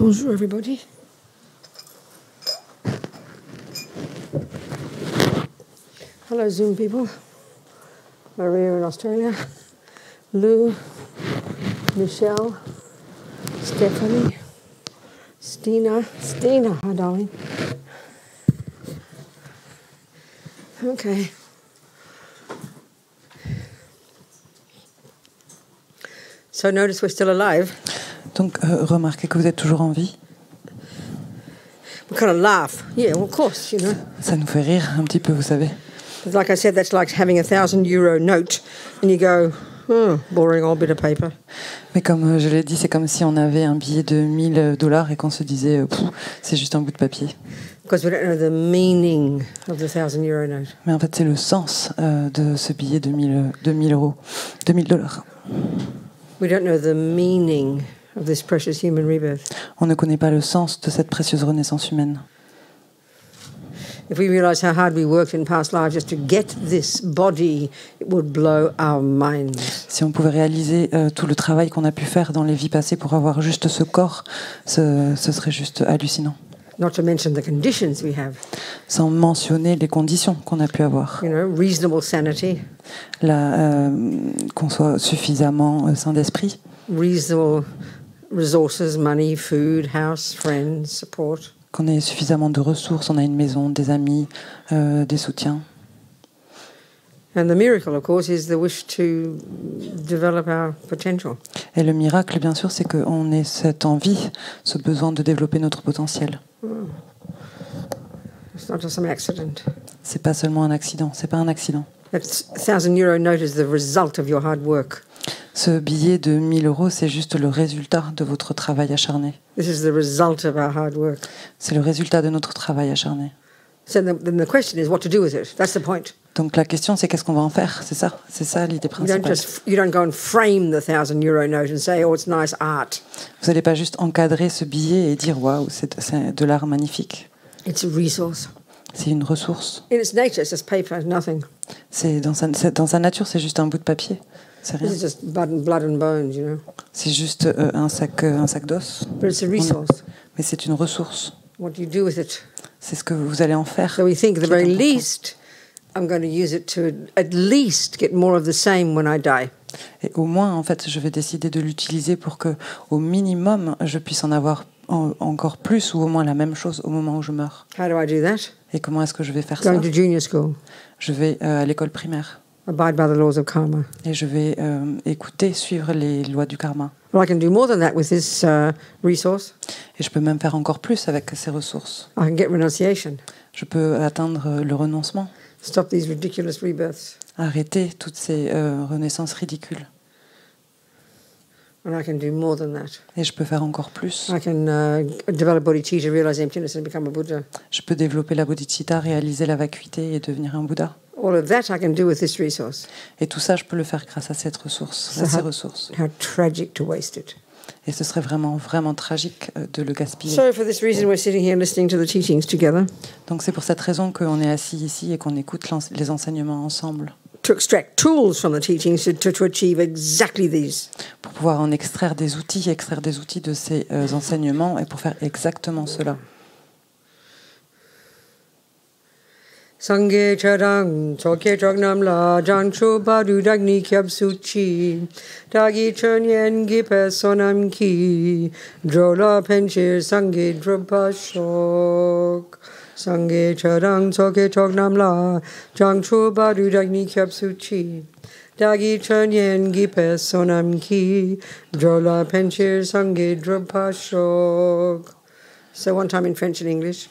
Bonjour, everybody. Hello, Zoom people. Maria in Australia. Lou, Michelle, Stephanie, Stina, hi, darling. Okay. So notice we're still alive. Donc, remarquez que vous êtes toujours en vie. We kind of laugh. Yeah, well, of course, you know. Ça nous fait rire un petit peu, vous savez. Like I said, that's like having a 1,000 € note and you go, boring old bit of paper. Mais comme je l'ai dit, c'est comme si on avait un billet de $1,000 et qu'on se disait, c'est juste un bout de papier. Because we don't know the meaning of the 1,000 € note. Mais en fait, c'est le sens de ce billet de $1,000. We don't know the meaning of this precious human rebirth. On ne connaît pas le sens de cette précieuse renaissance humaine. If we realize how hard we worked in past lives just to get this body, it would blow our minds. Si on pouvait réaliser tout le travail qu'on a pu faire dans les vies passées pour avoir juste ce corps, ce serait juste hallucinant. Not to mention the conditions we have. Sans mentionner les conditions qu'on a pu avoir. You know, reasonable sanity. Qu'on soit suffisamment sain d'esprit. Reasonable resources, money, food, house, friends, support. Qu'on ait suffisamment de ressources, on a une maison, des amis, des soutiens. And the miracle, of course, is the wish to develop our potential. Et le miracle, bien sûr, c'est qu'on ait cette envie, ce besoin de développer notre potentiel. It's not just some accident. C'est pas seulement un accident, c'est pas un accident. That 1,000 € note is the result of your hard work. Ce billet de 1,000 €, c'est juste le résultat de votre travail acharné. This is the result of our hard work. C'est le résultat de notre travail acharné. So then the question is what to do with it. That's the point. Donc la question, c'est qu'est-ce qu'on va en faire. C'est ça l'idée principale. You don't go and frame the 1,000 € note and say, oh, it's nice art. Vous n'allez pas juste encadrer ce billet et dire waouh, c'est de l'art magnifique. It's a resource. C'est une ressource. In its nature, it's just paper, nothing. C'est dans sa nature, c'est juste un bout de papier. C'est rien. This is just blood and bones, you know. C'est juste un sac d'os. But it's a resource. Mais c'est une ressource. What do you do with it? C'est ce que vous allez en faire. So we think at the very least, I'm going to use it to at least get more of the same when I die. Et au moins, en fait, je vais décider de l'utiliser pour que, au minimum, je puisse en avoir encore plus ou au moins la même chose au moment où je meurs. How do I do that? Et comment est-ce que je vais faire ça? Going to junior school. Je vais à l'école primaire. Abide by the laws of karma. Et je vais suivre les lois du karma. Well, I can do more than that with this resource. Et je peux même faire encore plus avec ces ressources. I can get renunciation. Je peux atteindre le renoncement. Stop these ridiculous rebirths. Arrêter toutes ces renaissances ridicules. And I can do more than that. Et je peux faire encore plus. I can develop bodhicitta, realize emptiness, and become a Buddha. Je peux développer la bodhicitta, réaliser la vacuité et devenir un Bouddha. All of that I can do with this resource. Et tout ça, je peux le faire grâce à cette ressource, à ces ressources. How tragic to waste it. Et ce serait vraiment, vraiment tragique de le gaspiller. So for this reason, we're sitting here listening to the teachings together. Donc c'est pour cette raison qu'on est assis ici et qu'on écoute les enseignements ensemble. To extract tools from the teachings to achieve exactly these. Pour pouvoir en extraire des outils de ces enseignements et pour faire exactement cela. Sangye charang choke chognam la jangcho badu dagni kyab suchi dagi chönyen gipe sonam ki drola penchir sangye dropa shok Sangye charang choke chognam la jangcho badu dagni kyab suchi dagi chönyen gipe sonam ki drola penchir sangye dropa shok. So one time in French and English.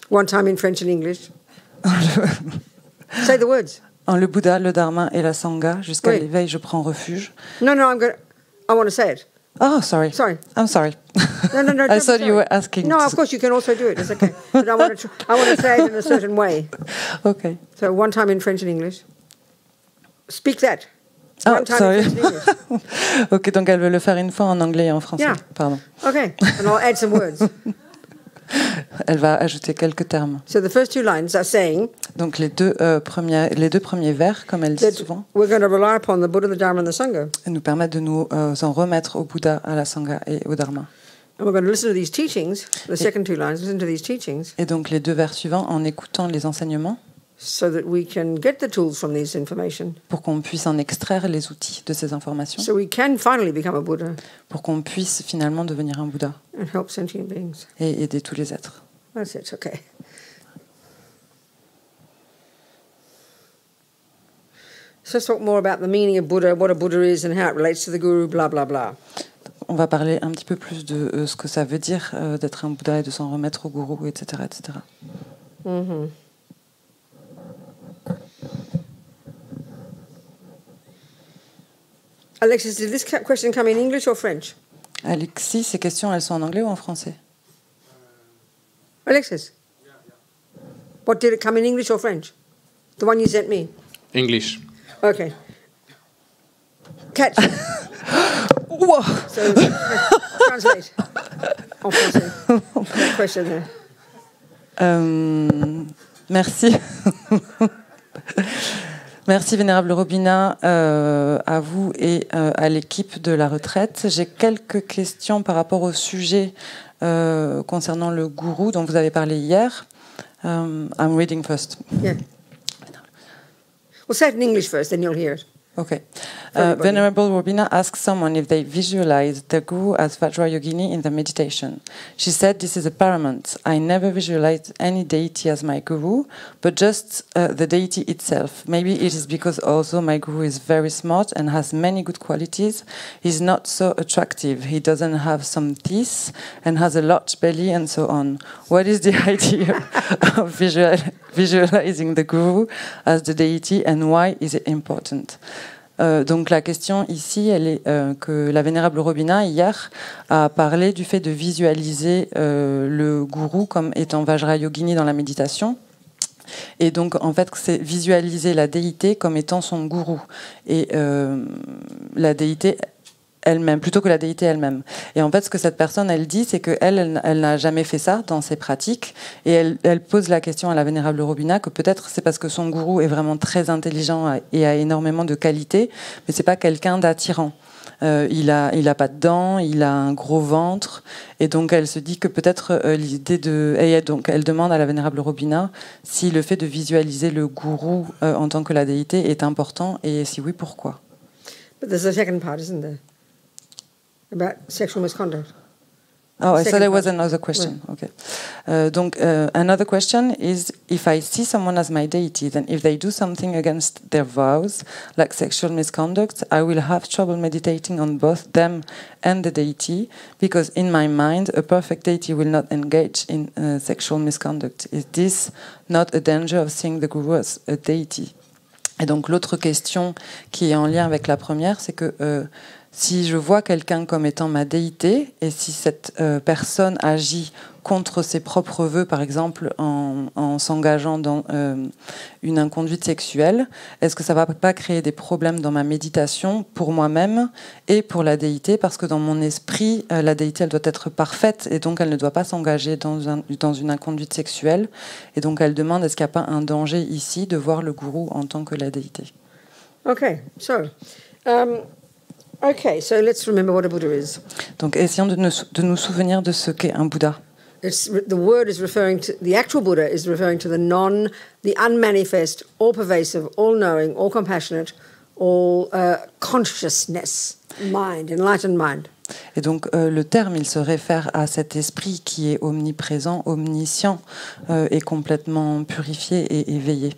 One time in French and English. Say the words. En le Bouddha, le Dharma et la Sangha, jusqu'à l'éveil, je prends refuge. No, I want to say it. Oh, sorry. Sorry. I'm sorry. No. I thought you were asking. No, of course you can also do it. It's okay. But I want to say it in a certain way. Okay. So one time in French and English. Speak that. Oh, sorry. Ok, donc elle veut le faire une fois en anglais et en français. Yeah. Pardon. Okay, and I'll add some words. Elle va ajouter quelques termes. So the first two lines are saying Donc les deux premiers vers, comme elle dit that souvent, we're going to rely upon the Buddha, the Dharma, and the Sangha. nous permettent de nous en remettre au Bouddha, à la Sangha et au Dharma. And we're going to listen to these teachings, the second two lines, listen to these teachings, Et donc les deux vers suivants, en écoutant les enseignements, so that we can get the tools from this information, pour qu'on puisse en extraire les outils de ces informations, so we can finally become a Buddha pour qu'on puisse finalement devenir un Bouddha and help sentient beings. et aider tous les êtres. That's it, okay. So let's talk more about the meaning of Buddha, what a Buddha is and how it relates to the Guru, blah, blah, blah. On va parler un petit peu plus de ce que ça veut dire d'être un Bouddha et de s'en remettre au gourou, etc. etc. Mm-hmm. Alexis, did this question come in English or French? Alexis, ces questions, elles sont en anglais ou en français? Alexis? What, did it come in English or French? The one you sent me? English. Okay. Catch. Wow. So, translate. En français. That question there. Merci. Merci Vénérable Robina, à vous et à l'équipe de la retraite. J'ai quelques questions par rapport au sujet concernant le gourou dont vous avez parlé hier. I'm reading first. Yeah. We'll say it in English first, then you'll hear it. Okay. Venerable Robina asked someone if they visualized the Guru as Vajrayogini in the meditation. She said, this is a paramount. I never visualized any deity as my Guru, but just the deity itself. Maybe it is because also my Guru is very smart and has many good qualities. He's not so attractive. He doesn't have some teeth and has a large belly and so on. What is the idea of visualizing the Guru as the deity and why is it important? Donc la question ici, elle est que la Vénérable Robina, hier, a parlé du fait de visualiser le gourou comme étant Vajrayogini dans la méditation. Et donc, en fait, c'est visualiser la déité comme étant son gourou. Et la déité elle-même, plutôt que la déité elle-même. Et en fait, ce que cette personne, elle dit, c'est qu'elle, elle n'a jamais fait ça dans ses pratiques. Et elle pose la question à la Vénérable Robina que peut-être c'est parce que son gourou est vraiment très intelligent et a énormément de qualités, mais c'est pas quelqu'un d'attirant. Il a pas de dents, il a un gros ventre, et donc elle se dit que peut-être l'idée de... Et donc elle demande à la Vénérable Robina si le fait de visualiser le gourou en tant que la déité est important, et si oui, pourquoi. But there's a second part, isn't there? About sexual misconduct. Oh, I thought there was another question. Ouais. Okay. Donc, another question is, if I see someone as my deity, then if they do something against their vows, like sexual misconduct, I will have trouble meditating on both them and the deity, because in my mind, a perfect deity will not engage in sexual misconduct. Is this not a danger of seeing the guru as a deity? Et donc, l'autre question qui est en lien avec la première, c'est que si je vois quelqu'un comme étant ma déité, et si cette personne agit contre ses propres vœux, par exemple en s'engageant dans une inconduite sexuelle, est-ce que ça ne va pas créer des problèmes dans ma méditation pour moi-même et pour la déité? Parce que dans mon esprit, la déité, elle doit être parfaite, et donc elle ne doit pas s'engager dans une inconduite sexuelle. Et donc elle demande, est-ce qu'il n'y a pas un danger ici de voir le gourou en tant que la déité? Okay, so let's remember what a Buddha is. Donc, essayons de nous souvenir de ce qu'est un Bouddha. The word is referring to, the actual Buddha is referring to the unmanifest, all-pervasive, all-knowing, all-compassionate, all consciousness, mind, enlightened mind. Et donc, le terme, il se réfère à cet esprit qui est omniprésent, omniscient, et complètement purifié et éveillé.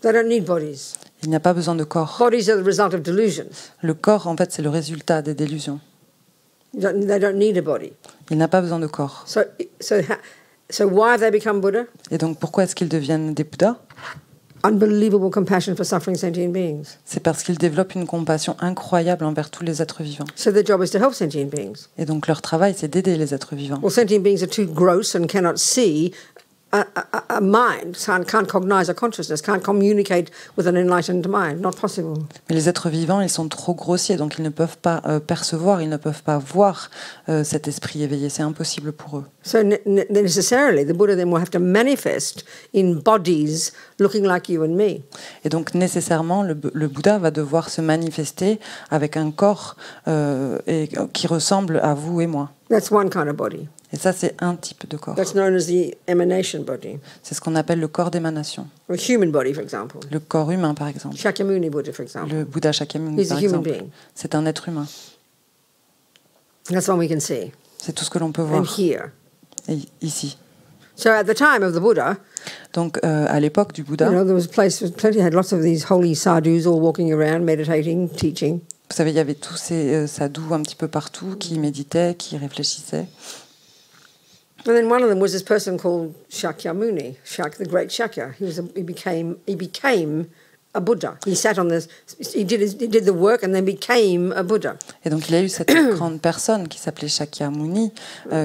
They don't need bodies. Il n'y a pas besoin de corps. Bodies are the result of delusions. Le corps, en fait, c'est le résultat des délusions. They don't need a body. Il n'a pas besoin de corps. So why have they become Buddha? Et donc, pourquoi est-ce qu'ils deviennent des Bouddhas? Unbelievable compassion for suffering sentient beings. C'est parce qu'ils développent une compassion incroyable envers tous les êtres vivants. So their job is to help sentient beings. Et donc, leur travail, c'est d'aider les êtres vivants. Well, sentient beings are too gross and cannot see a mind, can't cognize a consciousness, can't communicate with an enlightened mind. Not possible. Mais les êtres vivants, ils sont trop grossiers, donc ils ne peuvent pas percevoir, ils ne peuvent pas voir cet esprit éveillé. C'est impossible pour eux. So necessarily, the Buddha then will have to manifest in bodies looking like you and me. Et donc nécessairement, le Bouddha va devoir se manifester avec un corps qui ressemble à vous et moi. That's one kind of body. Et ça, c'est un type de corps. That's known as the emanation body. C'est ce qu'on appelle le corps d'émanation. A human body, for example. Le corps humain, par exemple. Shakyamuni Buddha, for example. Le Bouddha Shakyamuni, He's par a human exemple. being. C'est un être humain. That's one we can see C'est tout ce que l'on peut and voir hear. ici. So at the time of the Buddha, Donc, à l'époque du Bouddha, there was plenty had lots of these holy sadhus all walking around, meditating, teaching. vous savez, il y avait tous ces sadhus un petit peu partout qui méditaient, qui réfléchissaient. And then one of them was this person called Shakyamuni, the great Shakya. He became a Buddha. He sat on this. He did the work and then became a Buddha. Et donc, il y a eu cette grande personne qui s'appelait Shakyamuni,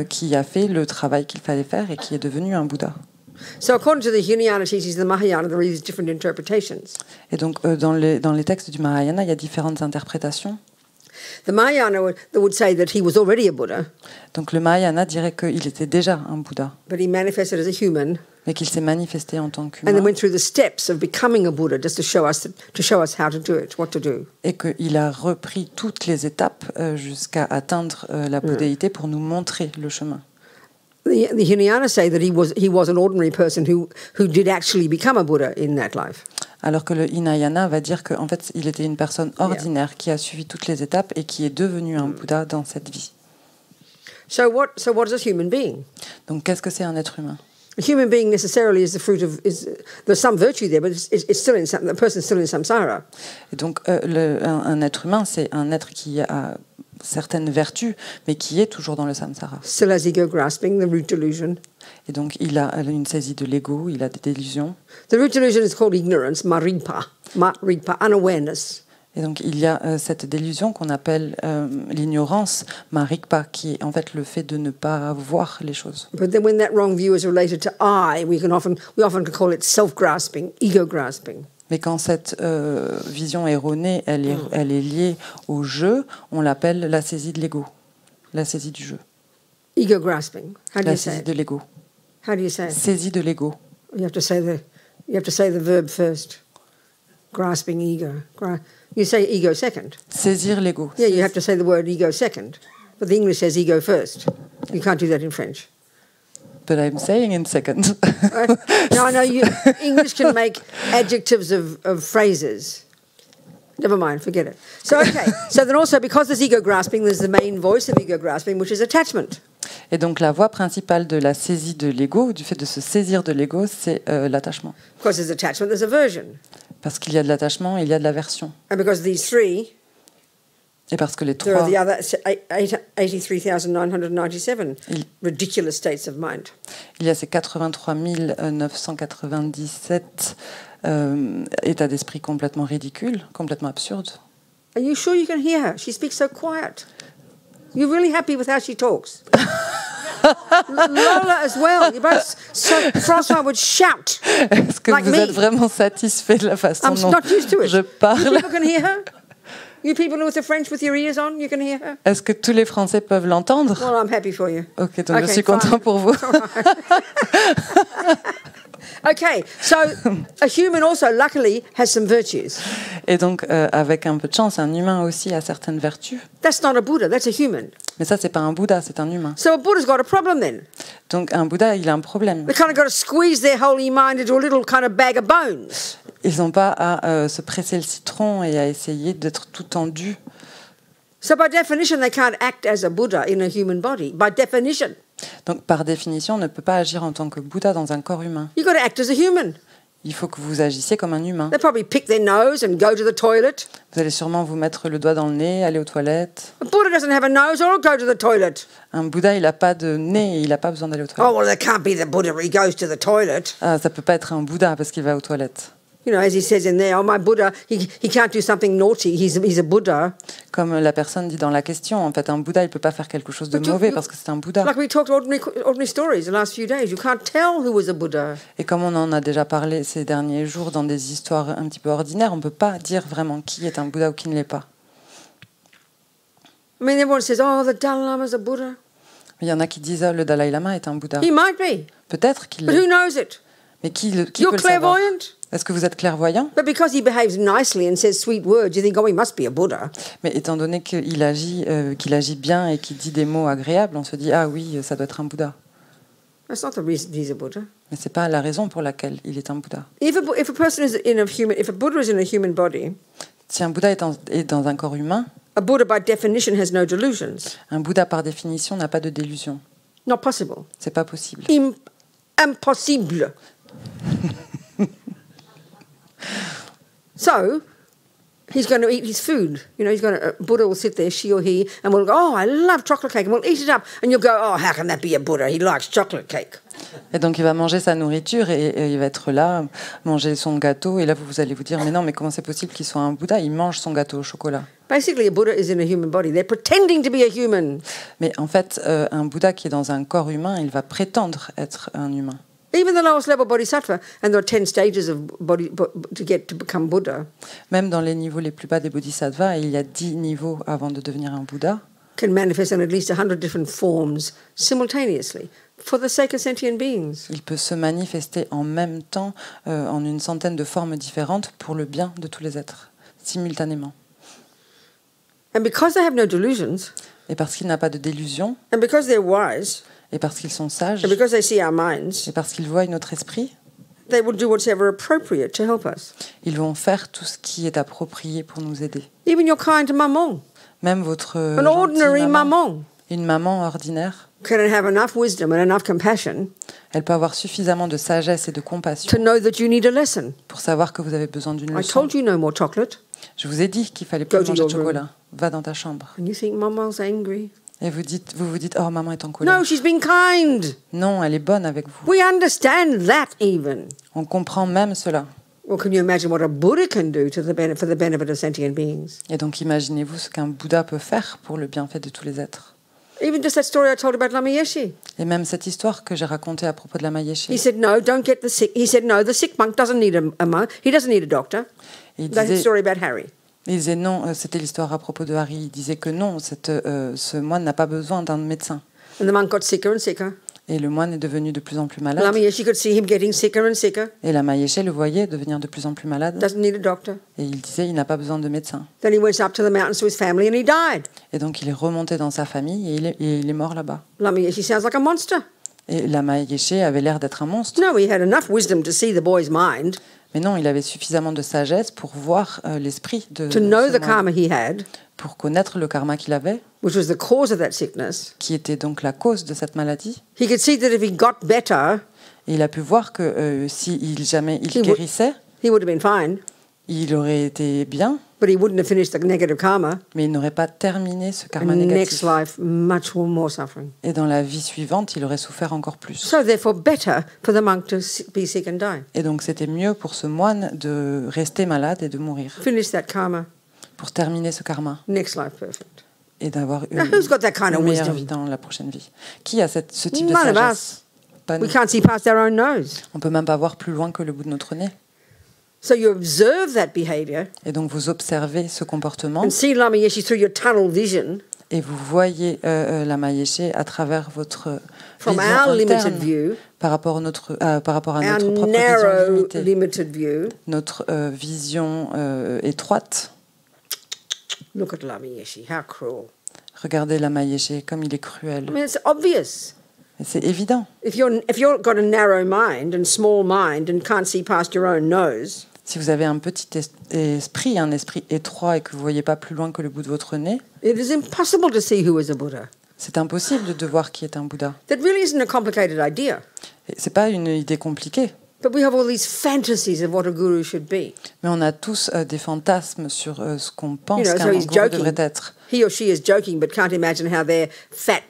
qui a fait le travail qu'il fallait faire et qui est devenu un Bouddha. So according to the Hinayana teachings, the Mahayana, there are these different interpretations. Et donc, dans les textes du Mahayana, il y a différentes interprétations. The Mahayana would say that he was already a Buddha, Donc, le Mahayana dirait qu'il était déjà un Bouddha, but he manifested as a human, mais qu'il s'est manifesté en tant and then qu'humain, went through the steps of becoming a Buddha just to show us how to do it, what to do. et qu'il a repris toutes les étapes jusqu'à atteindre la bouddhéité pour nous montrer le chemin. The Hinayana say that he was an ordinary person who did actually become a Buddha in that life. Alors que le Hinayana va dire qu'en fait, il était une personne ordinaire qui a suivi toutes les étapes et qui est devenu un Bouddha dans cette vie. So what is a human being? Donc, qu'est-ce que c'est un être humain? A human being necessarily is the fruit of there's some virtue there, but it's still in the person's still in samsara. Et donc, un être humain, c'est un être qui a certaines vertus, mais qui est toujours dans le samsara. Still has ego grasping, the root delusion. Et donc, il a une saisie de l'ego, il a des délusions. The root delusion is called ignorance, maripa, unawareness. Et donc, il y a cette délusion qu'on appelle l'ignorance, marikpa, qui est en fait le fait de ne pas voir les choses. But then when that wrong view is related to I, we often call it self-grasping, ego grasping. Mais quand cette vision erronée, elle est liée au jeu, on l'appelle la saisie de l'ego, la saisie du jeu. Ego grasping. How do La you say saisie it? de l'ego. How do you say it? Saisie de l'ego. You have to say the verb first. Grasping ego. You say ego second. Saisir l'ego. Yeah, you have to say the word ego second. But the English says ego first. You can't do that in French. But I'm saying in second. No, English can make adjectives of phrases. Never mind, forget it. So, okay. So then also, because there's ego grasping, there's the main voice of ego grasping, which is attachment. Et donc la voie principale de la saisie de l'ego, du fait de se saisir de l'ego, c'est l'attachement. Because there's attachment, there's aversion. Parce qu'il y a de l'attachement, il y a de l'aversion. And because these three, Et parce que les there are trois, the other 83,997 ridiculous states of mind. il y a ces 83 997 états d'esprit complètement ridicules, complètement absurdes. Are you sure you can hear her? She speaks so quiet. You're really happy with how she talks. Lola as well. You both. So François would shout. Est-ce que Like vous me. êtes vraiment satisfait de la façon I'm dont not used to it. je You parle? people can hear her. You people with the French with your ears on, you can hear her. Est-ce que tous les Français peuvent l'entendre? Well, I'm happy for you. Ok, donc Okay, je suis fine. content pour vous. Okay, so a human also, luckily, has some virtues. Et donc, avec un peu de chance, un humain aussi a certaines vertus. That's not a Buddha, that's a human. Mais ça, c'est pas un Bouddha, c'est un humain. So a Buddha's got a problem then. Donc, un Bouddha, il a un problème. They kind of got to squeeze their holy mind into a little kind of bag of bones. Ils n'ont pas à se presser le citron et à essayer d'être tout tendu. So by definition, they can't act as a Buddha in a human body. By definition. Donc, par définition, on ne peut pas agir en tant que Bouddha dans un corps humain. You've got to act as a human. Il faut que vous agissiez comme un humain. They probably pick their nose and go to the toilet. Vous allez sûrement vous mettre le doigt dans le nez, aller aux toilettes. A Buddha doesn't have a nose or go to the toilet. Un Bouddha, il n'a pas de nez, il n'a pas besoin d'aller aux Oh, toilettes. well, there can't be the Buddha. He goes to the toilet. Ah, ça peut pas être un Bouddha parce qu'il va aux toilettes. You know, as he says in there, oh, my Buddha, he can't do something naughty. He's a Buddha. Comme la personne dit dans la question, en fait, un Bouddha, il peut pas faire quelque chose de mauvais parce que c'est un Bouddha. Like we talked ordinary stories the last few days. You can't tell who was a Buddha. Et comme on en a déjà parlé ces derniers jours dans des histoires un petit peu ordinaires, on peut pas dire vraiment qui est un Bouddha ou qui ne l'est pas. I mean, everyone says, oh, the Dalai Lama's a Buddha. Il y en a qui disent le Dalai Lama est un Bouddha. He might be. Peut-être qu'il But l'est. who knows it? Mais qui You're peut le savoir? clairvoyant. Est-ce que vous êtes clairvoyant? But because he behaves nicely and says sweet words, you think, oh, he must be a Buddha. Mais étant donné qu'il agit bien et qu'il dit des mots agréables, on se dit ah oui, ça doit être un Bouddha. That's not the reason he's a Buddha. Mais c'est pas la raison pour laquelle il est un Bouddha. If a Buddha is in a human body, Si un Bouddha est dans un corps humain, a Buddha by definition has no delusions. un Bouddha par définition n'a pas de délusion. Not possible. C'est pas possible. Impossible. So, he's going to eat his food. You know, Buddha will sit there, she or he, and will go, oh, I love chocolate cake, and we'll eat it up. And you'll go, oh, how can that be a Buddha? He likes chocolate cake. Et donc il va manger sa nourriture et il va être là, manger son gâteau. Et là, vous allez vous dire, mais non, mais comment c'est possible qu'il soit un Bouddha? Il mange son gâteau au chocolat. Basically, a Buddha is in a human body. They're pretending to be a human. Mais en fait, un Bouddha qui est dans un corps humain, il va prétendre être un humain. Even the lowest level bodhisattva, and there are 10 stages of to become Buddha. Même dans les niveaux les plus bas des bodhisattvas, il y a 10 niveaux avant de devenir un Bouddha. Can manifest in at least 100 different forms simultaneously for the sake of sentient beings. Il peut se manifester en même temps en une centaine de formes différentes pour le bien de tous les êtres, simultanément. And because they have no delusions, Et parce qu'il n'a pas de délusion, and because they're wise, et parce qu'ils sont sages, and because they see our minds, et parce qu'ils voient notre esprit, they will do whatever appropriate to help us. ils vont faire tout ce qui est approprié pour nous aider. Even your kind maman, Même votre an gentille ordinary maman, maman, une maman ordinaire, can have enough wisdom and enough compassion elle peut avoir suffisamment de sagesse et de compassion to know that you need a lesson. pour savoir que vous avez besoin d'une I leçon. told you no more chocolate, Je vous ai dit qu'il fallait Go plus to manger de your room. chocolat. Va dans ta chambre. and you think mama's angry. Et vous vous dites, oh, maman est en colère. No, she's been kind. Non, elle est bonne avec vous. We understand that even. On comprend même cela. Well, can you imagine what a Buddha can do for the benefit of sentient beings? Et donc imaginez-vous ce qu'un Bouddha peut faire pour le bienfait de tous les êtres. Even just that story I told about Lama Yeshe. Et même cette histoire que j'ai racontée à propos de Lama Yeshe. He said, no, don't get the sick. He said, no, the sick monk doesn't need a monk. He doesn't need a doctor. Et il That's the disait, story about Harry. non, c'était l'histoire à propos de Harry. Il disait que non, ce moine n'a pas besoin d'un médecin. And the monk got sicker and sicker. Et le moine est devenu de plus en plus malade. Lama Yeshe could see him getting sicker and sicker. Et Lama Yeshe le voyait devenir de plus en plus malade. Doesn't need a doctor. Et il disait, il n'a pas besoin de médecin. Then he went up to the mountains to his family and he died. Et donc il est remonté dans sa famille et il est mort là-bas. Lama Yeshe sounds like a monster. Et Lama Yeshe avait l'air d'être un monstre. No, he had enough wisdom to see the boy's mind, Mais non, il avait suffisamment de sagesse pour voir l'esprit de to know ce the moine, karma he had, pour connaître le karma qu'il avait, which was the cause of that sickness. qui était donc la cause de cette maladie. He could see that if he got better, Et il a pu voir que si jamais il would- guérissait, he would have been fine, il aurait été bien, but he wouldn't have finished the negative karma. mais il n'aurait pas terminé ce karma And négatif. next life, much more suffering. Et dans la vie suivante, il aurait souffert encore plus. So therefore, better for the monk to be sick and die. Et donc c'était mieux pour ce moine de rester malade et de mourir, Finish that karma, pour terminer ce karma next life perfect. et d'avoir Now, who's got that kind of une meilleure wisdom? vie dans la prochaine vie. Qui a ce type de None of sagesse? Pas We nous. can't see past our own nose. On peut même pas voir plus loin que le bout de notre nez. So you observe that behavior Et donc vous observez ce comportement and see Lama Yeshe through your tunnel vision et vous voyez Lama Yeshe à travers votre from vision our limited interne view, par rapport à notre propre our vision narrow limitée, limited view. notre vision étroite. Look at Lama Yeshe, how cruel. Regardez Lama Yeshe comme il est cruel. I mean, it's obvious. Et c'est évident. If you've got a narrow mind and small mind and can't see past your own nose, Si vous avez un petit esprit, un esprit étroit et que vous ne voyez pas plus loin que le bout de votre nez, it is impossible to see who is a Buddha. c'est impossible de voir qui est un Bouddha. That really isn't a complicated idea. Ce n'est pas une idée compliquée, But we have all these fantasies of what a guru should be. mais on a tous des fantasmes sur ce qu'on pense You know, qu'un so he's gourou joking. devrait être. He or she is joking, but can't imagine how their fat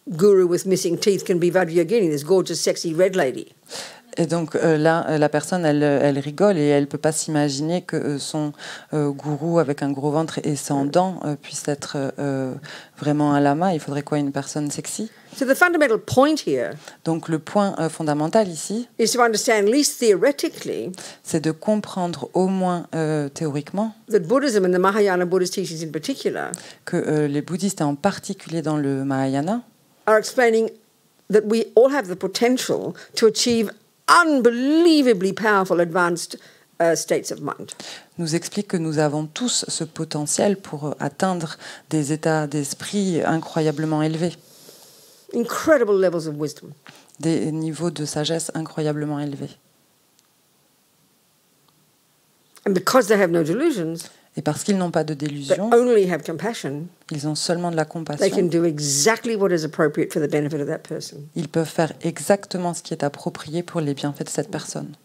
guru with missing teeth can be Vajrayogini, this gorgeous, sexy red lady. Et donc là, la personne, elle rigole et elle ne peut pas s'imaginer que son gourou avec un gros ventre et sans dents puisse être vraiment un lama. Il faudrait quoi, une personne sexy? So the fundamental point here Donc le point fondamental ici, is to understand, at least theoretically, c'est de comprendre au moins théoriquement that Buddhism and the Mahayana Buddhist teachings in particular que les bouddhistes, et en particulier dans le Mahayana, are explaining that we all have the potential to achieve unbelievably powerful advanced states of mind. nous expliquent que nous avons tous ce potentiel pour atteindre des états d'esprit incroyablement élevés, Incredible levels of wisdom. des niveaux de sagesse incroyablement élevés. And because they have no delusions, Et parce qu'ils n'ont pas de they délusion, only have compassion, ils ont seulement de la they can compassion. do exactly what is appropriate for the benefit of that person. Ils peuvent faire exactement ce qui est approprié pour les bienfaits de cette personne.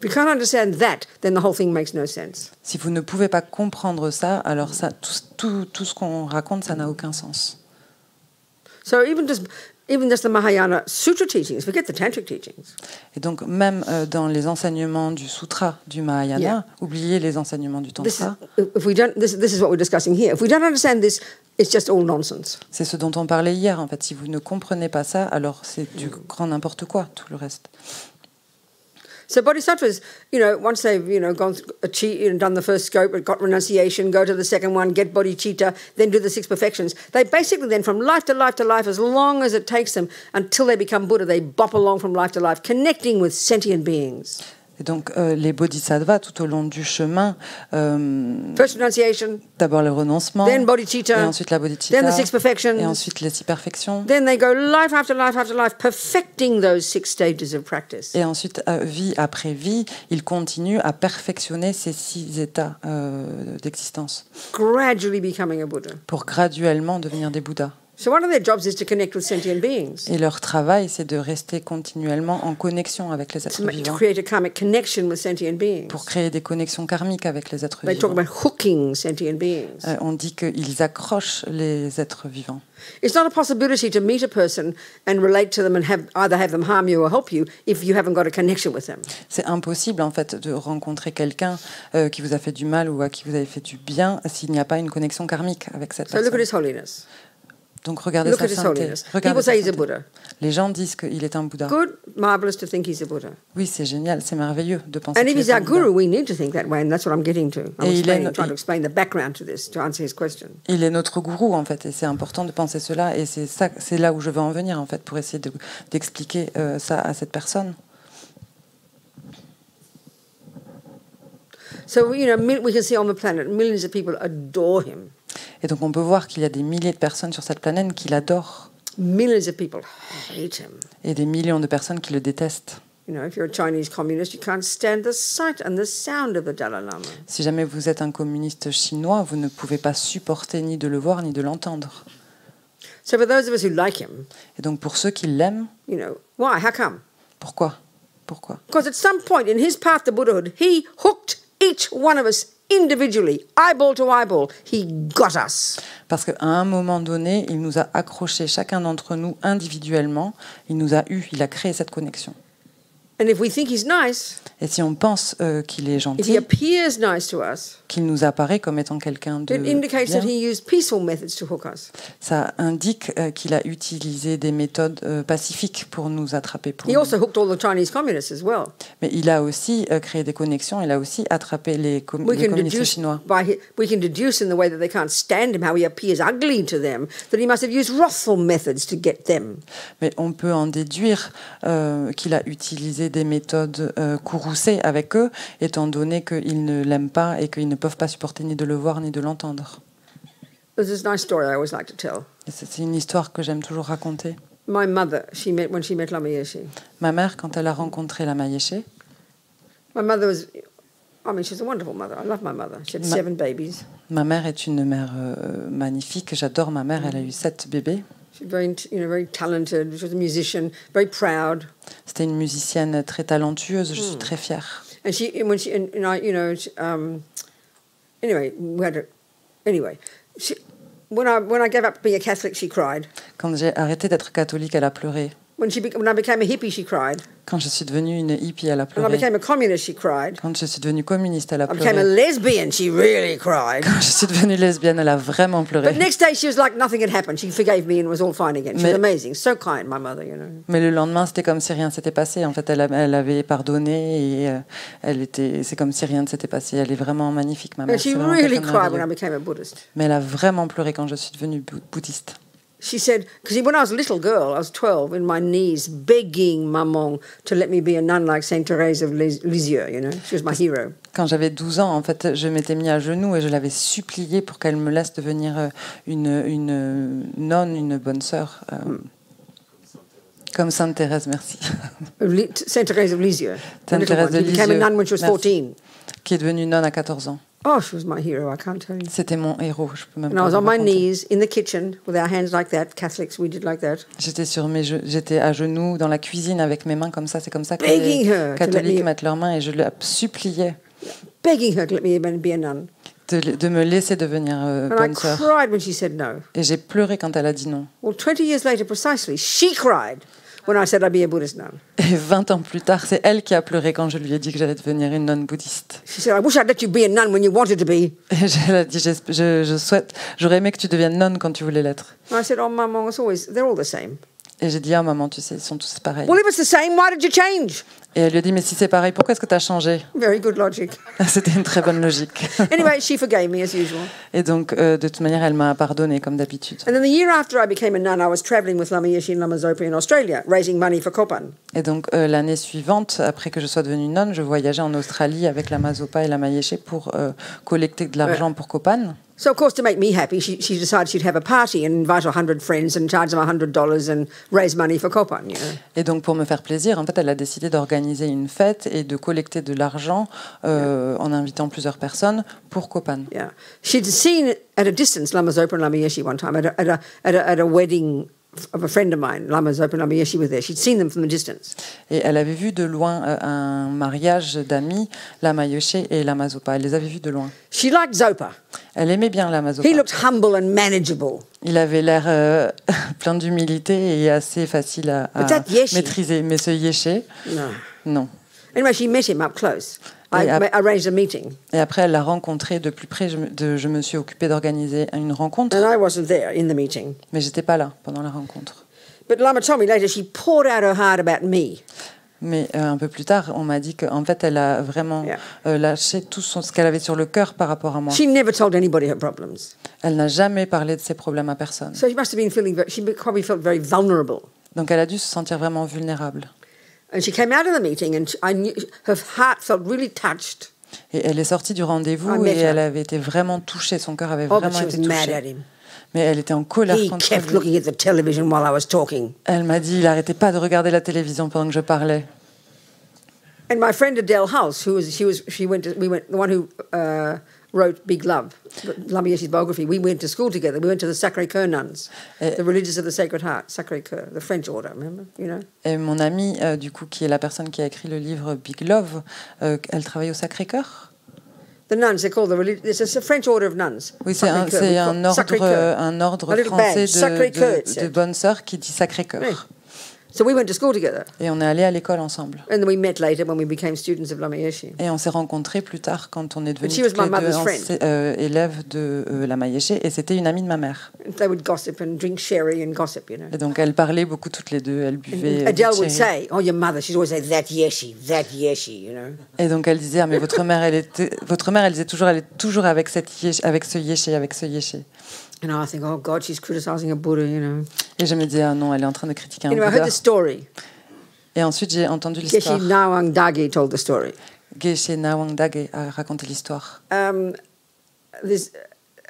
If you can't understand that, then the whole thing makes no sense. Si vous ne pouvez pas comprendre ça, alors ça, tout ce qu'on raconte, ça n'a aucun sens. So even just the Mahayana Sutra teachings, forget the Tantric teachings. Et donc, même dans les enseignements du Sutra du Mahayana, Yeah. oubliez les enseignements du This is, Tantra. if we don't, this is what we're discussing here. If we don't understand this, it's just all nonsense. C'est ce dont on parlait hier, en fait. Si vous ne comprenez pas ça, alors c'est du grand n'importe quoi, tout le reste. So bodhisattvas, once they've, done the first scope, got renunciation, go to the second one, get bodhicitta, then do the six perfections. They basically then, from life to life to life, as long as it takes them until they become Buddha, they bop along from life to life, connecting with sentient beings. Et donc, les bodhisattvas, tout au long du chemin, First renunciation, d'abord le renoncement, then et bodhicitta, ensuite la bodhicitta, then the six perfections. et ensuite les 6 perfections, Then they go life after life after life, perfecting those 6 stages of practice. et ensuite, vie après vie, ils continuent à perfectionner ces 6 états d'existence Gradually becoming a Buddha. pour graduellement devenir des Bouddhas. So one of their jobs is to connect with sentient beings, Et leur travail, c'est de rester continuellement en connexion avec les êtres to vivants, create a karmic connection with sentient beings. pour créer des connexions karmiques avec les êtres They talk vivants. about hooking sentient beings. On dit qu'ils accrochent les êtres vivants. It's not a possibility to meet a person and relate to them and either have them harm you or help you if you haven't got a connection with them. C'est impossible, en fait, de rencontrer quelqu'un qui vous a fait du mal ou à qui vous avez fait du bien s'il n'y a pas une connexion karmique avec cette So look at personne. his holiness. Donc regardez Look sa at his sainteté. holiness. Regardez People sa say he's a sainteté. Buddha. Les gens disent qu'il est un Bouddha. Good, marvelous to think he's a Buddha. Oui, c'est génial, c'est merveilleux de penser And qu'il if he's est un our Bouddha. guru, we need to think that way, and that's what I'm getting to. I'm Et il est trying to explain the background to this, to answer his question. Il est notre gourou, en fait, et c'est important de penser cela, et c'est là où je veux en venir, en fait, pour essayer d'expliquer ça à cette personne. So, we can see on the planet, millions of people adore him. Et donc on peut voir qu'il y a des milliers de personnes sur cette planète qui l'adorent, Millions of people hate him. et des millions de personnes qui le détestent. If you're a Chinese communist, you can't stand the sight and the sound of the Dalai Lama. Si jamais vous êtes un communiste chinois, vous ne pouvez pas supporter ni de le voir ni de l'entendre. So for those of us who like him, Et donc pour ceux qui l'aiment, why? How come? pourquoi? Pourquoi? Because at some point in his path to Buddhahood, he hooked each one of us individually, eyeball to eyeball. He got us. Parce qu'à un moment donné, il nous a accrochés, chacun d'entre nous, individuellement. Il nous a eu, il a créé cette connexion. And if we think he's nice, Et si on pense qu'il est if he gentil, appears nice to us, qu'il nous apparaît comme étant quelqu'un de it indicates bien, that he used peaceful methods to hook us. ça indique qu'il a utilisé des méthodes pacifiques pour nous attraper. He also hooked all the Chinese communists as well. Mais il a aussi créé des connexions, il a aussi attrapé les communistes chinois. We can deduce in the way that they can't stand him, how he appears ugly to them, that he must have used wrathful methods to get them. Mais on peut en déduire qu'il a utilisé des méthodes courroucées avec eux, étant donné qu'ils ne l'aiment pas et qu'ils ne peuvent pas supporter ni de le voir ni de l'entendre. There's this nice story I always like to tell. Et c'est une histoire que j'aime toujours raconter. My mother, when she met Lama Yeshe. Ma mère, quand elle a rencontré Lama Yeshe, My mother was, she's a wonderful mother. I love my mother. She had 7 babies. ma mère est une mère magnifique. J'adore ma mère. Elle a eu 7 bébés. She's very talented. She was a musician, very proud. C'était une musicienne très talentueuse. Je suis très fière. And when I gave up being a Catholic, she cried. Quand j'ai arrêté d'être catholique, elle a pleuré. When I became a hippie, she cried. Quand je suis devenue une hippie, elle a When I pleuré. became a communist, she cried. Quand je suis devenue communiste, elle a I became a pleuré. lesbian, she really cried. Quand je suis devenue lesbienne, elle a vraiment But pleuré. next day, she was like nothing had happened. She forgave me and it was all fine again. She was Mais- amazing, so kind, my mother, you know. Mais le lendemain, c'était comme si rien s'était passé. En fait, elle avait pardonné et c'est comme si rien ne s'était passé. Elle est vraiment magnifique, ma And mère. she C'est vraiment really quelqu'un de cried when I merveilleux. became a Buddhist. Mais elle a vraiment pleuré quand je suis devenue bouddhiste. She said, because when I was a little girl, I was 12, in my knees, begging Maman to let me be a nun like Saint Therese of Lisieux, you know. She was my hero. Quand j'avais 12 ans, en fait, je m'étais mis à genoux et je l'avais supplié pour qu'elle me laisse devenir une nonne, une bonne sœur. Comme Sainte Thérèse, merci. Saint Therese of Lisieux. the Sainte little Thérèse one. de She became a Lisieux. nun when she was Merci. 14. Qui est devenue nonne à 14 ans. Oh, she was my hero, I can't tell you. C'était mon héros, je peux même And pas I was vous on my raconter. knees in the kitchen with our hands like that. Catholics, we did like that. J'étais à genoux dans la cuisine avec mes mains comme ça. C'est comme ça que Begging les her to let catholiques me- mettent leurs mains et je la suppliais Begging her to let me be a nun. de me laisser devenir And I bonne sœur. cried when she said no. Et j'ai pleuré quand elle a dit non. Well, 20 years later, precisely, she cried when I said I'd be a Buddhist nun. Et 20 ans plus tard, c'est elle qui a pleuré quand je lui ai dit que j'allais devenir une nonne bouddhiste. She said, I wish I'd let you be a nun when you wanted to be. Et elle a dit, j'aurais aimé que tu deviennes nonne quand tu voulais l'être. And I said, oh, Maman, they're all the same. Et j'ai dit, ah maman, tu sais, ils sont tous pareils. Well, if it's the same, why did you change? Et elle lui a dit, mais si c'est pareil, pourquoi est-ce que tu as changé? Very good logic. C'était une très bonne logique. Anyway, she forgave me as usual. Et donc, de toute manière, elle m'a pardonné, comme d'habitude. And then the year after I became a nun, I was travelling with Lama Yeshe and Lama Zopa in Australia, raising money for Kopan. Et donc, l'année suivante, après que je sois devenue nonne, je voyageais en Australie avec Lama Zopa et Lama Yeshe pour collecter de l'argent pour Kopan. So, of course, to make me happy, she decided she'd have a party and invite 100 friends and charge them $100 and raise money for Kopan, you know. Et donc, pour me faire plaisir, en fait, elle a décidé d'organiser une fête et de collecter de l'argent en invitant plusieurs personnes pour Kopan. Yeah. She'd seen at a distance Lama Zopa and Lama Yeshe one time at a wedding of a friend of mine. Lama Zopa and Lama Yeshe were there. She'd seen them from a distance. Et elle avait vu de loin un mariage d'amis, Lama Yeshe et Lama Zopa. Elle les avait vus de loin. She liked Zopa. Elle aimait bien Lama Zopa. He looked humble and manageable. Il avait l'air plein d'humilité et assez facile à But that Yeshe- maîtriser. Mais ce Yeshe, No. non. Anyway, she met him up close. I Yeah. arranged a meeting, Et après, elle l'a rencontré de plus près. Je me suis occupée d'organiser une rencontre, and I wasn't there in the meeting. mais j'étais pas là pendant la rencontre. But Lama told me later she poured out her heart about me. Mais un peu plus tard, on m'a dit qu'en fait, elle a vraiment Yeah. lâché tout ce qu'elle avait sur le cœur par rapport à moi. She never told anybody her problems. Elle n'a jamais parlé de ses problèmes à personne. So she must have been she probably felt very vulnerable. Donc elle a dû se sentir vraiment vulnérable. And she came out of the meeting, and I knew her heart felt really touched. Et elle est sortie du I rendez-vous met et her. elle avait été vraiment touchée. Son cœur avait Oh, but vraiment she was été mad touché. at him. Mais elle était en colère He contre kept lui. looking at the television while I was talking. Elle m'a dit, il n'arrêtait pas de regarder la télévision pendant que je parlais. And my friend Adele Hulse, the one who wrote Big Love, Lama Yeshe's biography, we went to school together. We went to the Sacré-Cœur nuns, the religious of the Sacred Heart, Sacré-Cœur, the French order, remember, you know? Et mon amie, du coup, qui est la personne qui a écrit le livre Big Love, elle travaille au Sacré-Cœur. The nuns, they're called it's a French order of nuns. Oui, c'est Sacré-Cœur. un ordre A little français badge, Sacré-Cœur, it de said. bonnes sœurs qui dit Sacré-Cœur. Oui. So we went to school together. Et on est allés à l'école ensemble. And then we met later when we became students of Lama Yeshe. Et on s'est rencontrés plus tard quand on est But devenus she was toutes my les mother's deux friend. élèves de Lama Yeshe. Et c'était une amie de ma mère. And they would gossip and drink sherry and gossip, you know. Et donc elles parlaient beaucoup toutes les deux. Elles buvaient. And Adele du would sherry. say, oh, your mother, she'd always say, that Yeshe, you know. Et donc elle disait, ah, mais votre mère, elle disait toujours, elle est toujours avec ce Yeshe. And I think, oh, God, she's criticizing a Buddha, you know. Et je me disais, ah non, elle est en train de critiquer un Anyway, I Bouddha. heard the story. Et ensuite, j'ai entendu Geshe l'histoire. Nawang Dage told the story. Geshe Nawang Dage a raconté l'histoire.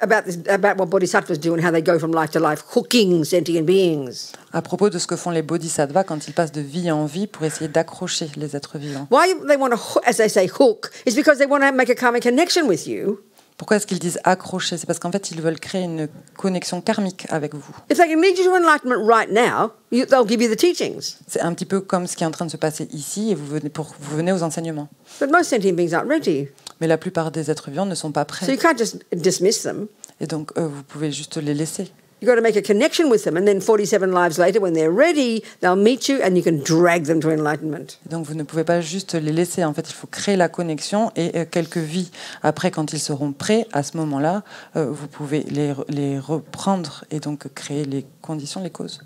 About what bodhisattvas do and how they go from life to life, hooking sentient beings. À propos de ce que font les bodhisattvas quand ils passent de vie en vie pour essayer d'accrocher les êtres vivants. Why they want to, as they say, hook, is because they want to make a karmic connection with you. Pourquoi est-ce qu'ils disent accrocher? C'est parce qu'en fait, ils veulent créer une connexion karmique avec vous. If they can lead you to enlightenment right now, they'll give you the teachings. C'est un petit peu comme ce qui est en train de se passer ici et vous venez aux enseignements. But most sentient beings aren't ready. Mais la plupart des êtres vivants ne sont pas So prêts. you can't just dismiss them. Et donc, vous pouvez juste les laisser. You've got to make a connection with them, and then 47 lives later, when they're ready, they'll meet you, and you can drag them to enlightenment. Donc vous ne pouvez pas juste les laisser. En fait, il faut créer la connexion et quelques vies après, quand ils seront prêts, à ce moment-là, vous pouvez les reprendre et donc créer les conditions, les causes.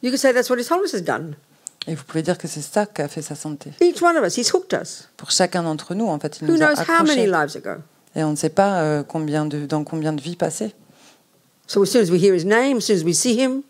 You could say that's what His Holiness has done. Et vous pouvez dire que c'est ça qu'a fait sa santé. Each one of us, He's hooked us. Pour chacun d'entre nous, en fait, il Who nous a knows how many accrochés. lives ago? Et on ne sait pas dans combien de vies passées. So as soon as we hear His name, as soon as we see Him,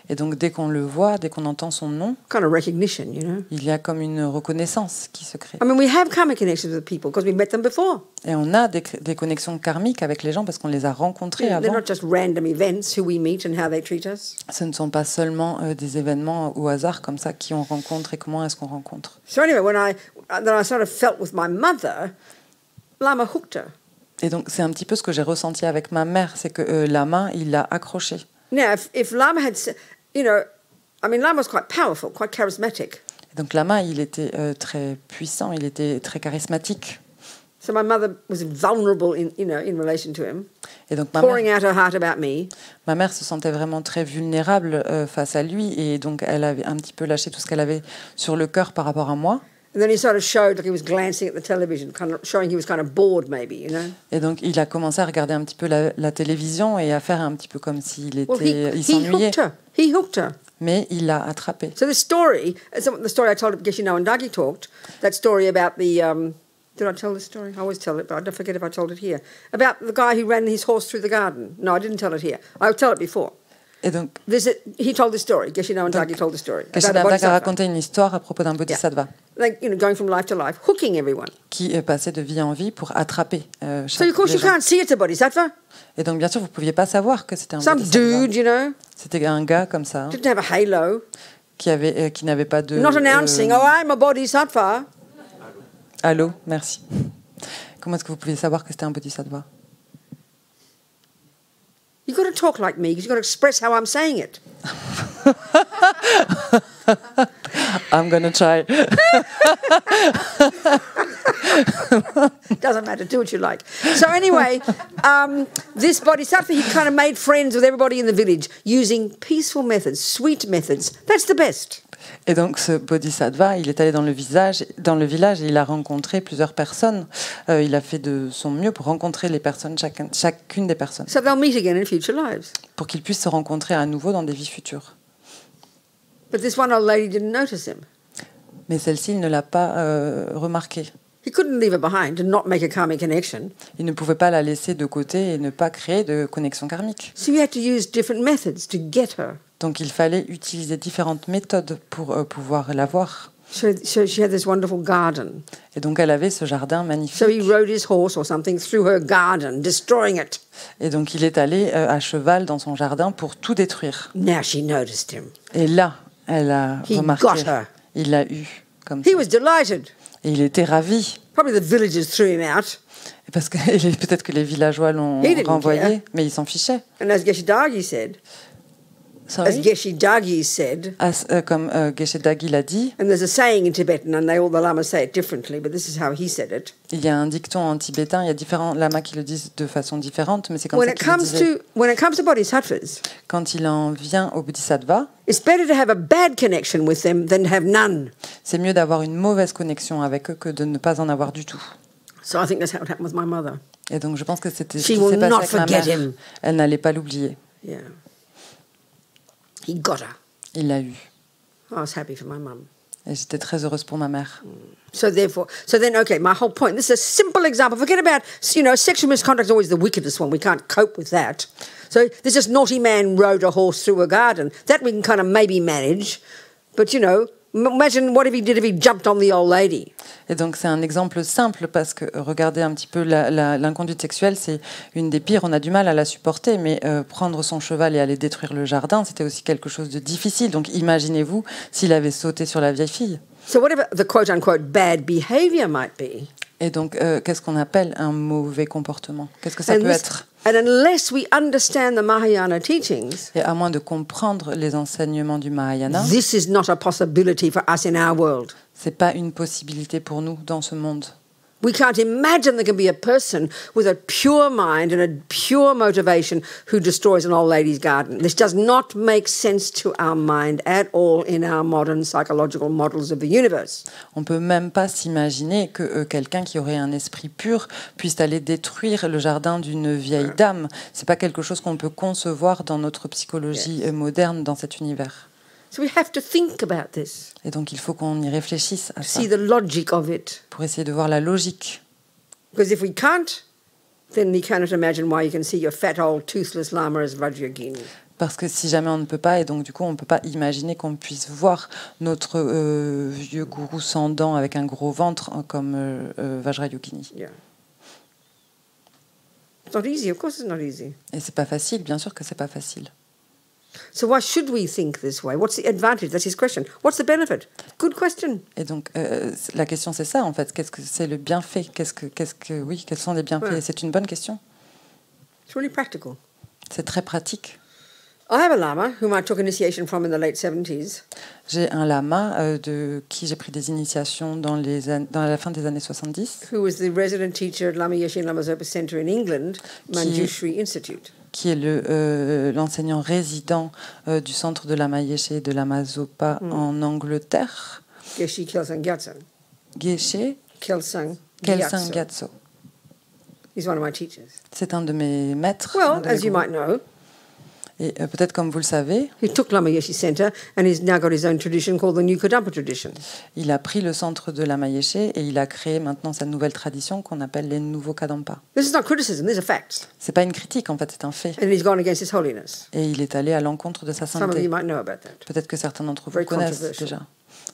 Et donc dès qu'on le voit, dès qu'on entend son nom, kind of recognition, you know. il y a comme une reconnaissance qui se crée. I mean, we have karmic connections with people because we've met them before. Et on a des connexions karmiques avec les gens parce qu'on les a rencontrés They're avant. not just random events who we meet and how they treat us. Ce ne sont pas seulement des événements au hasard comme ça qui on rencontre et comment est-ce qu'on rencontre. So anyway, when I sort of felt with my mother, Lama hooked her. Et donc c'est un petit peu ce que j'ai ressenti avec ma mère, c'est que Lama, il l'a accroché. Now, if Lama had, you know, I mean, Lama was quite powerful, quite charismatic. Et donc Lama, il était très puissant, il était très charismatique. So my mother was vulnerable in relation to him, Et donc pouring out her heart about me. ma mère se sentait vraiment très vulnérable face à lui et donc elle avait un petit peu lâché tout ce qu'elle avait sur le cœur par rapport à moi. And then he sort of showed, like he was glancing at the television, kind of showing he was kind of bored, maybe, you know. Et donc il a commencé à regarder un petit peu la télévision et à faire un petit peu comme s'il Well, il he s'ennuyait. hooked her. He hooked her. Mais il l'a attrapé. So this story, the story I told at Geshe Nawandagi talked, that story about the, did I tell this story? I always tell it, but I don't forget if I told it here. About the guy who ran his horse through the garden. No, I didn't tell it here. I'll tell it before. Et donc He told this story. Geshe Nawandagi told the story. Geshe about a Nawandagi a bodhisattva. raconté une histoire à propos d'un bodhisattva Like, you know, going from life to life, hooking everyone. qui passait de vie en vie pour attraper So of course les you gens. can't see it's a bodhisattva. Et donc bien sûr vous ne pouviez pas savoir que c'était un Some bodhisattva. dude, you know, C'était un gars comme ça didn't have a halo. qui n'avait pas de Not announcing, oh, I'm a bodhisattva. Allô, merci. Comment est-ce que vous pouviez savoir que c'était un bodhisattva? You've got to talk like me because you've got to express how I'm saying it. I'm gonna try. Doesn't matter, do what you like. So anyway, this bodhisattva, he kind of made friends with everybody in the village using peaceful methods, sweet methods. That's the best. Et donc ce bodhisattva, il est allé dans le village et il a rencontré plusieurs personnes. Il a fait de son mieux pour rencontrer les personnes, chacune des personnes, So they'll meet again in future lives. pour qu'ils puissent se rencontrer à nouveau dans des vies futures. But this one old lady didn't notice him. Mais celle-ci, il ne l'a pas remarqué. He couldn't leave her behind and not make a karmic connection. Il ne pouvait pas la laisser de côté et ne pas créer de connexion karmique. So he had to use different methods to get her. Donc il fallait utiliser différentes méthodes pour pouvoir la voir. So she had this wonderful garden. Et donc elle avait ce jardin magnifique. So he rode his horse or something through her garden, destroying it. Et donc il est allé à cheval dans son jardin pour tout détruire. Now she noticed him. Et là, elle a He remarqué. got her. Il l'a eu comme ça. He was delighted. Et il était ravi. Probably the villagers threw him out. Parce que peut-être que les villageois l'ont He didn't renvoyé, care. mais il s'en fichait. And as Geshe Dagi said, Sorry? Comme Geshe Dagi l'a dit, and there's a saying in Tibetan, and all the lamas say it differently, but this is how he said it. il y a un dicton en tibétain, il y a différents lamas qui le disent de façon différente, mais c'est comme When ça it qu'il le comes disait. when it comes to bodhisattvas, Quand il en vient au bodhisattva, it's better to have a bad connection with them than to have none. c'est mieux d'avoir une mauvaise connexion avec eux que de ne pas en avoir du tout. So I think that's how it happened with my mother. Et donc je pense que c'était ce She qui will s'est passé not avec ma forget mère. him. Elle n'allait pas l'oublier. Yeah. He got her. Il l'a eu. I was happy for my mum. Et j'étais très heureuse pour ma mère. So then, okay, my whole point, this is a simple example. Forget about, sexual misconduct is always the wickedest one. We can't cope with that. So this naughty man rode a horse through a garden. That we can kind of maybe manage. But, imagine what if he jumped on the old lady. Et donc c'est un exemple simple parce que regardez un petit peu l'inconduite sexuelle, c'est une des pires, on a du mal à la supporter, mais prendre son cheval et aller détruire le jardin, c'était aussi quelque chose de difficile. Donc imaginez-vous s'il avait sauté sur la vieille fille. So whatever the quote-unquote bad behavior might be. Et donc qu'est-ce qu'on appelle un mauvais comportement? Qu'est-ce que ça peut être? And unless we understand the Mahayana teachings, Et à moins de comprendre les enseignements du Mahayana, this is not a possibility for us in our world. c'est pas une possibilité pour nous dans ce monde. We can't imagine there can be a person with a pure mind and a pure motivation who destroys an old lady's garden. This does not make sense to our mind at all in our modern psychological models of the universe. On peut même pas s'imaginer que quelqu'un qui aurait un esprit pur puisse aller détruire le jardin d'une vieille dame. C'est pas quelque chose qu'on peut concevoir dans notre psychologie moderne dans cet univers. So we have to think about this. Et donc il faut qu'on y réfléchisse à ça See the logic of it. pour essayer de voir la logique. Because if we can't, then we cannot imagine why you can see your fat old toothless lama as Vajrayogini. Parce que si jamais on ne peut pas, et donc du coup on ne peut pas imaginer qu'on puisse voir notre vieux gourou sans dents avec un gros ventre comme Vajrayogini. Yeah. It's not easy, of course it's not easy. Et c'est pas facile, bien sûr que c'est pas facile. So why should we think this way? What's the advantage? That's his question. What's the benefit? Good question. Et donc la question c'est ça en fait. Qu'est-ce que c'est le bienfait? Quels sont les bienfaits? Ouais. C'est une bonne question. It's really practical. C'est très pratique. I have a lama whom I took initiation from in the late 70s. J'ai un lama de qui j'ai pris des initiations dans la fin des années 70. Who was the resident teacher at Lama Yeshe Lama Zopa Center in England, Manjushri Institute. Qui est l'enseignant résident du centre de Lama Yeshe et de Lama Zopa en Angleterre. Geshe Kelsang Gyatso. Geshe Kelsang Gyatso. He's one of my teachers. C'est un de mes maîtres. Well, as you might know, et peut-être comme vous le savez, he took Lama Yeshe Center and he's now got his own tradition called the New Kadampa tradition. Il a pris le centre de Lama Yeshe et il a créé maintenant sa nouvelle tradition qu'on appelle les nouveaux Kadampa. This is not criticism, these are facts. C'est pas une critique en fait, c'est un fait. And he's gone against His Holiness. Et il est allé à l'encontre de sa Some of sainteté. you might know about that. Peut-être que certains d'entre vous Very connaissent controversial. déjà.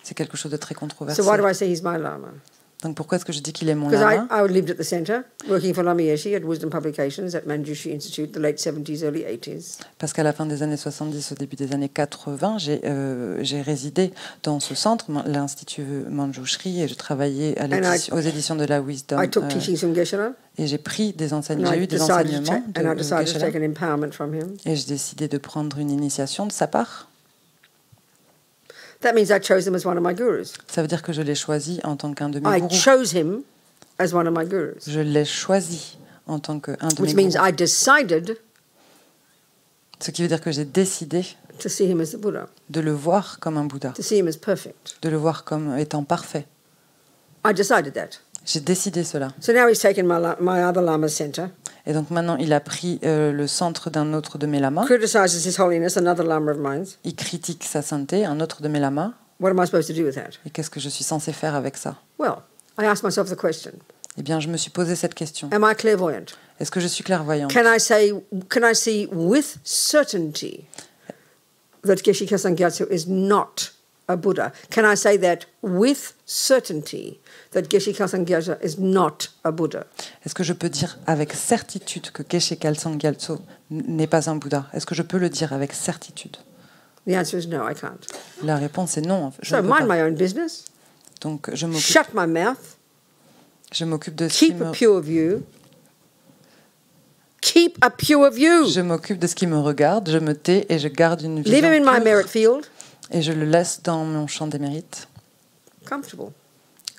C'est quelque chose de très So controversé. why do I say he's my Lama? Donc pourquoi est-ce que je dis qu'il est mon Because lama? I lived at the center, working for Lama Yeshe at Wisdom Publications at Manjushri Institute, the late 70s, early 80s. Parce qu'à la fin des années 70, au début des années 80, j'ai résidé dans ce centre, l'Institut Manjushri, et je travaillais aux éditions de la Wisdom. I took teachings from Geshe-la, Et j'ai pris des and enseignements, I j'ai eu des decided enseignements to de take Geshe-la, an empowerment from him. et j'ai décidé de prendre une initiation de sa part. That means I chose him as one of my gurus. Ça veut dire que je l'ai choisi en tant qu'un de mes I gourous. chose him as one of my gurus, Je l'ai choisi en tant qu'un de which mes means gourous. I decided Ce qui veut dire que j'ai décidé to see him as the Buddha, de le voir comme un Bouddha, to see him as perfect. de le voir comme étant parfait. I decided that. J'ai décidé cela. So now he's taken my other Lama center, Et donc maintenant, il a pris le centre d'un autre de mes lamas. criticizes His Holiness, another Lama of mine. Il critique sa sainteté, un autre de mes lamas. What am I supposed to do with that? Et qu'est-ce que je suis censé faire avec ça? Well, I asked myself the question, Eh bien, je me suis posé cette question. am I clairvoyant? Est-ce que je suis clairvoyante? Can I see with certainty that Geshe Kelsang Gyatso is not a Buddha? Can I say that with certainty that Geshe Kelsang Gyatso is not a Buddha? Est-ce que je peux dire avec certitude que Geshe Kelsang Gyatso n'est pas un Bouddha? Est-ce que je peux le dire avec certitude? The answer is no, I can't. La réponse est non. Je So ne peux mind pas. my own business, Donc, je shut my mouth, m'occupe de ce qui keep a pure view. Keep a pure view. je m'occupe de ce qui me regarde, je me tais et je garde une Leave him in vision my pure, merit field, et je le laisse dans mon champ des mérites, comfortable.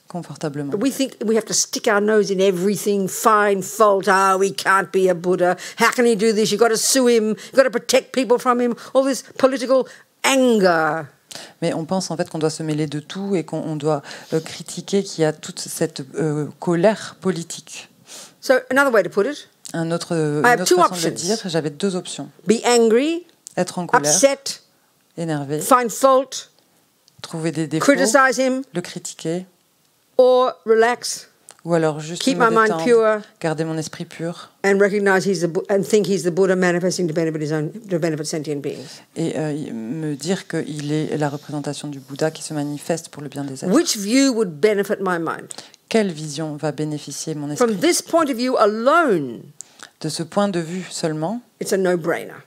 confortablement. But we think we have to stick our nose in everything, find fault. He can't be a Buddha. How can he do this? You've got to sue him. You've got to protect people from him. All this political anger. Mais on pense en fait qu'on doit se mêler de tout et qu'on doit critiquer qu'il y a toute cette colère politique. So another way to put it, Une autre have two façon de options. dire, j'avais deux options. be angry, Être en colère, upset, énervé, find fault, trouver des défauts, criticize him, le critiquer, or relax ou alors juste Keep me my mind détendre, pure. garder mon esprit pur and recognize and think he's the Buddha manifesting to benefit sentient beings. et me dire qu'il est la représentation du Bouddha qui se manifeste pour le bien des êtres. Which view would benefit my mind? Quelle vision va bénéficier mon esprit? From this point of view alone, De ce point de vue seulement, it's a no-brainer.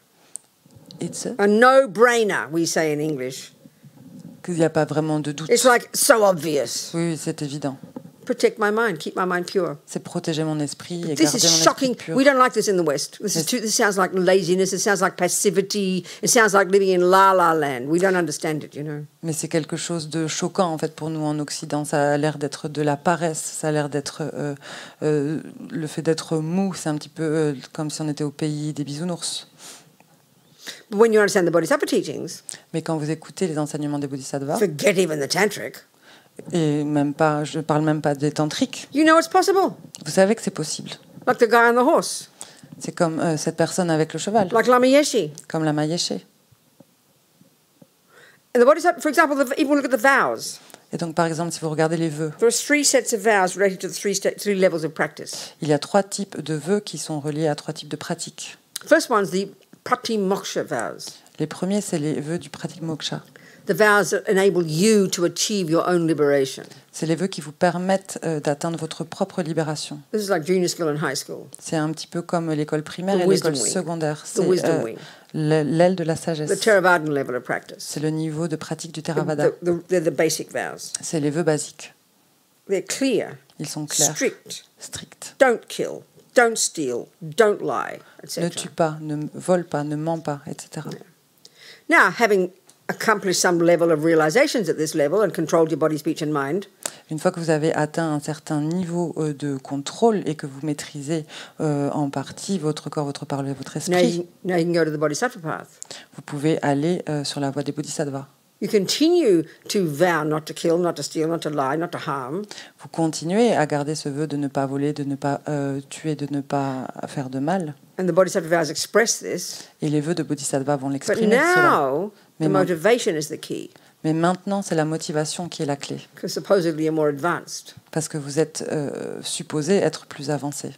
it's A no-brainer, we say in English. qu'il n'y a pas vraiment de doute. It's like so obvious. Oui, c'est évident. protect my mind, keep my mind pure. C'est protéger mon esprit et This garder is mon esprit shocking. pur. We don't like this in the West. This sounds like laziness. It sounds like passivity. It sounds like living in la la land. We don't understand it, you know. Mais c'est quelque chose de choquant en fait pour nous en Occident. Ça a l'air d'être de la paresse. Ça a l'air d'être le fait d'être mou. C'est un petit peu comme si on était au pays des bisounours. But when you understand the Bodhisattva teachings, Mais quand vous écoutez les enseignements des Bodhisattvas, forget even the tantric. et même pas, je parle même pas des tantriques, You know it's possible. vous savez que c'est possible. Like the guy on the horse, C'est comme cette personne avec le cheval, like Lama Yeshe. comme la Mayeshe. And the Bodhisattva, for example, even look at the vows. Et donc, par exemple, si vous regardez les vœux, There are 3 sets of vows related to the three levels of practice. il y a 3 types de vœux qui sont reliés à 3 types de pratiques. First one's the Pratimoksha vows. Les premiers, c'est les vœux du pratique moksha. The vows that enable you to achieve your own liberation. C'est les vœux qui vous permettent d'atteindre votre propre libération. This is like junior school and high school. C'est un petit peu comme l'école primaire The et wisdom l'école wing. secondaire. The C'est wisdom wing. l'aile de la The sagesse. Theravadan level of practice. C'est le niveau de pratique du Theravada. They're the basic vows. C'est les vœux basiques. They're clear, Ils sont clairs, strict. stricts. Don't kill, don't steal, don't lie, Ne etc. tue pas, ne vole pas, ne ment pas, etc. Now, having accomplished some level of realizations at this level and controlled your body, speech and mind, Une fois que vous avez atteint un certain niveau de contrôle et que vous maîtrisez en partie votre corps, votre parole et votre now esprit, you can go to the Bodhisattva path. vous pouvez aller sur la voie des bodhisattvas. You continue to vow not to kill, not to steal, not to lie, not to harm, Vous continuez à garder ce vœu de ne pas voler, de ne pas tuer, de ne pas faire de mal. and the Bodhisattva vows express this. Et les vœux de bodhisattva vont But l'exprimer, cela. now, the Mais non. motivation is the key, Mais maintenant, c'est la motivation qui est la clé. because supposedly you're more advanced. Parce que vous êtes supposé être plus avancé.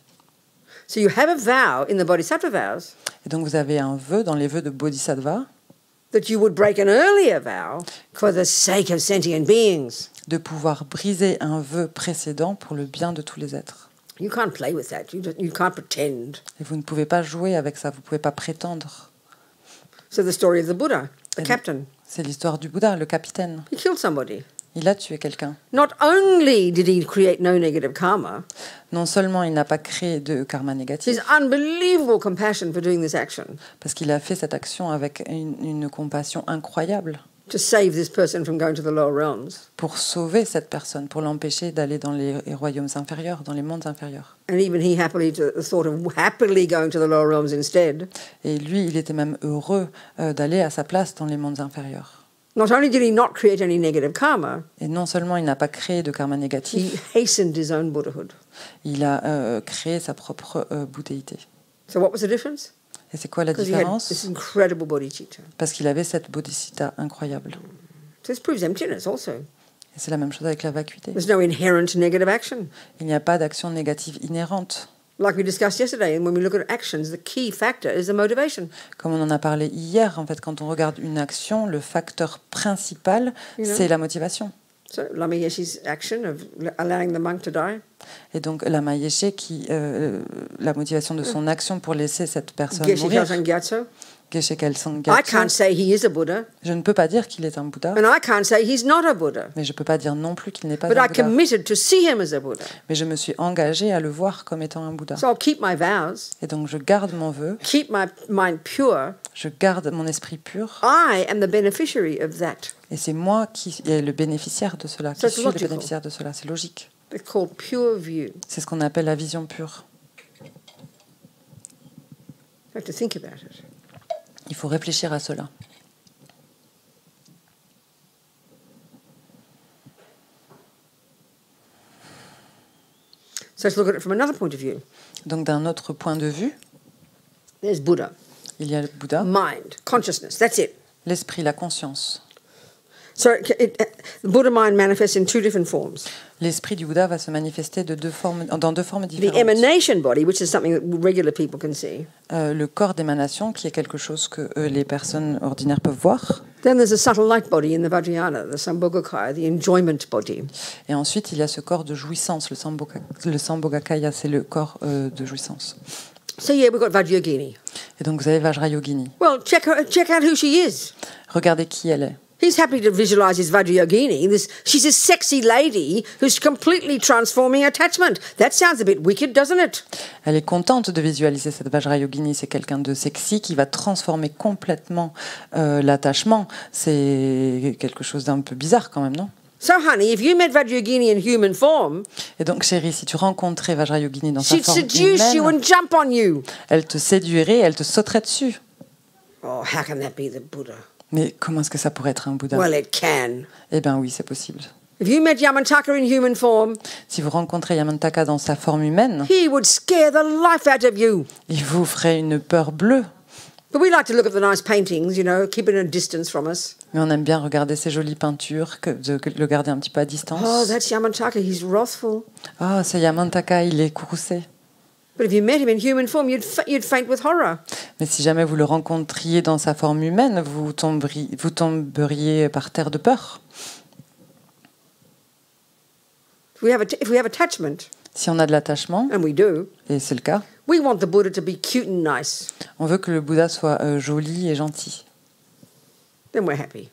So you have a vow in the Bodhisattva vows Et donc, vous avez un vœu dans les vœux de bodhisattva that you would break an earlier vow for the sake of sentient beings. de pouvoir briser un vœu précédent pour le bien de tous les êtres. You can't play with that. You can't pretend. Et vous ne pouvez pas jouer avec ça, vous ne pouvez pas prétendre. So the story of the Buddha, the And- captain, C'est l'histoire du Bouddha, le capitaine. he killed somebody. Il a tué quelqu'un. Not only did he create no negative karma, Non seulement il n'a pas créé de karma négatif, his unbelievable compassion for doing this action parce qu'il a fait cette action avec une compassion incroyable to save this person from going to the lower realms, pour sauver cette personne, pour l'empêcher d'aller dans les royaumes inférieurs, dans les mondes inférieurs. and even he thought of happily going to the lower realms instead. Et lui, il était même heureux d'aller à sa place dans les mondes inférieurs. Not only did he not create any negative karma, Et non seulement il n'a pas créé de karma he négatif, hastened his own Buddhahood. il a créé sa propre bouddhéité. So what was the difference? Et c'est quoi la Because he had this différence? incredible bodhicitta. Parce qu'il avait cette bodhisattva incroyable. So this proves emptiness also. Et c'est la même chose avec la vacuité. There's no inherent negative action. Il n'y a pas d'action négative inhérente. Like we discussed yesterday, and when we look at actions, the key factor is the motivation. Comme on en a parlé hier, en fait, quand on regarde une action, le facteur principal, You know. c'est la motivation. So Lama Yeshe's action of allowing the monk to die, Et donc la Mayeshe, la motivation de son action pour laisser cette personne Geshe mourir, Kelsang Gyatso. Geshe Kelsang I can't Gyatso, say he is a Buddha, je ne peux pas dire qu'il est un Bouddha, and I can't say he's not a Buddha. mais je ne peux pas dire non plus qu'il n'est pas But un I Bouddha. committed to see him as a Buddha. Mais je me suis engagée à le voir comme étant un Bouddha. So I'll keep my vows, Et donc je garde mon vœu, keep my mind pure. je garde mon esprit pur, I am the beneficiary of that. et c'est moi qui est le bénéficiaire de cela, qui So it's suis le logical. bénéficiaire de cela. C'est logique. It's called pure view. C'est ce qu'on appelle la vision pure. You have to think about it. Il faut réfléchir à cela. So let's look at it from another point of view. Donc d'un autre point de vue, There's Buddha, il y a le Bouddha, mind, consciousness. That's it. l'esprit, la conscience. So the Buddha mind manifests in 2 different forms. L'esprit du Bouddha va se manifester dans deux formes The différentes. emanation body, which is something that regular people can see. Le corps d'émanation, qui est quelque chose que les personnes ordinaires peuvent voir. Then there's a subtle light body in the Vajrayana, the Sambhogakaya, the enjoyment body. Et ensuite, il y a ce corps de jouissance, le Sambhogakaya, c'est le corps de jouissance. So yeah, we've got Vajrayogini. Et donc, vous avez Vajrayogini. Well, check out who she is. Regardez qui elle est. He's happy to visualize his Vajrayogini. She's a sexy lady who's completely transforming attachment. That sounds a bit wicked, doesn't it? Elle est contente de visualiser cette Vajrayogini. C'est quelqu'un de sexy qui va transformer complètement l'attachement. C'est quelque chose d'un peu bizarre quand même, non? So, honey, if you met Vajrayogini in human form, et donc, chérie, si tu rencontrais Vajrayogini dans sa she'd forme seduce you humaine, and jump on you. elle te séduirait, elle te sauterait dessus. Oh, how can that be the Buddha? Mais comment est-ce que ça pourrait être un Bouddha? Well, it can. Eh bien oui, c'est possible. If you met Yamantaka in human form, Si vous rencontrez Yamantaka dans sa forme humaine, he would scare the life out of you. il vous ferait une peur bleue. But we like to look at the nice paintings, you know, keep it at a distance from us. Mais on aime bien regarder ces jolies peintures, de le garder un petit peu à distance. Oh, that's Yamantaka, he's wrathful. Ah, c'est Yamantaka, il est courroucé. But if you met him in human form, you'd faint with horror. Mais si jamais vous le rencontriez dans sa forme humaine, vous tomberiez par terre de peur. If we have attachment, Si on a de l'attachement, and we do, et c'est le cas, we want the Buddha to be cute and nice. on veut que le Bouddha soit joli et gentil. Then we're happy.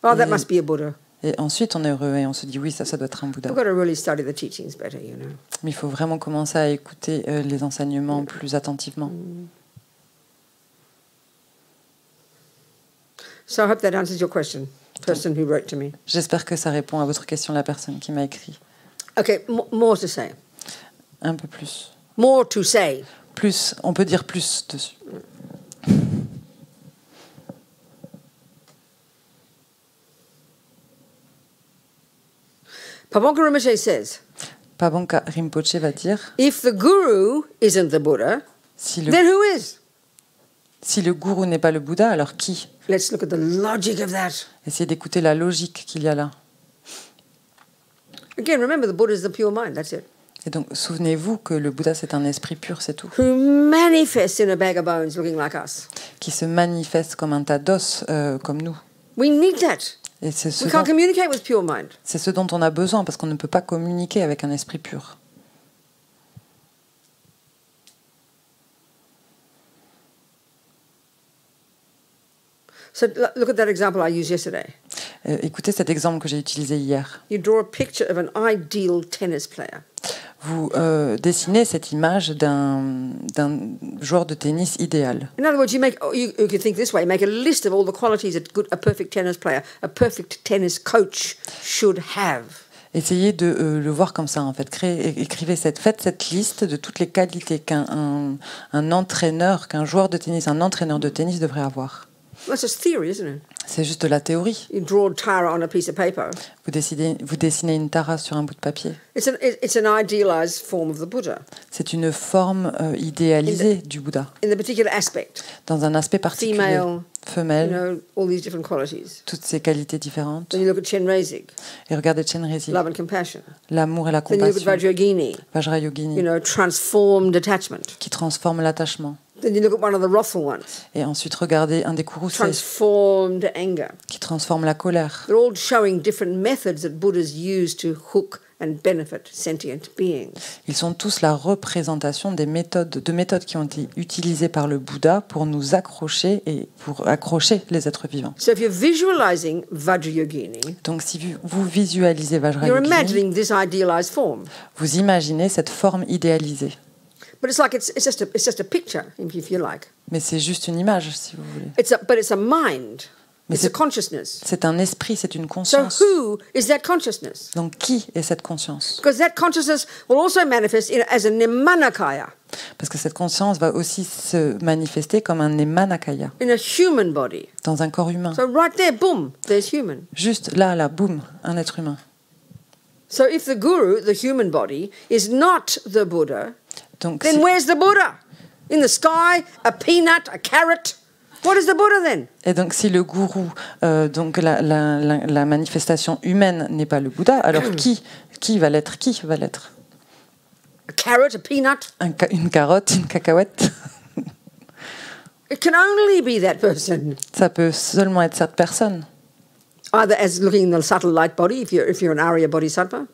Oh, that Yeah. must be a Buddha. Et ensuite, on est heureux et on se dit, oui, ça doit être un Bouddha. We've got to really study the teachings better, you know. Mais il faut vraiment commencer à écouter les enseignements plus attentivement. So I hope that answers your question, person who wrote to me. J'espère que ça répond à votre question, la personne qui m'a écrit. Okay, more to say. Un peu plus. More to say. Plus, on peut dire plus dessus. Pavanka Rinpoche says, Pavanka Rinpoche va dire, if the guru isn't the Buddha, si then who is? le gourou n'est pas le Bouddha, alors qui? Let's look at the logic of that. Essayez d'écouter la logique qu'il y a là. Again, remember, the Buddha is the pure mind, that's it. Et donc, souvenez-vous que le Bouddha, c'est un esprit pur, c'est tout. Who manifests in a bag of bones looking like us. Qui se manifeste comme un tas d'os, comme nous. We need that. Et c'est We can't communicate with pure mind. ce dont on a besoin, parce qu'on ne peut pas communiquer avec un esprit pur. So look at that example I used yesterday. Écoutez cet exemple que j'ai utilisé hier. You draw a picture of an ideal tennis player. Vous dessinez cette image d'un joueur de tennis idéal. In other words, you could think this way: make a list of all the qualities a perfect tennis player, a perfect tennis coach should have. Essayez de le voir comme ça, en fait. Faites cette liste de toutes les qualités qu'un entraîneur, qu'un joueur de tennis, un entraîneur de tennis devrait avoir. That's just theory, isn't it? C'est juste de la théorie. You draw Tara on a piece of paper. Vous dessinez une Tara sur un bout de papier. It's an idealized form of the Buddha. C'est une forme idéalisée du Bouddha, In the particular aspect, dans un aspect particulier. female, Femelle, you know, all these different qualities. toutes ces qualités différentes. Then you look at Chenrezig, Et regardez Chenrezig, love and compassion. l'amour et la Then you look at compassion. Vajrayogini, Vajrayogini, you know, transformed attachment. qui transforme l'attachement. Then you look at one of the wrathful ones, Et ensuite, regardez un des courroucés, transformed anger. qui transforme la colère. They're all showing different methods that Buddhas use to hook and benefit sentient beings. Ils sont tous la représentation des méthodes qui ont été utilisées par le Bouddha pour nous accrocher et pour accrocher les êtres vivants. So if you're visualizing Vajrayogini, Donc si vous visualisez you're Vajrayogini, imagining this idealized form. vous imaginez cette forme idéalisée. But it's like it's just a picture, if you like. Mais c'est juste une image, si vous voulez. But it's a mind. Mais It's a consciousness. C'est un esprit, c'est une So conscience. who is that consciousness? Donc qui est cette conscience? Because that consciousness will also manifest as a Nimanakaya, Parce que cette conscience va aussi se manifester comme un Emanakaya, in a human body. dans un corps humain. So right there, boom, there's human. Juste là, boum, un être humain. So if the guru, the human body, is not the Buddha, Donc then where's the Buddha? In the sky, a peanut, a carrot? What is the Buddha then? Et donc, si le gourou, donc la manifestation humaine n'est pas le Bouddha, alors qui va l'être? Qui va l'être? A carrot, a peanut? Une carotte, une cacahuète? It can only be that person. Ça peut seulement être cette personne. Either as looking in the subtle light body, if you're an Arya Bodhisattva.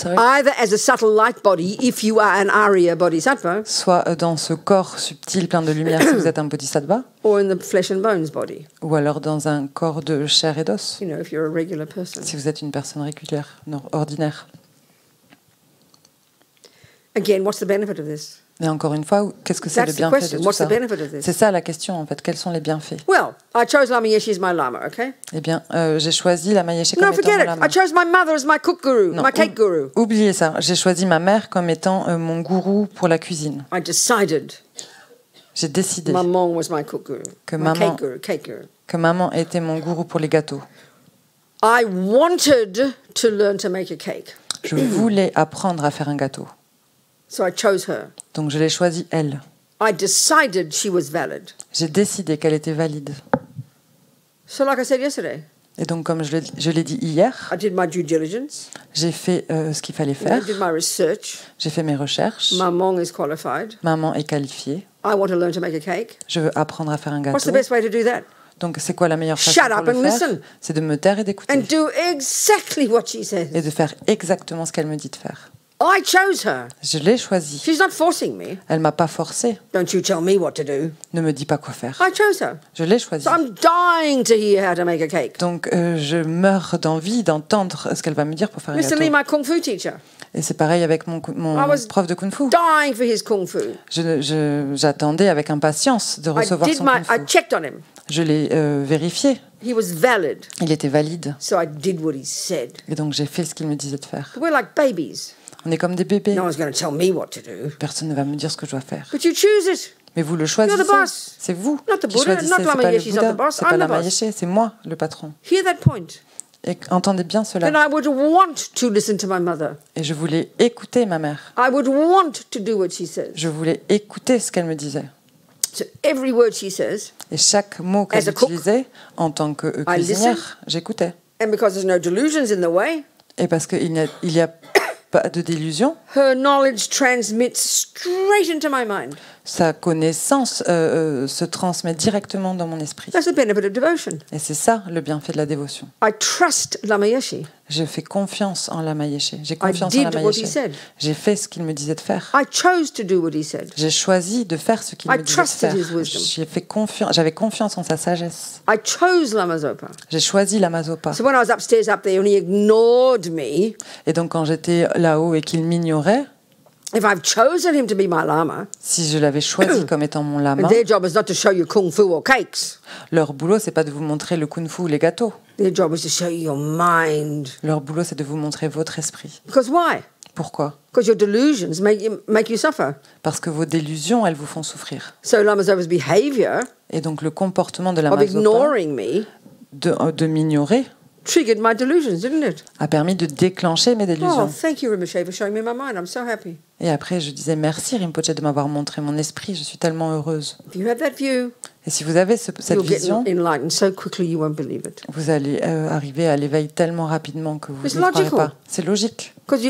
either as a subtle light body, if you are an Arya bodhisattva, soit dans ce corps subtil plein de lumière si vous êtes un bodhisattva, or in the flesh and bones body. ou alors dans un corps de chair et d'os, You know, if you're a regular person. si vous êtes une personne régulière, ordinaire. Again, what's the benefit of this? Et encore une fois, qu'est-ce que c'est le That's the bienfait de question. tout What's ça? the benefit of this? C'est ça la question en fait. Quels sont les bienfaits? Well, I chose Lama Yeshe as my lama, okay? Eh bien, j'ai choisi Lama Yeshe comme No, étant forget mon it. lama. I chose my mother as my cook guru, Non, my cake guru. oubliez ça. J'ai choisi ma mère comme étant mon gourou pour la cuisine. I decided J'ai décidé my mom was my cook guru, Que my maman- cake guru. que maman était mon gourou pour les gâteaux. I wanted to learn to make a cake, Je voulais apprendre à faire un gâteau. so I chose her. Donc je l'ai choisie elle. I decided she was valid. J'ai décidé qu'elle était valide. So like I said yesterday, Et donc comme je l'ai dit hier, I did my due diligence, j'ai fait ce qu'il fallait I faire. did my research. J'ai fait mes recherches. My mom is qualified. Maman est qualifiée. I want to learn to make a cake. Je veux apprendre à faire un What's the gâteau. best way to do that? Donc c'est quoi la meilleure façon Shut pour up le and faire? listen. C'est de me taire et d'écouter. And do exactly what she says. Et de faire exactement ce qu'elle me dit de faire. I chose her. Je l'ai choisie. She's not forcing me. Elle m'a pas forcé. Don't you tell me what to do. Ne me dis pas quoi faire. I chose her. Je l'ai choisie. So I'm dying to hear how to make a cake. Donc je meurs d'envie d'entendre ce qu'elle va me dire pour faire un Mr. Lee, gâteau. my kung fu teacher, Et c'est pareil avec mon I was prof de kung-fu. dying for his kung fu. J'attendais avec impatience de recevoir son I kung-fu. checked on him. Je l'ai vérifié. He was valid. Il était valide. So I did what he said. Et donc j'ai fait ce qu'il me disait de faire. We're like babies. On est comme des bébés. No one's going to tell me what to do. Personne ne va me dire ce que je dois faire. But you choose it. Mais vous le choisissez. You're the boss. C'est vous Not the qui Buddha, choisissez. not C'est Lama pas le Yeshe's not Bouddha, the boss, c'est pas I'm the Lama boss. Yeshe, c'est moi le patron. Hear that point. Et entendez bien cela. Then I would want to listen to my mother. Et je voulais écouter ma mère. I would want to do what she says. Je voulais écouter ce qu'elle me disait. So every word she says, Et chaque mot qu'elle As a cook, utilisait, en tant que I cuisinière, j'écoutais. and because there's no delusions in the way, Et parce qu'il n'y a pas de délusion, her knowledge transmits straight into my mind. sa connaissance se transmet directement dans mon esprit. That's the benefit of devotion. Et c'est ça le bienfait de la dévotion. I trust Lama Yeshe. Je fais confiance en Lama Yeshe. J'ai I confiance en did Lama what he Yeshe. said. J'ai fait ce qu'il me disait de faire. I chose to do what he said. J'ai choisi de faire ce qu'il I me disait de trusted faire. his wisdom. J'avais confiance en sa sagesse. I chose Lama Zopa. J'ai choisi Lama Zopa. So when I was upstairs up there and he ignored me, Et donc quand j'étais là-haut et qu'il m'ignorait, if I've chosen him to be my Lama, si je l'avais choisi comme étant mon lama, and their job is not to show you kung fu or cakes. leur boulot, c'est pas de vous montrer le kung-fu ou les gâteaux. Their job is to show you your mind. Leur boulot, c'est de vous montrer votre esprit. Because why? Pourquoi? Because your delusions make you suffer. Parce que vos délusions, elles vous font souffrir. So Lama Zopa's behavior Et donc le comportement de of Lama Zopa ignoring me de m'ignorer triggered my delusions, didn't it? a permis de déclencher mes Oh, délusions. thank you, Rinpoche, for showing me my mind. I'm so happy. Et après, je disais merci Rinpoche de m'avoir montré mon esprit, je suis tellement heureuse. If you have that view, Et si vous avez cette you'll get vision, enlightened so quickly you won't believe it. vous allez arriver à l'éveil tellement rapidement que vous It's ne croirez logical. pas. C'est logique. Because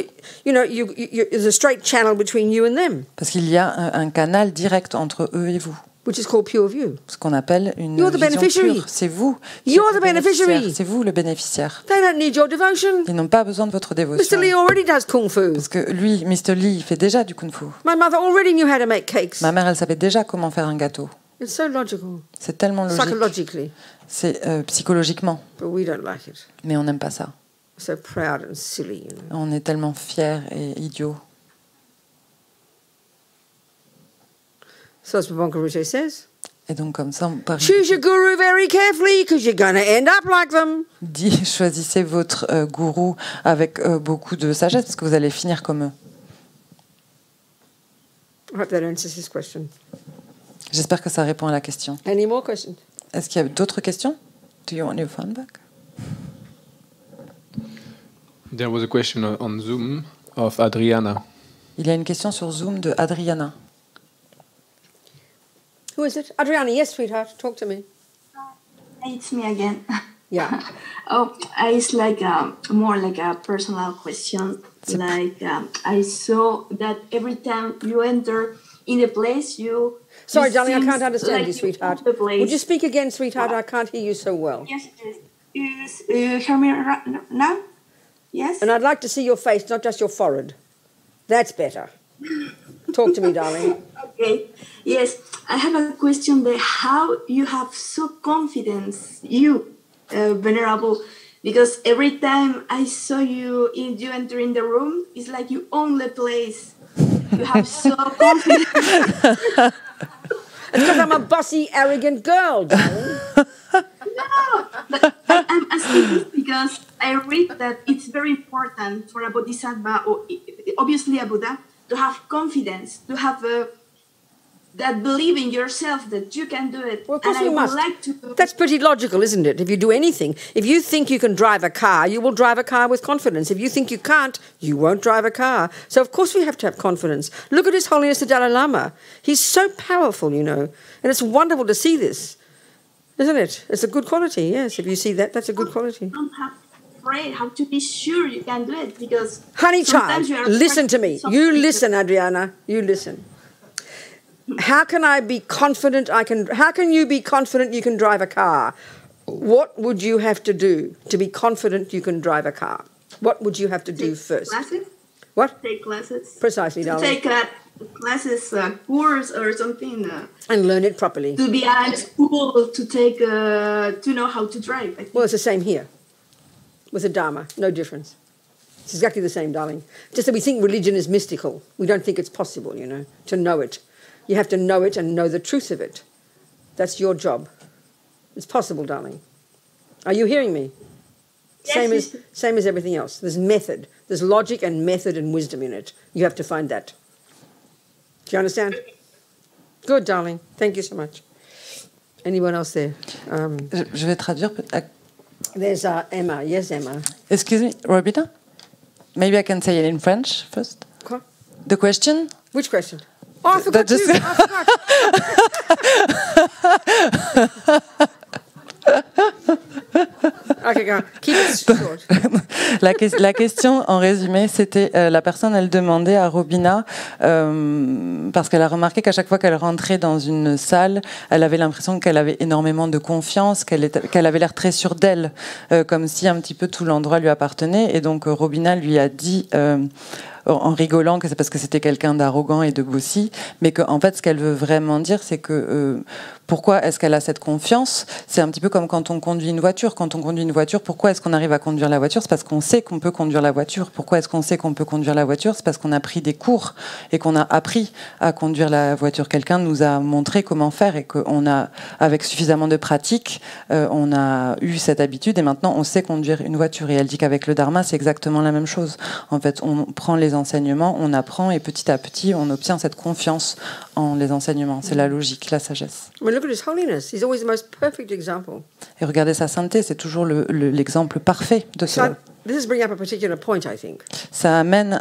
there's a straight channel between you and them, Parce qu'il y a un canal direct entre eux et vous. which is called pure view. Ce qu'on appelle une You're the vision beneficiary. pure. C'est vous. qui You're êtes the le bénéficiaire. beneficiary. C'est vous le bénéficiaire. They don't need your devotion. Ils n'ont pas besoin de votre dévotion. Mr. Lee already does kung fu. Parce que lui, Mr. Lee, il fait déjà du kung-fu. My mother already knew how to make cakes. Ma mère, elle savait déjà comment faire un gâteau. It's so logical, C'est tellement logique. psychologically, C'est psychologiquement. but we don't like it. Mais on n'aime pas ça. We're so proud and silly. On est tellement fiers et idiots. So as Pavanka Rinpoche says, Et donc comme ça, on parle- choose your guru very carefully because you're going to end up like them. dit choisissez votre gourou avec beaucoup de sagesse parce que vous allez finir comme eux. I hope that answers his question. J'espère que ça répond à la question. Any more questions? Est-ce qu'il y a d'autres questions? Do you want your phone back? There was a question on Zoom of Adriana. Il y a une question sur Zoom de Adriana. Who is it? Adriana, yes, sweetheart, talk to me. It's me again. Yeah. It's like more like a personal question. Like I saw that every time you enter in a place, you. Sorry, it darling, I seems can't understand like you, sweetheart. own the place. Would you speak again, sweetheart? I can't hear you so well. Yes, yes. You hear me now? Yes. And I'd like to see your face, not just your forehead. That's better. Talk to me, darling. Okay. Yes, I have a question there. How you have so confidence, you, Venerable, because every time I saw you enter in the room, it's like you own the place. You have so confidence. It's because I'm a bossy, arrogant girl, darling. No, but I'm asking this because I read that it's very important for a bodhisattva, or obviously a Buddha, to have confidence, to have that believe in yourself that you can do it. Well, of course and you I must. would like to. That's pretty logical, isn't it? If you do anything, if you think you can drive a car, you will drive a car with confidence. If you think you can't, you won't drive a car. So, of course, we have to have confidence. Look at His Holiness the Dalai Lama. He's so powerful, you know, and it's wonderful to see this, isn't it? It's a good quality, yes. If you see that, that's a good quality. You don't have to be afraid, how to be sure you can do it, because Honey child, sometimes you are listen to me. something You that- listen, Adriana. You listen. How can I be confident how can you be confident you can drive a car? What would you have to do to be confident you can drive a car? What would you have to do first? Classes? What? Take classes. Precisely, To darling. take classes, course or something. And learn it properly. To be at school, to take, to know how to drive. I think. Well, it's the same here with the Dharma. No difference. It's exactly the same, darling. Just that we think religion is mystical. We don't think it's possible, you know, to know it. You have to know it and know the truth of it. That's your job. It's possible, darling. Are you hearing me? Yes, Same as everything else. There's method. There's logic and method and wisdom in it. You have to find that. Do you understand? Good, darling. Thank you so much. Anyone else there? Je vais traduire. There's Emma. Yes, Emma. Excuse me, Robina? Maybe I can say it in French first. Quoi? The question? Which question? Oh, I forgot just- you. I forgot. Okay, go on. Keep it short. La question, en résumé, c'était la personne, elle demandait à Robina, parce qu'elle a remarqué qu'à chaque fois qu'elle rentrait dans une salle, elle avait l'impression qu'elle avait énormément de confiance, qu'elle avait l'air très sûre d'elle, comme si un petit peu tout l'endroit lui appartenait. Et donc Robina lui a dit, en rigolant, que c'est parce que c'était quelqu'un d'arrogant et de bossy, mais qu'en fait, ce qu'elle veut vraiment dire, c'est que pourquoi est-ce qu'elle a cette confiance? C'est un petit peu comme quand on conduit une voiture. Quand on conduit une voiture, pourquoi est-ce qu'on arrive à conduire la voiture? C'est parce qu'on sait qu'on peut conduire la voiture. Pourquoi est-ce qu'on sait qu'on peut conduire la voiture? C'est parce qu'on a pris des cours et qu'on a appris à conduire la voiture. Quelqu'un nous a montré comment faire et qu'on a, avec suffisamment de pratique, on a eu cette habitude et maintenant on sait conduire une voiture. Et elle dit qu'avec le Dharma, c'est exactement la même chose. En fait, on prend les enseignements, on apprend et petit à petit, on obtient cette confiance en les enseignements. C'est la logique, la sagesse. I mean, look at His Holiness. He's always the most perfect example. Et regardez sa sainteté, c'est toujours l'exemple parfait de So, cela. this is bringing up a particular point, I think. Ça amène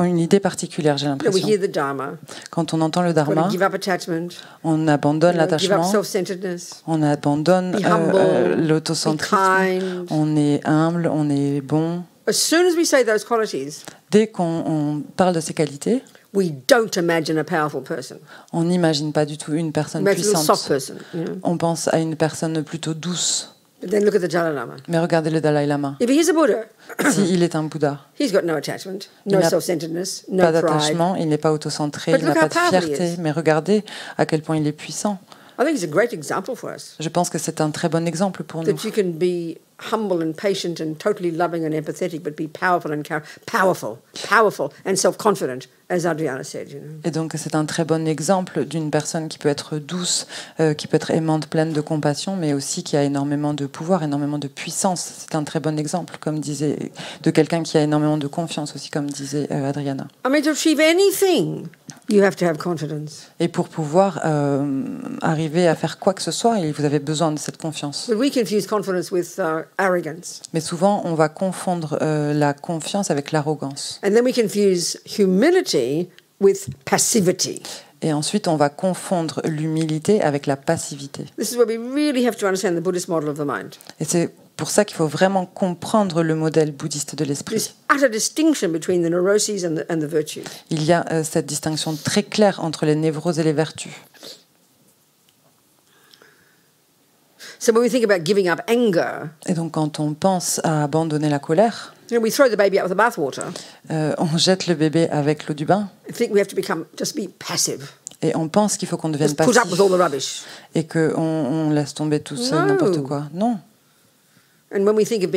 une idée particulière, j'ai You know, we l'impression. hear the Dharma. Quand on entend le We've got Dharma, to give up attachment. on abandonne You know, give up l'attachement, self-centeredness. on abandonne Be humble, Be l'autocentrisme, kind. on est humble, on est bon. As soon as we say those qualities, Dès qu'on parle de ces qualités, we don't imagine a powerful person. on n'imagine pas du tout une personne We imagine a soft puissante. person. You know? On pense à une personne plutôt douce. But then look at the Dalai Lama. Mais regardez le Dalai Lama. If he's a Buddha, S'il est un Bouddha, he's got no attachment, Il no n'a self-centeredness, no pas pride. d'attachement, il n'est pas autocentré, But il n'a look pas how de powerful he fierté. is. Mais regardez à quel point il est puissant. I think he's a great example for us. Je pense que c'est un très bon exemple pour nous. That you can be humble and patient and totally loving and empathetic, but be powerful and self-confident, as Adriana said. You know. Et donc c'est un très bon exemple d'une personne qui peut être douce, qui peut être aimante, pleine de compassion, mais aussi qui a énormément de pouvoir, énormément de puissance. C'est un très bon exemple, comme disait, de quelqu'un qui a énormément de confiance aussi, comme disait Adriana. I mean, to achieve anything, you have to have confidence. Et pour pouvoir arriver à faire quoi que ce soit, vous avez besoin de cette confiance. But we confuse confidence with arrogance. Mais souvent, on va confondre la confiance avec l'arrogance. And then we confuse humility with passivity. Et ensuite, on va confondre l'humilité avec la passivité. This is where we really have to understand the Buddhist model of the mind. Et c'est pour ça qu'il faut vraiment comprendre le modèle bouddhiste de l'esprit. This utter distinction between the neuroses and the virtues. Il y a cette distinction très claire entre les névroses et les vertus. So when we think about giving up anger, Et donc, quand on pense à abandonner la colère, You know, we throw the baby out with the bathwater. On jette le bébé avec l'eau du bain I think we have to just be passive. et on pense qu'il faut qu'on devienne Just put up with all the passif rubbish. et qu'on laisse tomber tout ça, No. n'importe quoi. Non. And when we think of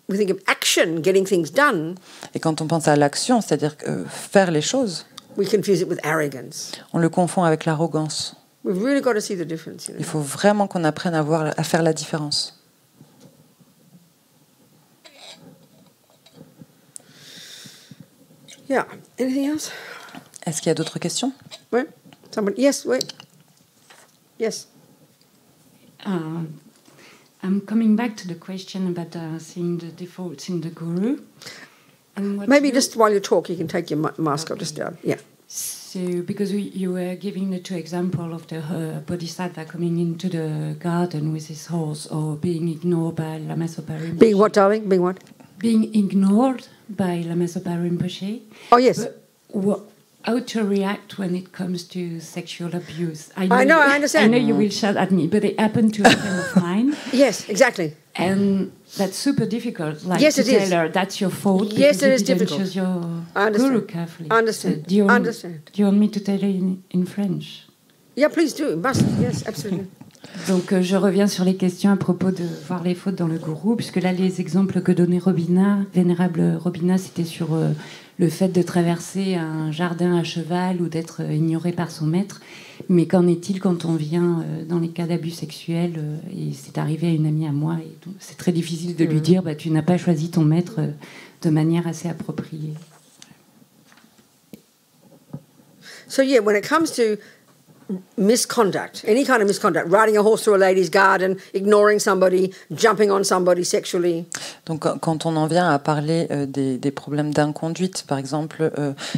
we think of action, getting things done, Et quand on pense à l'action, c'est-à-dire faire les choses, we confuse it with arrogance. on le confond avec l'arrogance. We've really got to see the difference. You know? Il faut vraiment qu'on apprenne à faire la différence. Yeah. Anything else? Est-ce qu'il y a d'autres questions? Wait. Somebody. Yes. Wait. Yes. I'm coming back to the question about seeing the defaults in the guru. And what Maybe you- just while you talk, you can take your mask off just down. Yeah. So, because you were giving the two examples of the bodhisattva coming into the garden with his horse, or being ignored by Lama Zopa Rinpoche. Being what, darling? Being what? Being ignored by Lama Zopa Rinpoche. Oh, yes. But how to react when it comes to sexual abuse? I know, I understand. I know you will shout at me, but it happened to a friend of mine. Yes, exactly. And that's super difficult. Like Yes, to it tell is. her that's your fault. Yes, because it you is didn't difficult. choose your I understand. guru carefully. I understand. So do you I want, understand. Do you want me to tell you in French? Yeah, please do. Must. Yes, absolutely. Donc je reviens sur les questions à propos de voir les fautes dans le gourou, puisque là les exemples que donnait Robina, vénérable Robina, c'était sur le fait de traverser un jardin à cheval ou d'être ignoré par son maître. Mais qu'en est-il quand on vient dans les cas d'abus sexuels et c'est arrivé à une amie à moi, et donc c'est très difficile de lui dire tu n'as pas choisi ton maître de manière assez appropriée. So, yeah, when it comes to misconduct, any kind of misconduct, riding a horse through a lady's garden, ignoring somebody, jumping on somebody sexually. Donc, quand on en vient à parler des problèmes d'inconduite, par exemple,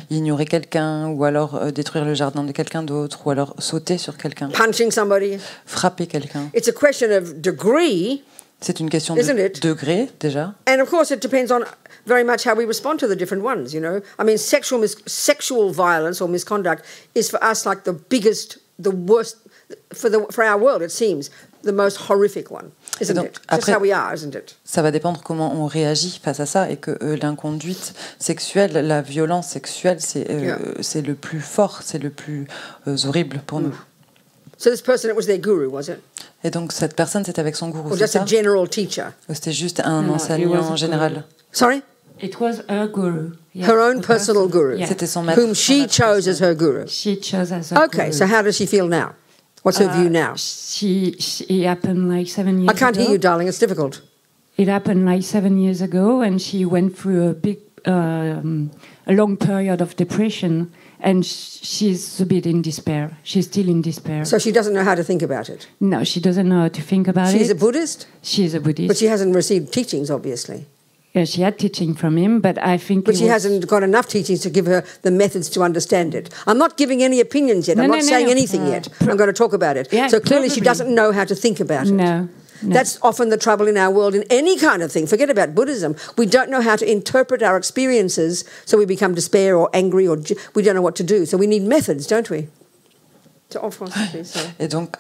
ignorer quelqu'un, ou alors détruire le jardin de quelqu'un d'autre, ou alors sauter sur quelqu'un, Punching somebody. frapper quelqu'un, It's a question of degree, c'est une question Isn't de it? degré, déjà. and of course it depends on very much how we respond to the different ones, you know. I mean, sexual violence or misconduct is for us like the biggest, the worst, for our world, it seems, the most horrific one, isn't donc, it? Just après- how we are, isn't it? Ça va dépendre comment on réagit face à ça, et que l'inconduite sexuelle, la violence sexuelle, c'est le plus fort, c'est le plus horrible pour nous. So this person, it was their guru, was it? Et donc cette personne, c'était avec son gourou, Or c'est just a ça? general teacher? Ou c'était juste un Non, enseignant it was a général? Sorry? It was her guru. Yeah, Her own the personal person- guru. yeah. C'était son maître. Whom she chose as her guru. She chose as her Okay, guru. so how does she feel now? What's her view now? It happened like 7 years I can't ago. hear you, darling. It's difficult. It happened like 7 years ago, and she went through a long period of depression, and she's a bit in despair. She's still in despair. So she doesn't know how to think about it. No, she doesn't know how to think about She's a it. Buddhist, She's a Buddhist. but she hasn't received teachings, obviously. Yeah, she had teaching from him, but I think But it she was- hasn't got enough teachings to give her the methods to understand it. I'm not giving any opinions yet. No, I'm no, not no, saying no. anything yet. I'm going to talk about it. Yeah, So clearly she probably. doesn't know how to think about it. No. That's often the trouble in our world in any kind of thing. Forget about Buddhism. We don't know how to interpret our experiences, so we become despair or angry, or we don't know what to do. So we need methods, don't we? So, en français, please, sorry. Et donc,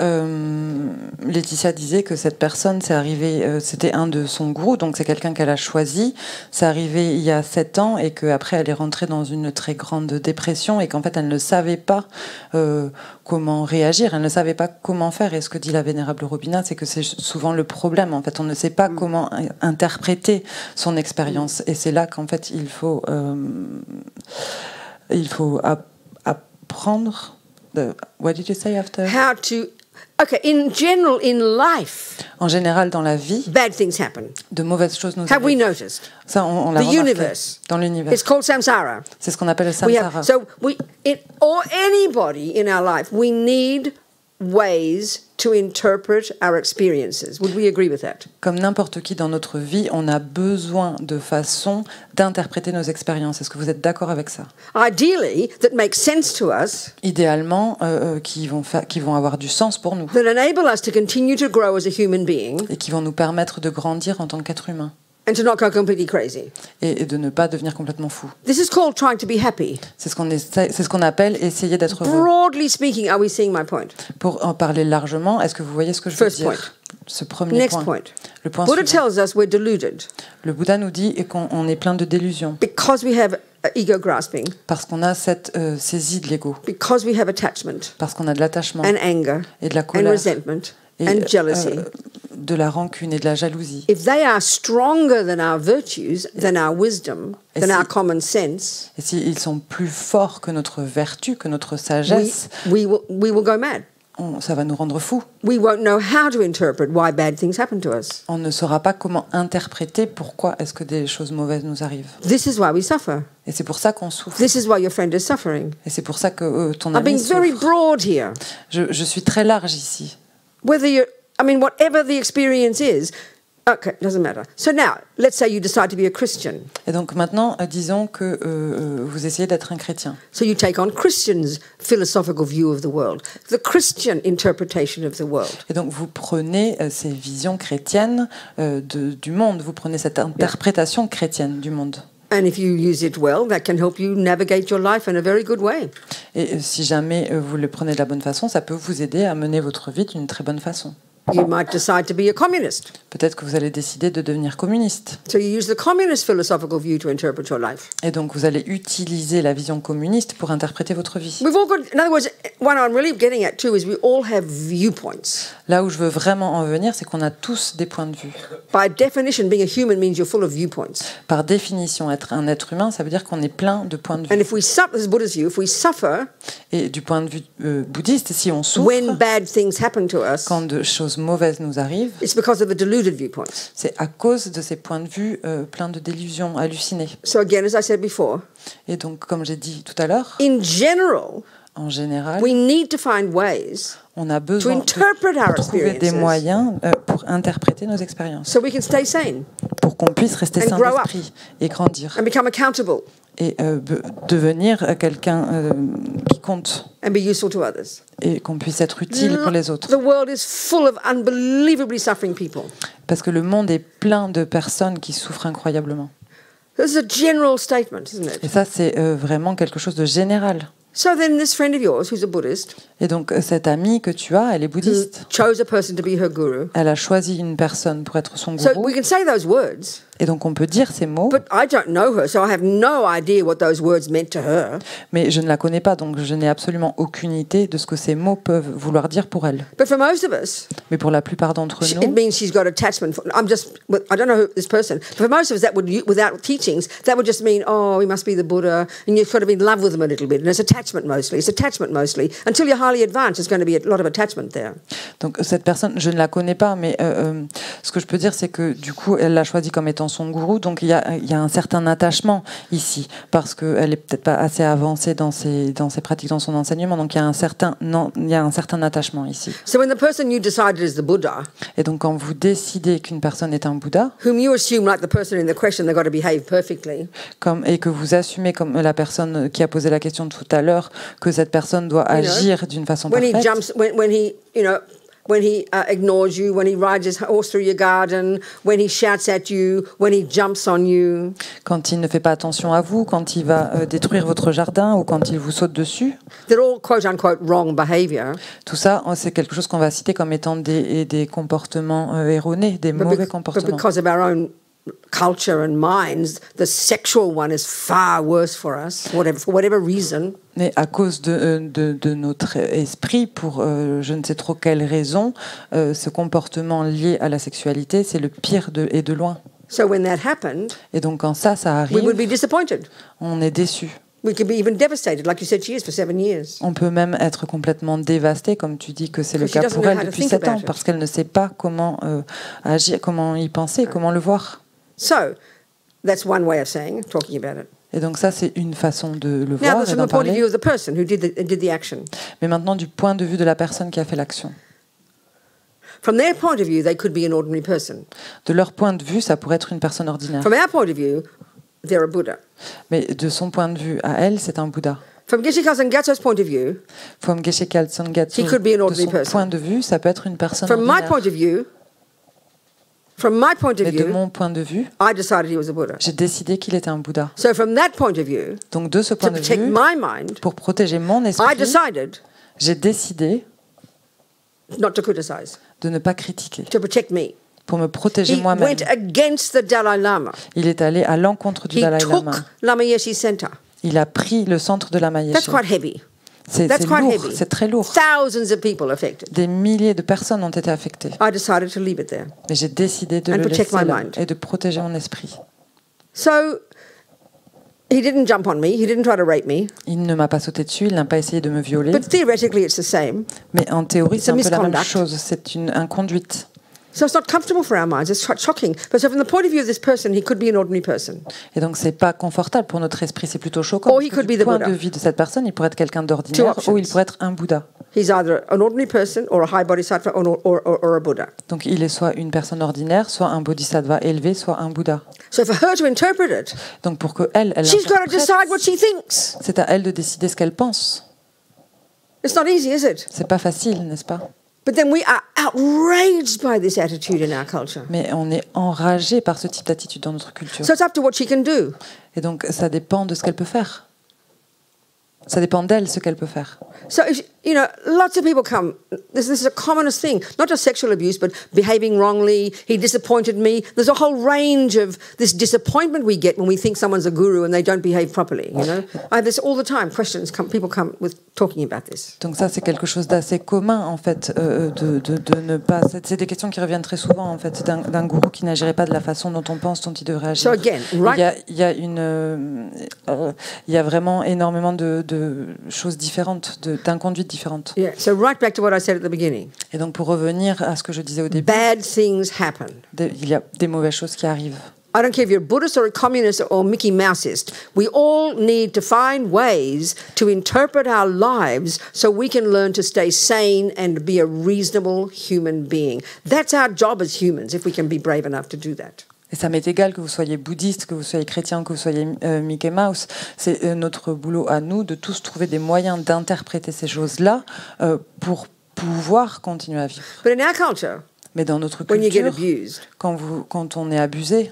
Laetitia disait que cette personne, c'est arrivé, c'était un de son gourou, donc c'est quelqu'un qu'elle a choisi. C'est arrivé il y a 7 ans, et qu'après elle est rentrée dans une très grande dépression, et qu'en fait elle ne savait pas comment réagir, elle ne savait pas comment faire. Et ce que dit la vénérable Robina, c'est que c'est souvent le problème. En fait, on ne sait pas comment interpréter son expérience, et c'est là qu'en fait il faut apprendre. What did you say after? How to... Okay, in general, in life, En général, dans la vie, bad things happen. de mauvaises choses nous Have we arrivent. noticed? Ça, on l'a The remarqué universe. dans l'univers. It's called samsara. C'est ce qu'on appelle le We samsara. have, so we, or anybody in our life, we need ways to interpret our experiences. Would we agree with that? Comme n'importe qui dans notre vie, on a besoin de façons d'interpréter nos expériences. Est-ce que vous êtes d'accord avec ça? Ideally, that makes sense to us, Idéalement, qui vont avoir du sens pour nous that enable us to continue to grow as a human being et qui vont nous permettre de grandir en tant qu'être humain and to not go completely crazy. et de ne pas devenir complètement fou. This is called trying to be happy. C'est ce qu'on appelle essayer d'être heureux. Broadly speaking, are we seeing my point? Pour en parler largement, est-ce que vous voyez ce que je veux First dire? point. ce premier Next point. point. Le point Buddha suivant. tells us we're deluded Le Bouddha nous dit qu'on est plein de délusions because we have ego grasping, parce qu'on a cette saisie de l'ego, because we have attachment parce qu'on a de l'attachement and anger et de la and colère resentment et and jealousy. de la rancune et de la jalousie. If they are stronger than our virtues, than our wisdom, Et than si- our common sense, Et s'ils sont plus forts que notre vertu, que notre sagesse, we will go mad. ça va nous rendre fous. We won't know how to interpret why bad things happen to us. On ne saura pas comment interpréter pourquoi est-ce que des choses mauvaises nous arrivent. This is why we suffer. Et c'est pour ça qu'on souffre. This is why your friend is suffering. Et c'est pour ça que ton I'm being ami very souffre. broad here. Je suis très large ici. Whatever the experience is, okay, doesn't matter. So now, let's say you decide to be a Christian. Et donc maintenant, disons que vous essayez d'être un chrétien. So you take on Christians' philosophical view of the world, the Christian interpretation of the world. Et donc vous prenez ces visions chrétiennes du monde, vous prenez cette interprétation chrétienne du monde. And if you use it well, that can help you navigate your life in a very good way. Et si jamais vous le prenez de la bonne façon, ça peut vous aider à mener votre vie d'une très bonne façon. You might decide to be a communist. Peut-être que vous allez décider de devenir communiste. So you use the communist philosophical view to interpret your life. Et donc vous allez utiliser la vision communiste pour interpréter votre vie. We've all got, in other words, what I'm really getting at too is we all have viewpoints. Là où je veux vraiment en venir, c'est qu'on a tous des points de vue. By definition, being a human means you're full of viewpoints. Par définition, être un être humain, ça veut dire qu'on est plein de points de And vue. if we suffer, this is Buddha's view, if we suffer Et du point de vue bouddhiste, si on souffre, when bad things happen to us, quand de choses mauvaises nous arrivent, it's because of the deluded viewpoints. c'est à cause de ces points de vue pleins de délusions hallucinées. So again, as I said before, Et donc, comme j'ai dit tout à l'heure, in general, en général, we need to find ways on a besoin interpret our de trouver des experiences moyens pour interpréter nos expériences, so we can stay sane pour qu'on puisse rester And sain grow up. d'esprit et grandir, and become accountable et devenir quelqu'un qui compte, and be useful to others. et qu'on puisse être utile pour les autres. The world is full of unbelievably suffering people. Parce que le monde est plein de personnes qui souffrent incroyablement. This is a general statement, isn't Et it? ça, c'est vraiment quelque chose de général. So then this friend of yours, who's a Buddhist, Et donc, cette amie que tu as, elle est who bouddhiste. chose a person to be her guru. Elle a choisi une personne pour être son So gourou. we can say those words, Et donc, on peut dire ces mots, but I don't know her, so I have no idea what those words meant to her. mais je ne la connais pas, donc je n'ai absolument aucune idée de ce que ces mots peuvent vouloir dire pour elle. But for most of us, Mais pour la plupart d'entre it nous, means she's got attachment. I don't know this person. But for most of us, without teachings, that would just mean, oh, he must be the Buddha, and you're sort of in love with him a little bit. And it's attachment mostly. Until you're highly advanced, there's going to be a lot of attachment there. donc cette personne, je ne la connais pas, mais ce que je peux dire, c'est que du coup, elle l'a choisi comme étant son gourou, donc il y a un certain attachement ici, parce qu'elle est peut-être pas assez avancée dans ses pratiques, dans son enseignement, donc il y a un certain attachement ici. So when the person you decided is the Buddha, Et donc quand vous décidez qu'une personne est un Bouddha, whom you assume, like the person in the question, they've got to behave perfectly, et que vous assumez comme la personne qui a posé la question tout à l'heure, que cette personne doit agir d'une façon when he parfaite, jumps, when he ignores you, when he rides his horse through your garden, when he shouts at you, when he jumps on you, quand il ne fait pas attention à vous, quand il va détruire votre jardin ou quand il vous saute dessus, they're all quote unquote wrong behavior. tout ça, c'est quelque chose qu'on va citer comme étant des comportements erronés, des mauvais But comportements. because of our own culture and minds, the sexual one is far worse for us, for whatever reason. Mais à cause de notre esprit, pour je ne sais trop quelle raison, ce comportement lié à la sexualité, c'est le pire et de loin. So when that happened, Et donc quand ça we would arrive, be disappointed. on est déçu. We could be even devastated, like you said she is for 7 years. On peut même être complètement dévasté, comme tu dis que c'est le Because she cas doesn't pour know elle how to depuis think 7 ans, about it. parce qu'elle ne sait pas comment agir, comment y penser, comment le voir. So that's one way of talking about it. Et donc ça, c'est une façon de le Now, voir that's et from d'en the point of view parler. of the person who did the action. Mais maintenant, du point de vue de la personne qui a fait l'action. From their point of view, they could be an ordinary person. De leur point de vue, ça pourrait être une personne ordinaire. From our point of view, they're a Buddha. Mais de son point de vue à elle, c'est un Bouddha. From Geshe Kelsang Gyatso's point of view, From Geshe Kelsang Gyatso, He could be an de ordinary son person. point de vue, ça peut être une personne from my ordinaire. point of view, Mais de mon point de vue, I decided he was a Buddha. j'ai décidé qu'il était un Bouddha. So from that point of view, Donc de ce to point de protect vue, my mind, pour protéger mon I esprit, decided j'ai décidé not to criticize. de ne pas critiquer, to protect me. pour me protéger He moi-même. went against the Dalai Lama. Il est allé à l'encontre du He Dalai took Lama. Lama Yeshe Center. Il a pris le centre de Lama That's Yeshe. quite heavy. C'est That's quite lourd, heavy. c'est très lourd. Thousands of people affected. Des milliers de personnes ont été affectées. I decided to leave it there. Mais j'ai décidé de And le protect laisser my là mind. et de protéger mon esprit. So he didn't jump on me. He didn't try to rape me. Il ne m'a pas sauté dessus, il n'a pas essayé de me violer. But theoretically, it's the same. Mais en théorie, c'est a un peu la même misconduct. chose. C'est une inconduite. So it's not comfortable for our minds. It's quite shocking. But so from the point of view of this person, he could be an ordinary person. Et donc, c'est pas confortable pour notre esprit, c'est plutôt choquant. Or Parce he que could du be the point Buddha. de vue de cette personne, il pourrait être quelqu'un Two d'ordinaire options. ou il pourrait être un Bouddha. He's either an ordinary person or a high bodhisattva or a Buddha. Donc, il est soit une personne ordinaire, soit un bodhisattva élevé, soit un Bouddha. So for her to interpret it, Donc, pour que elle she's got to interprète, decide what she thinks. c'est à elle de décider ce qu'elle pense. It's not easy, is it? C'est pas facile, n'est-ce pas? But then we are outraged by this attitude in our culture. Mais on est enragé par ce type d'attitude dans notre culture. So it's up to what she can do. Et donc, ça dépend de ce qu'elle peut faire. Ça dépend d'elle, ce qu'elle peut faire. So, you know, lots of people come. This is a commonest thing, not just sexual abuse, but behaving wrongly. He disappointed me. There's a whole range of this disappointment we get when we think someone's a guru and they don't behave properly. You know, I have this all the time. Questions come. People come with talking about this. Donc ça, c'est quelque chose d'assez commun, en fait, de ne pas... C'est des questions qui reviennent très souvent, en fait, d'un gourou qui n'agirait pas de la façon dont on pense, dont il devrait agir. So again, right? Il y a vraiment énormément de choses différentes, d'inconduites différentes. Yeah. So right back to what I said at the beginning. Et donc, pour revenir à ce que je disais au début, Bad things happen. il y a des mauvaises choses qui arrivent. I don't care if you're a Buddhist or a communist or Mickey Mouseist. We all need to find ways to interpret our lives so we can learn to stay sane and be a reasonable human being. That's our job as humans, if we can be brave enough to do that. Et ça m'est égal que vous soyez bouddhiste, que vous soyez chrétien, que vous soyez Mickey Mouse. C'est notre boulot à nous de tous trouver des moyens d'interpréter ces choses-là pour pouvoir continuer à vivre. But in our culture, Mais dans notre when you get culture, abused, quand on est abusé,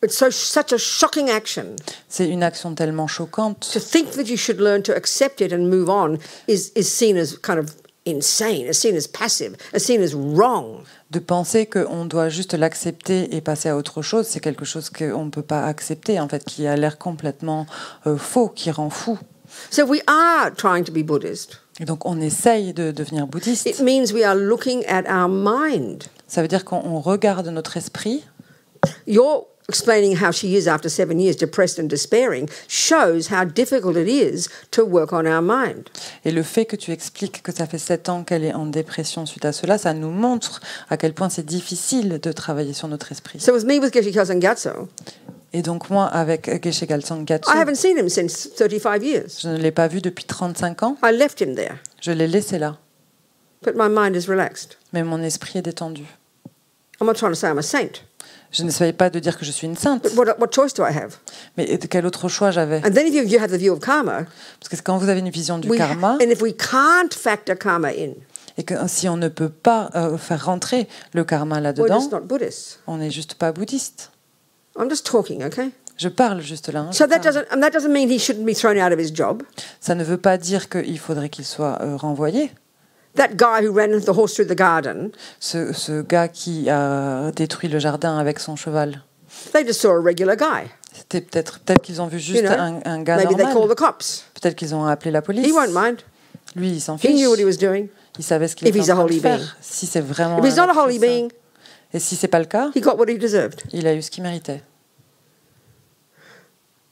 it's such a shocking action. c'est une action tellement choquante. To think that you should learn to accept it and move on is seen as kind of insane, is seen as passive, is seen as wrong. De penser qu'on doit juste l'accepter et passer à autre chose, c'est quelque chose qu'on ne peut pas accepter, en fait, qui a l'air complètement faux, qui rend fou. So we are trying to be Buddhist. Et donc on essaye de devenir bouddhiste. It means we are looking at our mind. Ça veut dire qu'on regarde notre esprit. You're explaining how she is after 7 years depressed and despairing shows how difficult it is to work on our mind. Et le fait que tu expliques que ça fait 7 ans qu'elle est en dépression suite à cela, ça nous montre à quel point c'est difficile de travailler sur notre esprit. So with me, with Geshe Kelsang Gyatso, Et donc moi, avec Geshe Kelsang Gyatso, I haven't seen him since 35 years. je ne l'ai pas vu depuis 35 ans. I left him there, Je l'ai laissé là. but my mind is relaxed. Mais mon esprit est détendu. I'm not trying to say I'm a saint, Je n'essayais pas de dire que je suis une sainte. but what choice do I have? Mais quel autre choix j'avais? And then if you have the view of karma, Parce que quand vous avez une vision du we karma, and if we can't factor karma in, et que si on ne peut pas faire rentrer le karma we're là-dedans, just not Buddhists. on n'est juste pas bouddhiste. I'm just talking, okay? Je parle juste là. Hein, So je that parle. doesn't mean he shouldn't be thrown out of his job. Ça ne veut pas dire qu'il faudrait qu'il soit renvoyé. That guy who ran the horse through the garden, Ce gars qui a détruit le jardin avec son cheval, they just saw a regular guy. c'était peut-être qu'ils ont vu juste You know, un gars Maybe they called normal. the cops. Peut-être qu'ils ont appelé la police. He won't mind. Lui, il s'en He fiche. knew what he was doing. Il savait ce qu'il If était he's a en train de holy faire. being. Si c'est vraiment If he's un not a être holy saint. being, Et si c'est pas le cas, he got what he deserved. il a eu ce qu'il méritait.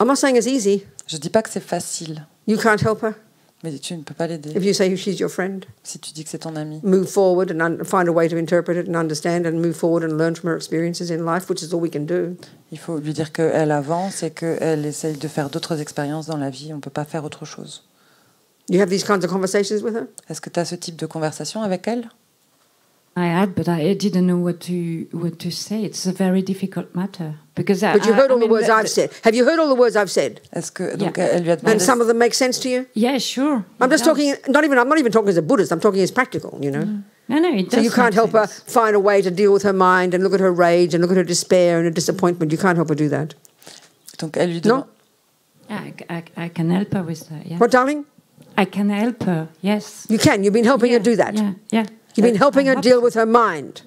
I'm not saying it's easy. Je dis pas que c'est facile, You can't help her. mais tu ne peux pas l'aider. If you say she's your friend, Si tu dis que c'est ton ami, move forward and find a way to interpret it and understand and move forward and learn from her experiences in life, which is all we can do. il faut lui dire qu'elle avance et qu'elle essaye de faire d'autres expériences dans la vie. On ne peut pas faire autre chose. You have these kinds of conversations with her? Est-ce que tu as ce type de conversation avec elle? I had, but I didn't know what to say. It's a very difficult matter because But you heard all the words I've said. Have you heard all the words I've said? Est-ce que donc Yeah. elle lui a demandé? And some of them make sense to you? Yeah, sure. I'm it just does. talking. I'm not even talking as a Buddhist. I'm talking as practical. You know. No, it So does you can't make help her sense. find a way to deal with her mind and look at her rage and look at her despair and her disappointment. You can't help her do that. Donc elle lui No? demande. I can help her with that. Yeah. What, darling? I can help her. Yes. You can. You've been helping her do that. Yeah. You've been helping her deal with her mind.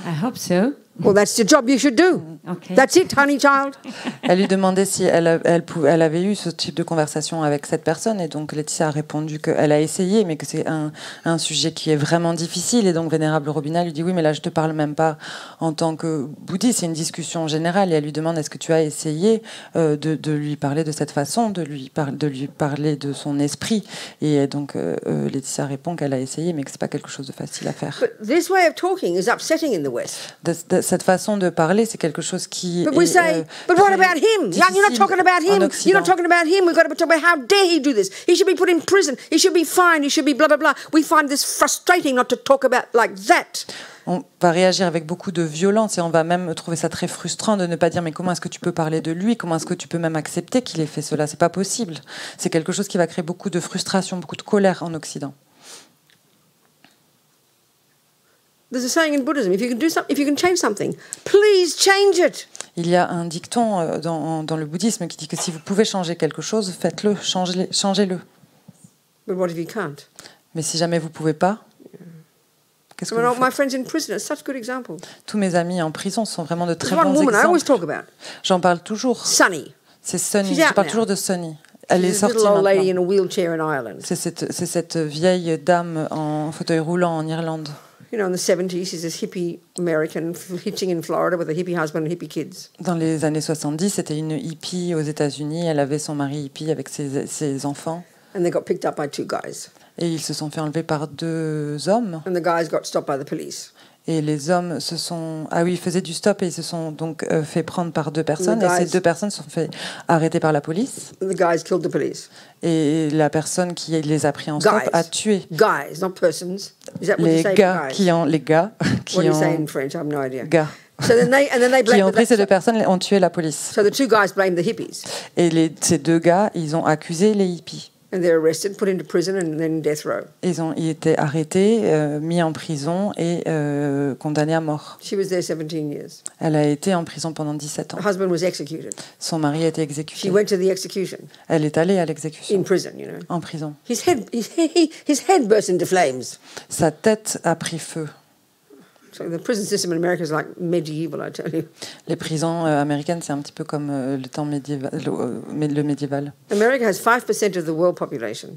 I hope so. Well, that's the job you should do. Okay. That's it, honey child. Elle lui demandait si elle avait eu ce type de conversation avec cette personne, et donc Laetitia a répondu qu'elle a essayé, mais que c'est un sujet qui est vraiment difficile. Et donc Vénérable Robina lui dit oui, mais là je te parle même pas en tant que bouddhiste, c'est une discussion générale. Et elle lui demande est-ce que tu as essayé de lui parler de cette façon, de lui parler de son esprit. Et donc Laetitia répond qu'elle a essayé, mais que c'est pas quelque chose de facile à faire. But this way of talking is upsetting in the West. Cette façon de parler, c'est quelque chose qui But we say, but what about him? You're not talking about him. You're not talking about him. We've got to talk about how dare he do this. He should be put in prison. He should be fined. He should be blah, blah, blah. We find this frustrating not to talk about like that. On va réagir avec beaucoup de violence et on va même trouver ça très frustrant de ne pas dire mais comment est-ce que tu peux parler de lui, comment est-ce que tu peux même accepter qu'il ait fait cela, c'est pas possible. C'est quelque chose qui va créer beaucoup de frustration, beaucoup de colère en Occident. There's a saying in Buddhism: if you can do something, if you can change something, please change it. Il y a un dicton dans le bouddhisme qui dit que si vous pouvez changer quelque chose, faites-le, changez-le. But what if you can't? Mais si jamais vous pouvez pas, qu'est-ce que vous My faites? friends in prison are such good examples. Tous mes amis en prison sont vraiment de très There's one bons woman I always exemples. talk about, J'en parle toujours. Sunny. C'est Sonny. She's out Je parle now. toujours de Sonny. Elle est She's a sortie little old lady maintenant. in a wheelchair in Ireland. C'est cette vieille dame en fauteuil roulant en Irlande. You know, in the 70s, she's this hippie American hitching in Florida with a hippie husband and hippie kids. Dans les années 70, c'était une hippie aux États-Unis. Elle avait son mari hippie avec ses enfants. And they got picked up by two guys. Et ils se sont fait enlever par deux hommes. And the guys got stopped by the police. Et les hommes se sont... Ah oui, ils faisaient du stop et ils se sont donc fait prendre par deux personnes. The Et ces guys- deux personnes se sont fait arrêter par la police. And the guys killed the police. Et la personne qui les a pris en stop Guys. a tué Guys, not persons. Is that what you les say gars for guys? qui ont... Les gars What qui do you say ont... in French? I have no idea. Gars So then they qui ont blamed pris ces deux personnes ont tué la police. So the two guys blamed the hippies. Et ces deux gars, ils ont accusé les hippies. And they're arrested, put into prison, and then death row. Ils ont été arrêtés, mis en prison et condamnés à mort. She was there 17 years. Elle a été en prison pendant 17 ans. Her husband was executed. Son mari a été She exécuté. went to the execution Elle est allée à in l'exécution, prison, you know. en prison. His head burst into flames. Sa tête a pris feu. So the prison system in America is like medieval, I tell you. Les prisons américaines, c'est un petit peu comme le temps médiéval, le médiéval. America has 5% of the world population.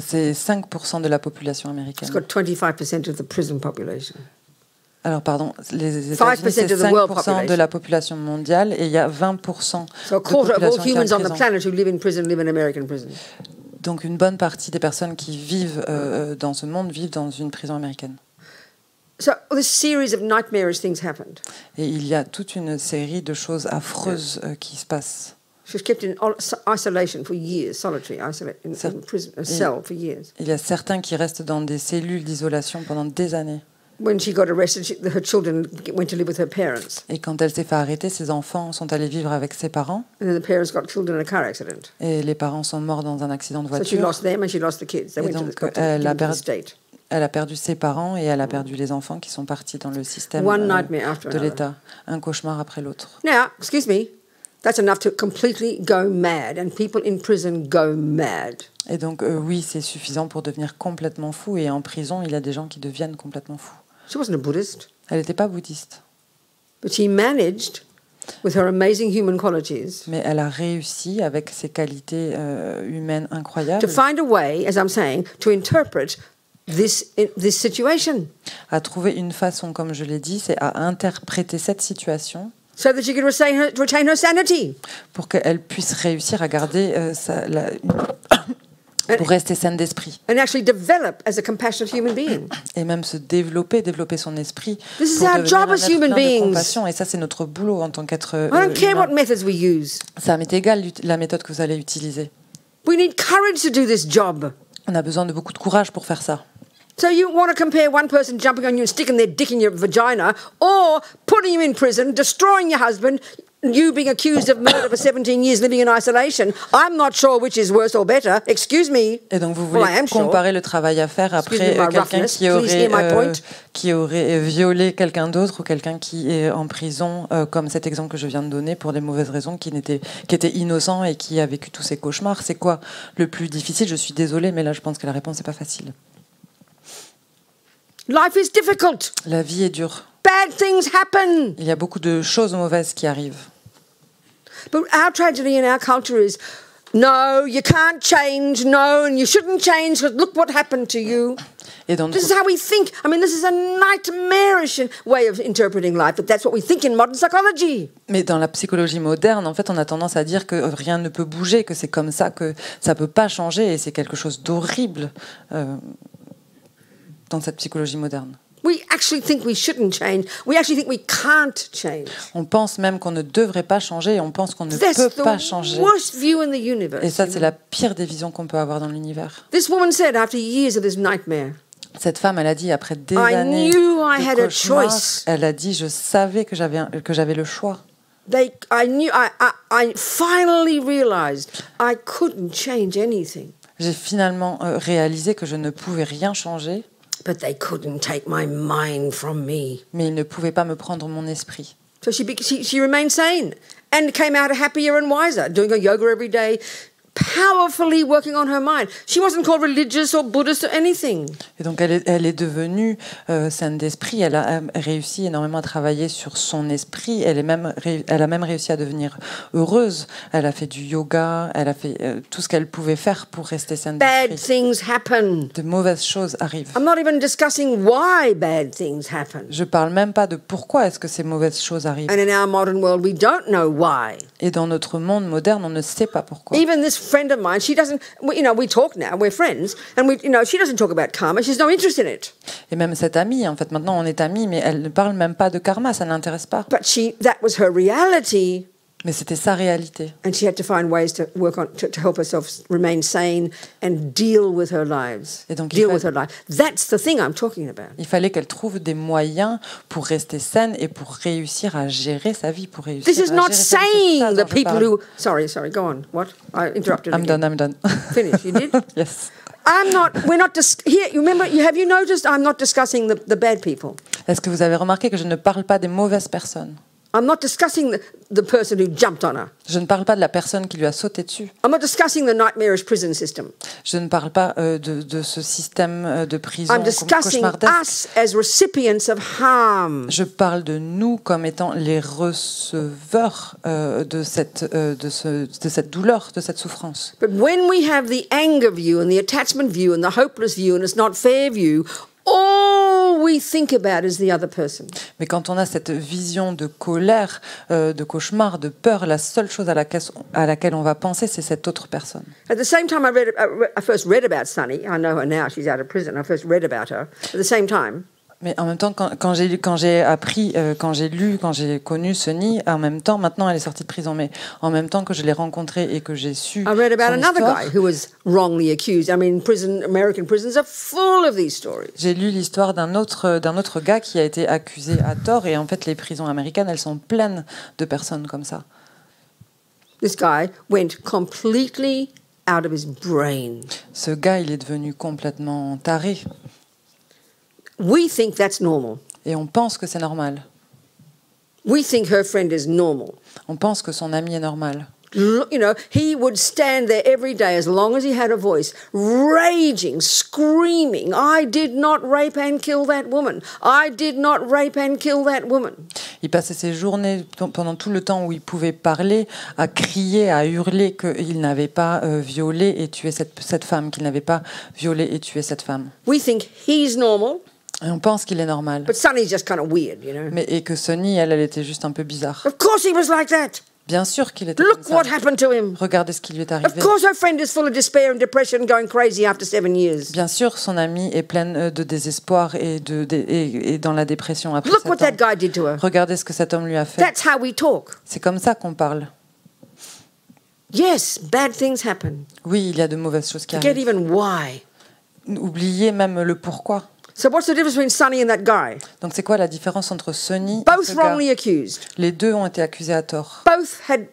C'est 5% de la population américaine. It's got 25% of the prison population. Alors, pardon, les États-Unis, 5% c'est of the world 5% de la population mondiale et il y a 20% So a de quarter of all population qui est en humans on the prison. planet who live in prison live in American prison. Donc, une bonne partie des personnes qui vivent dans ce monde vivent dans une prison américaine. So this series of nightmarish things happened. Et il y a toute une série de choses affreuses qui se passent. She was kept in isolation for years, solitary, isolated in prison, a cell for years. Il y a certains qui restent dans des cellules d'isolation pendant des années. When she got arrested, her children went to live with her parents. Et quand elle s'est fait arrêter, ses enfants sont allés vivre avec ses parents. And then the parents got killed in a car accident. Et les parents sont morts dans un accident de So she voiture. lost them and she lost the kids. They Et went to donc, got elle a given to the perdu- state. Elle a perdu ses parents et elle a perdu les enfants qui sont partis dans le système One nightmare after de another. l'État. Un cauchemar après l'autre. Now, excuse me, that's enough to completely go mad, and people in prison go mad. Et donc, oui, c'est suffisant pour devenir complètement fou. Et en prison, il y a des gens qui deviennent complètement fous. She wasn't a Buddhist, Elle n'était pas bouddhiste, but she managed, with her amazing human qualities, mais elle a réussi, avec ses qualités humaines incroyables, to find a way, as I'm saying, to interpret this situation, à trouver une façon, comme je l'ai dit, c'est à interpréter cette situation so that she could retain her sanity. pour qu'elle puisse réussir à garder pour rester saine d'esprit And actually develop as a compassionate human being. et même se développer son esprit This is pour our devenir job un as être human plein beings. de compassion. Et ça, c'est notre boulot en tant qu'être I don't care what humain. methods we use. Ça m'est égal la méthode que vous allez utiliser. We need courage to do this job. On a besoin de beaucoup de courage pour faire ça. So you want to compare one person jumping on you and sticking their dick in your vagina, or putting you in prison, destroying your husband, you being accused of murder for 17 years living in isolation. I'm not sure which is worse or better. Excuse me. Et donc vous Well, voulez I am sure. comparer le travail à faire Excuse après me, my quelqu'un roughness. Please hear my point. qui aurait violé quelqu'un d'autre ou quelqu'un qui est en prison, comme cet exemple que je viens de donner, pour des mauvaises raisons, qui était innocent et qui a vécu tous ces cauchemars. C'est quoi le plus difficile? Je suis désolée, mais là je pense que la réponse n'est pas facile. Life is difficult. La vie est dure. Bad things happen. Il y a beaucoup de choses mauvaises qui arrivent. But our tragedy in our culture is, no, you can't change, no, and you shouldn't change because look what happened to you. Et dans This is how we think. I mean, this is a nightmarish way of interpreting life, but that's what we think in modern psychology. Mais dans la psychologie moderne, en fait, on a tendance à dire que rien ne peut bouger, que c'est comme ça, que ça peut pas changer, et c'est quelque chose d'horrible dans cette psychologie moderne. We actually think we shouldn't change. We actually think we can't change. On pense même qu'on ne devrait pas changer, et on pense qu'on ne That's peut pas the changer. worst view in the universe. Et ça, c'est la pire des visions qu'on peut avoir dans l'univers. This woman said after years of this nightmare, Cette femme, elle a dit, après des I années knew I de had a cauchemars, choice. elle a dit, je savais que j'avais le choix. I finally realized I couldn't change anything. J'ai finalement réalisé que je ne pouvais rien changer, But they couldn't take my mind from me. mais ils ne pouvaient pas me prendre mon esprit. So she remained sane and came out happier and wiser, doing her yoga every day, powerfully working on her mind. She wasn't called religious or Buddhist or anything. Et donc elle est devenue saine d'esprit. Elle a réussi énormément à travailler sur son esprit. Elle a même réussi à devenir heureuse. Elle a fait du yoga. Elle a fait tout ce qu'elle pouvait faire pour rester saine Bad d'esprit. things happen. De mauvaises choses arrivent. I'm not even discussing why bad things happen. Je parle même pas de pourquoi est-ce que ces mauvaises choses arrivent. And in our modern world, we don't know why. Et dans notre monde moderne, on ne sait pas pourquoi. Even this friend of mine, she doesn't, we talk now, we're friends, and she doesn't talk about karma, she's no interest in it. Et même cette amie, en fait, maintenant on est amis, mais elle ne parle même pas de karma, ça ne l'intéresse pas. But that was her reality, Mais c'était sa réalité. and she had to find ways to work on, to help herself remain sane and deal with her lives. Et donc, Deal with her life. That's the thing I'm talking about. Il fallait qu'elle trouve des moyens pour rester saine et pour réussir à gérer sa vie, pour réussir This is à not gérer sa vie. C'est saying ça the dont je people parle. who... Sorry, go on. What? I interrupted I'm again. done. Finish, you did? Yes. We're not, here, you remember, have you noticed I'm not discussing the bad people? Est-ce que vous avez remarqué que je ne parle pas des mauvaises personnes? I'm not discussing the person who jumped on her. Je ne parle pas de la personne qui lui a sauté dessus. I'm not discussing the nightmarish prison system. Je ne parle pas de ce système de prison I'm discussing cauchemardesque. us as recipients of harm. Je parle de nous comme étant les receveurs de cette douleur, de cette souffrance. But when we have the anger view and the attachment view and the hopeless view and it's not fair view, all we think about is the other person. Mais quand on a cette vision de colère, de cauchemar, de peur, la seule chose à laquelle on va penser, c'est cette autre personne. At the same time, I first read about Sunny. I know her now; she's out of prison. I first read about her. At the same time, Mais en même temps, quand j'ai connu Sunny, en même temps, maintenant elle est sortie de prison, mais en même temps que je l'ai rencontrée et que j'ai su I read about son another histoire, guy who was wrongly accused. I mean, American prisons are full of these stories. j'ai lu l'histoire d'un autre gars qui a été accusé à tort, et en fait les prisons américaines, elles sont pleines de personnes comme ça. This guy went completely out of his brain. Ce gars, il est devenu complètement taré, We think that's normal. et on pense que c'est normal. We think her friend is normal. On pense que son ami est normal. You know, he would stand there every day as long as he had a voice, raging, screaming, I did not rape and kill that woman. I did not rape and kill that woman. Il passait ses journées, pendant tout le temps où il pouvait parler, à crier, à hurler qu'il n'avait pas violé et tué cette femme, qu'il n'avait pas violé et tué cette femme. We think he's normal, Et on pense qu'il est normal. but Sunny's just kind of weird, you know. Et que Sunny, elle était juste un peu bizarre. Of course he was like that. Bien sûr qu'il était Look comme what ça. happened to him. Regardez ce qui lui est Of arrivé. course her friend is full of despair and depression, going crazy after 7 years. Bien sûr, son amie est pleine de désespoir et dans la dépression après Look 7 what that ans. guy did to her. Regardez ce que cet homme lui a fait. That's how we talk. C'est comme ça qu'on parle. Yes, bad things happen. Oui, il y a de mauvaises choses qui Forget arrivent. even why. Oubliez même le pourquoi. So what's the difference between Sunny and that guy? Donc c'est quoi la différence entre Sunny et Both ce gars? wrongly accused. Les deux ont été accusés à tort. Both had,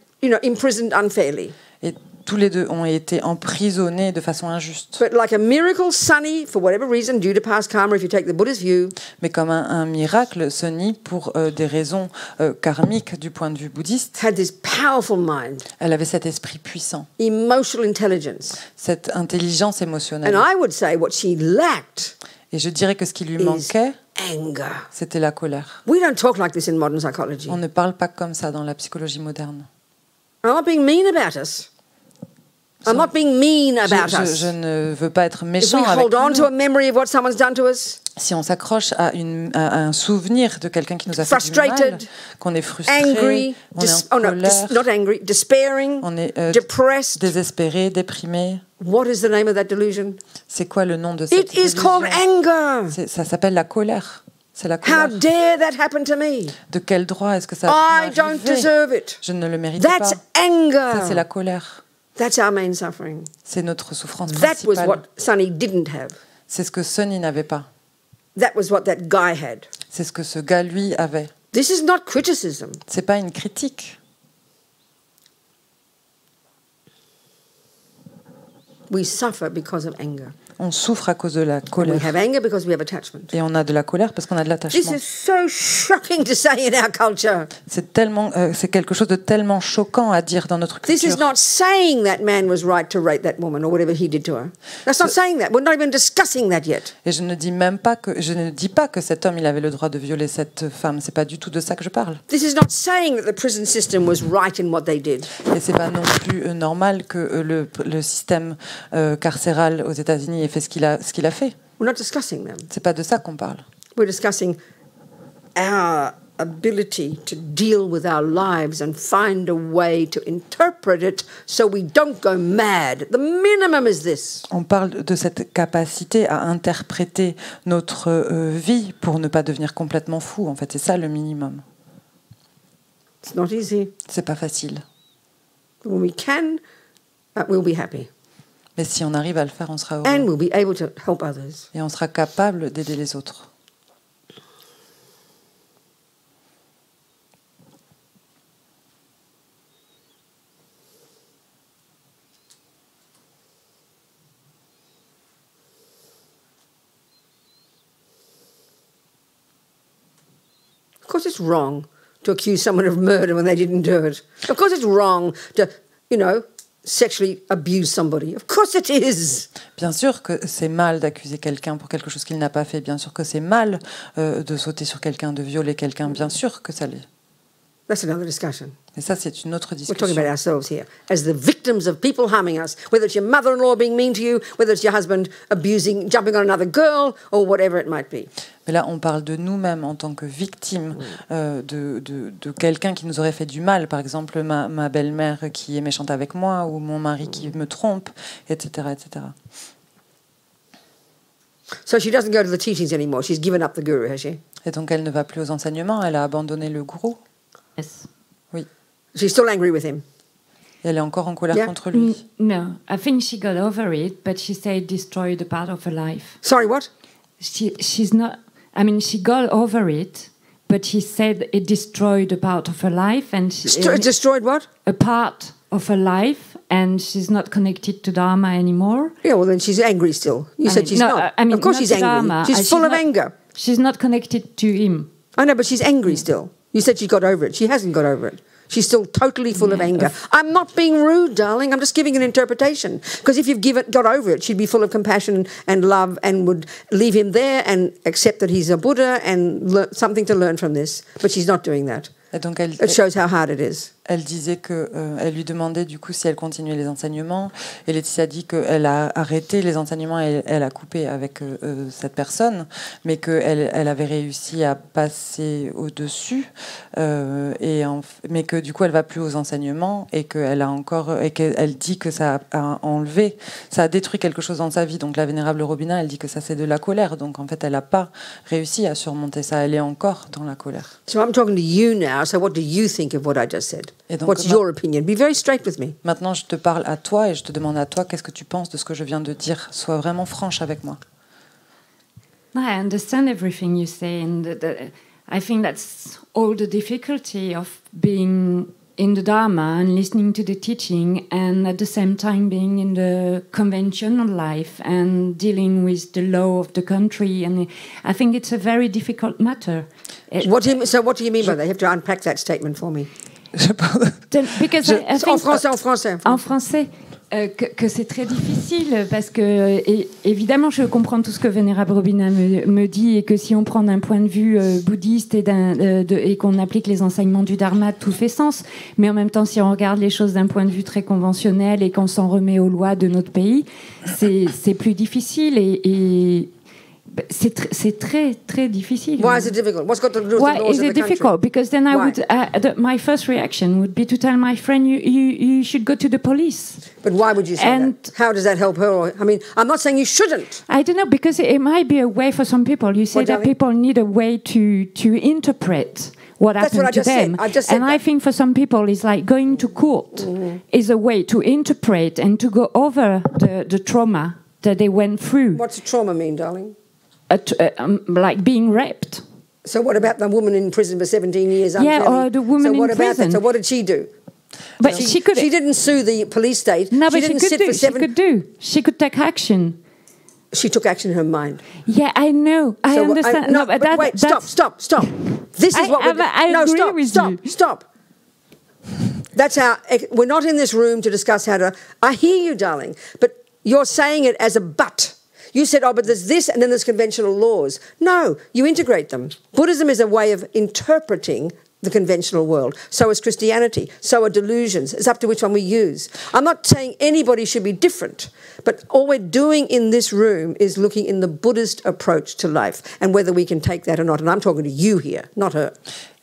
imprisoned unfairly. Et tous les deux ont été emprisonnés de façon injuste. But like a miracle, Sunny, for whatever reason, due to past karma, if you take the Buddhist view, Mais comme un miracle, Sunny, pour des raisons karmiques du point de vue bouddhiste, had this powerful mind, elle avait cet esprit puissant, emotional intelligence. cette intelligence émotionnelle. And I would say what she lacked Et je dirais que ce qui lui manquait, anger. c'était la colère. We don't talk like this in modern psychology. On ne parle pas comme ça dans la psychologie moderne. I'm not being mean about us. I'm not being mean about Je us. ne veux pas être If we méchant avec hold on to a nous. memory of what someone's done to us, Si on s'accroche à un souvenir de quelqu'un qui nous a fait du mal, frustrated, qu'on est frustré, angry, on est en colère, not angry, despairing, on est depressed. désespéré, déprimé. What is the name of that delusion? C'est quoi le nom de cette It is called illusion? anger. Ça s'appelle la colère. C'est la How colère. dare that happen to me? De quel droit est-ce que ça a I pu don't m'arriver? deserve it. Je ne le mérite That's pas. Ça, c'est la anger. colère. That's our main suffering. C'est notre souffrance That was principale. what Sonny didn't have. C'est ce que Sonny n'avait pas. That was what that guy had. C'est ce que ce gars, lui, avait. This is not criticism. C'est pas une critique. We suffer because of anger. On souffre à cause de la We colère. have anger because we have attachment. Et on a de la colère parce qu'on a de This l'attachement. is so shocking to say in our culture. C'est quelque chose de tellement choquant à dire dans notre This is culture. not saying that man was right to rape that woman or whatever he did to her. That's not saying that. We're not even discussing that yet. Et je ne dis pas que cet homme il avait le droit de violer cette femme. C'est pas du tout de ça que je parle. This is not saying that the prison system was right in what they did. Et c'est pas non plus normal que le système carcéral aux États-Unis ait fait ce qu'il a fait. We're not discussing them. C'est pas de ça qu'on parle. We're discussing our ability to deal with our lives and find a way to interpret it so we don't go mad. The minimum is this. On parle de cette capacité à interpréter notre vie pour ne pas devenir complètement fou. En fait, c'est ça le minimum. It's not easy. C'est pas facile. When we can, we'll be happy. Mais si on arrive à le faire, on sera And heureux. we'll be able to help others. Et on sera capable d'aider les autres. Of course it's wrong to accuse someone of murder when they didn't do it. Of course it's wrong to, sexually abuse somebody. Of course it is. Bien sûr que c'est mal d'accuser quelqu'un pour quelque chose qu'il n'a pas fait. Bien sûr que c'est mal de sauter sur quelqu'un, de violer quelqu'un. Bien sûr que ça l'est. That's another discussion. Et ça, c'est une autre We're talking discussion. about ourselves here as the victims of people harming us, whether it's your mother-in-law being mean to you, whether it's your husband jumping on another girl, or whatever it might be. Mais là, on parle de nous-mêmes en tant que victimes de quelqu'un qui nous aurait fait du mal. Par exemple, ma belle-mère qui est méchante avec moi, ou mon mari qui me trompe, etc., etc. So she doesn't go to the teachings anymore. She's given up the guru, has she? Et donc, elle ne va plus aux enseignements. Elle a abandonné le gourou. Yes. Oui. She's still angry with him. Et elle est encore en colère Yeah. contre lui. No, I think she got over it, but she said it destroyed a part of her life. Sorry, what? She's not. I mean, she got over it, but she said it destroyed a part of her life, and Destroyed what? a part of her life, and she's not connected to Dharma anymore. Yeah, well then she's angry still. You said she's not. Of course not she's to angry. Dharma. She's full of not, anger. She's not connected to him. I know, but she's angry still. You said she got over it. She hasn't got over it. She's still totally full of anger. I'm not being rude, darling. I'm just giving an interpretation. Because if you've got over it, she'd be full of compassion and love and would leave him there and accept that he's a Buddha and something to learn from this. But she's not doing that. Et donc, It shows how hard it is. elle disait que elle lui demandait du coup si elle continuait les enseignements. Et Laetitia dit qu'elle a arrêté les enseignements et elle a coupé avec cette personne, mais qu'elle avait réussi à passer au-dessus, mais que du coup elle va plus aux enseignements et qu'elle dit que ça a enlevé, ça a détruit quelque chose dans sa vie. Donc la vénérable Robina, elle dit que ça c'est de la colère. Donc en fait elle n'a pas réussi à surmonter ça. Elle est encore dans la colère. So I'm talking to you now. So what do you think of what I just said? Et donc, What's your opinion? Be very straight with me. Maintenant, je te parle à toi et je te demande à toi qu'est-ce que tu penses de ce que je viens de dire. Sois vraiment franche avec moi. I understand everything you say, and I think that's all the difficulty of being in the Dharma and listening to the teaching, and at the same time being in the conventional life and dealing with the law of the country. And I think it's a very difficult matter. What do you mean by that? You have to unpack that statement for me. Because En français. En français. Que c'est très difficile parce que évidemment je comprends tout ce que Vénérable Robina me dit et que si on prend d'un point de vue bouddhiste et qu'on applique les enseignements du Dharma, tout fait sens, mais en même temps si on regarde les choses d'un point de vue très conventionnel et qu'on s'en remet aux lois de notre pays, c'est plus difficile et c'est très très difficile. Why is it difficult? What's got to do with the Why laws is of it the difficult? country? Because then my first reaction would be to tell my friend, you should go to the police. But why would you say that? How does that help her? I mean, I'm not saying you shouldn't. I don't know, because it might be a way for some people. You say that people need a way to interpret what happened to them. And I think for some people, it's like going to court is a way to interpret and to go over the trauma that they went through. What's trauma mean, darling? Like being raped. So what about the woman in prison for 17 years? Or the woman in prison. So what about that? So what did she do? But she didn't sue the police state. No, but she could take action. She took action in her mind. Yeah, I know. I understand. Wait, stop. This is what agree with you. Stop. That's how we're not in this room to discuss how to. I hear you, darling, but you're saying it as a but. You said, but there's this and then there's conventional laws. No, you integrate them. Buddhism is a way of interpreting the conventional world. So is Christianity. So are delusions. It's up to which one we use. I'm not saying anybody should be different, but all we're doing in this room is looking in the Buddhist approach to life and whether we can take that or not. And I'm talking to you here, not her.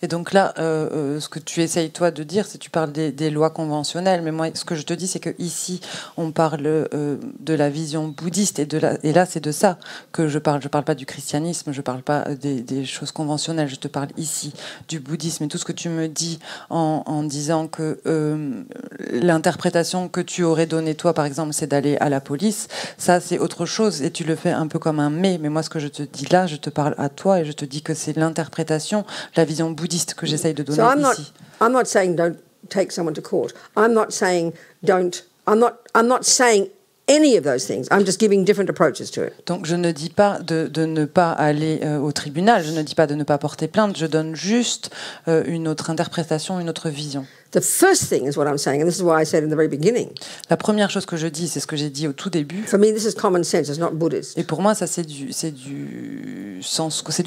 Et donc là, ce que tu essayes toi de dire, c'est que tu parles des lois conventionnelles, mais moi, ce que je te dis, c'est que ici, on parle de la vision bouddhiste, et là, c'est de ça que je parle. Je parle pas du christianisme, je parle pas des choses conventionnelles. Je te parle ici du bouddhisme. Et tout ce que tu me dis en disant que l'interprétation que tu aurais donnée toi, par exemple, c'est d'aller à la police. Ça, c'est autre chose, et tu le fais un peu comme un mais. Mais moi, ce que je te dis là, je te parle à toi, et je te dis que c'est l'interprétation, la vision bouddhiste que j'essaye de donner ici. I'm not saying don't take someone to court. I'm not saying I'm not saying any of those things. I'm just giving different approaches to it. Donc je ne dis pas de ne pas aller au tribunal, je ne dis pas de ne pas porter plainte, je donne juste une autre interprétation, une autre vision. The first thing is what I'm saying, and this is why I said in the very beginning. La première chose que je dis, c'est ce que j'ai dit au tout début. For me, this is common sense. It's not Buddhist. Et pour moi, ça c'est du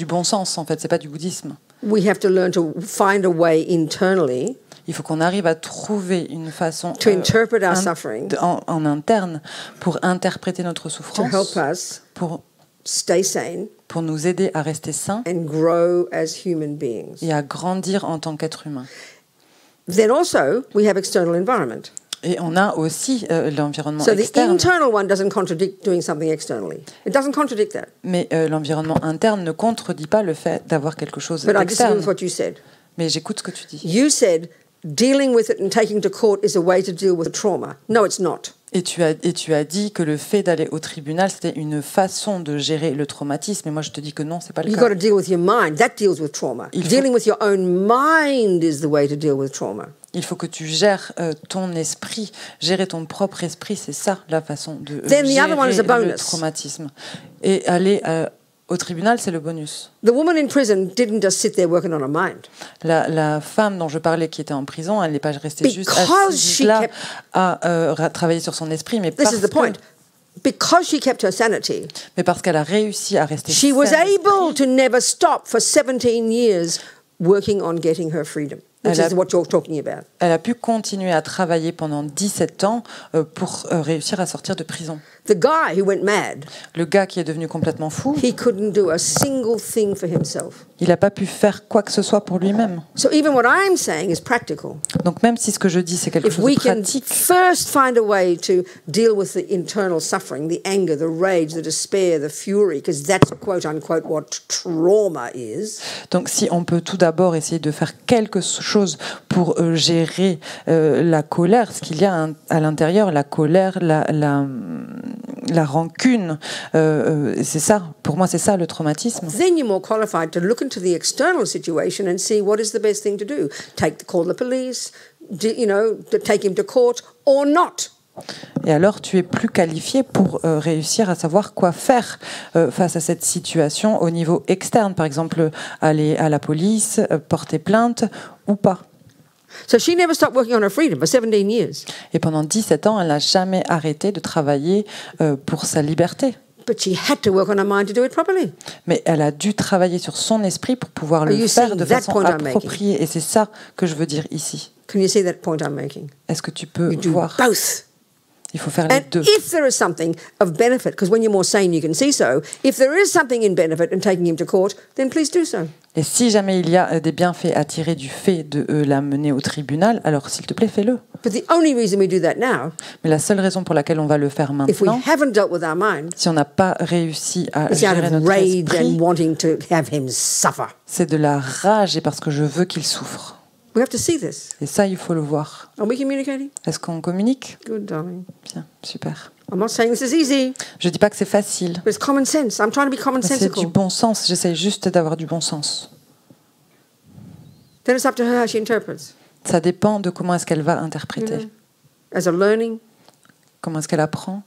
bon sens en fait. C'est pas du bouddhisme. We have to learn to find a way internally. Il faut qu'on arrive à trouver une façon en interne pour interpréter notre souffrance, to help us pour stay sane, pour nous aider à rester sains and grow as human beings. Et à grandir en tant qu'être humain. Then also we have external environment. Et on a aussi l'environnement externe. So the internal one doesn't contradict doing something externally. It doesn't contradict that. Mais l'environnement interne ne contredit pas le fait d'avoir quelque chose But d'externe. I disagree with what you said. Mais j'écoute ce que tu dis. You said dealing with it and taking to court is a way to deal with trauma. No, it's not. Et tu as dit que le fait d'aller au tribunal, c'était une façon de gérer le traumatisme. Et moi, je te dis que non, c'est pas le cas. You've got to deal with your mind. That deals with trauma. Dealing with your own mind is the way to deal with trauma. Il faut que tu gères ton esprit. Gérer ton propre esprit, c'est ça la façon de gérer le traumatisme. Et aller au tribunal, c'est le bonus. The woman in prison didn't just sit there working on her mind. La femme dont je parlais qui était en prison, elle n'est pas restée juste assise là à travailler sur son esprit, mais parce because she kept her sanity, mais parce qu'elle a réussi à rester she was able to never stop for 17 years working on getting her freedom. Which is what you're talking about. Elle a pu continuer à travailler pendant 17 ans pour réussir à sortir de prison. The guy who went mad, le gars qui est devenu complètement fou, he couldn't do a single thing for himself. Il n'a pas pu faire quoi que ce soit pour lui-même. So even what I'm saying is practical. Donc même si ce que je dis c'est quelque chose de pratique, if we can first find a way to deal with the internal suffering, the anger, the rage, the despair, the fury, because that's quote unquote what trauma is. Donc si on peut tout d'abord essayer de faire quelque chose pour gérer la colère, ce qu'il y a à l'intérieur, la colère, la rancune, c'est ça. Pour moi, c'est ça le traumatisme. Then you're more qualified to look into the external situation and see what is the best thing to do. Call the police, take him to court or not. Et alors, tu es plus qualifié pour réussir à savoir quoi faire face à cette situation au niveau externe. Par exemple, aller à la police, porter plainte ou pas. So she never stopped working on her freedom for 17 years. Et pendant 17 ans, elle n'a jamais arrêté de travailler pour sa liberté. But she had to work on her mind to do it properly. Mais elle a dû travailler sur son esprit pour pouvoir le faire de façon appropriée. Et c'est ça que je veux dire ici. Can you see that point I'm making? Est-ce que tu peux You do voir? both. Il faut faire les And deux. if there is something of benefit, because when you're more sane you can see so, if there is something in benefit in taking him to court, then please do so. Et si jamais il y a des bienfaits à tirer du fait de la mener au tribunal, alors s'il te plaît, fais-le. But the only reason we do that now, Mais la seule raison pour laquelle on va le faire if we maintenant, haven't dealt with our mind, si on n'a pas réussi à is out gérer of notre rage esprit, and wanting to have him suffer. c'est de la rage et parce que je veux qu'il souffre. We have to see this. Et ça, il faut le voir. Are we communicating? Est-ce qu'on communique? Good, darling. Bien, super. I'm not saying this is easy, Je dis pas que c'est facile, but it's common sense. I'm trying to be mais c'est du commonsensical. bon sens. J'essaie juste d'avoir du bon sens. Then it's up to her how she interprets. Ça dépend de comment est-ce qu'elle va interpréter, As a learning, comment est-ce qu'elle apprend.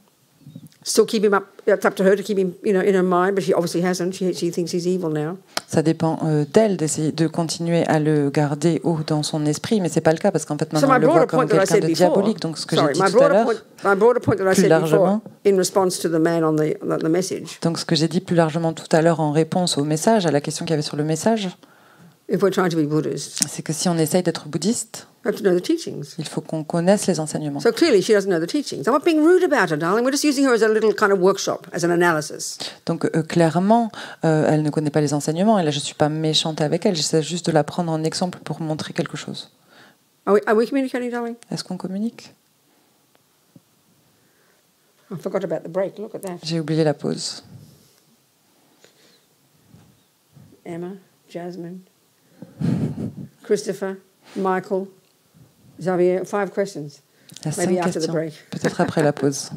still keep him up. It's up to her to keep him, in her mind, but she obviously hasn't. She thinks he's evil now. Ça dépend d'elle d'essayer de continuer à le garder haut dans son esprit, mais c'est pas le cas parce qu'en fait maintenant So my on le voit broader comme point that I quelqu'un said de before. diabolique. Donc ce que j'ai Sorry, dit tout à l'heure, my broader point that I plus said before largement. in response to the man on the message. donc ce que j'ai dit plus largement tout à l'heure en réponse au message, à la question qu'il y avait sur le message, If we're trying to be Buddhist, c'est que si on essaye d'être bouddhiste, we have to know the teachings. il faut qu'on connaisse les enseignements. So clearly, she doesn't know the teachings. I'm not being rude about her, darling. We're just using her as a little kind of workshop, as an analysis. Donc clairement, elle ne connaît pas les enseignements, et là je suis pas méchante avec elle, j'essaie juste de la prendre en exemple pour montrer quelque chose. Are we communicating, darling? Est-ce qu'on communique? I forgot about the break. Look at that. J'ai oublié la pause. Emma, Jasmine, Christopher, Michael, Xavier. 5 questions. Il y a Maybe 5 after the questions, break. peut-être après la pause.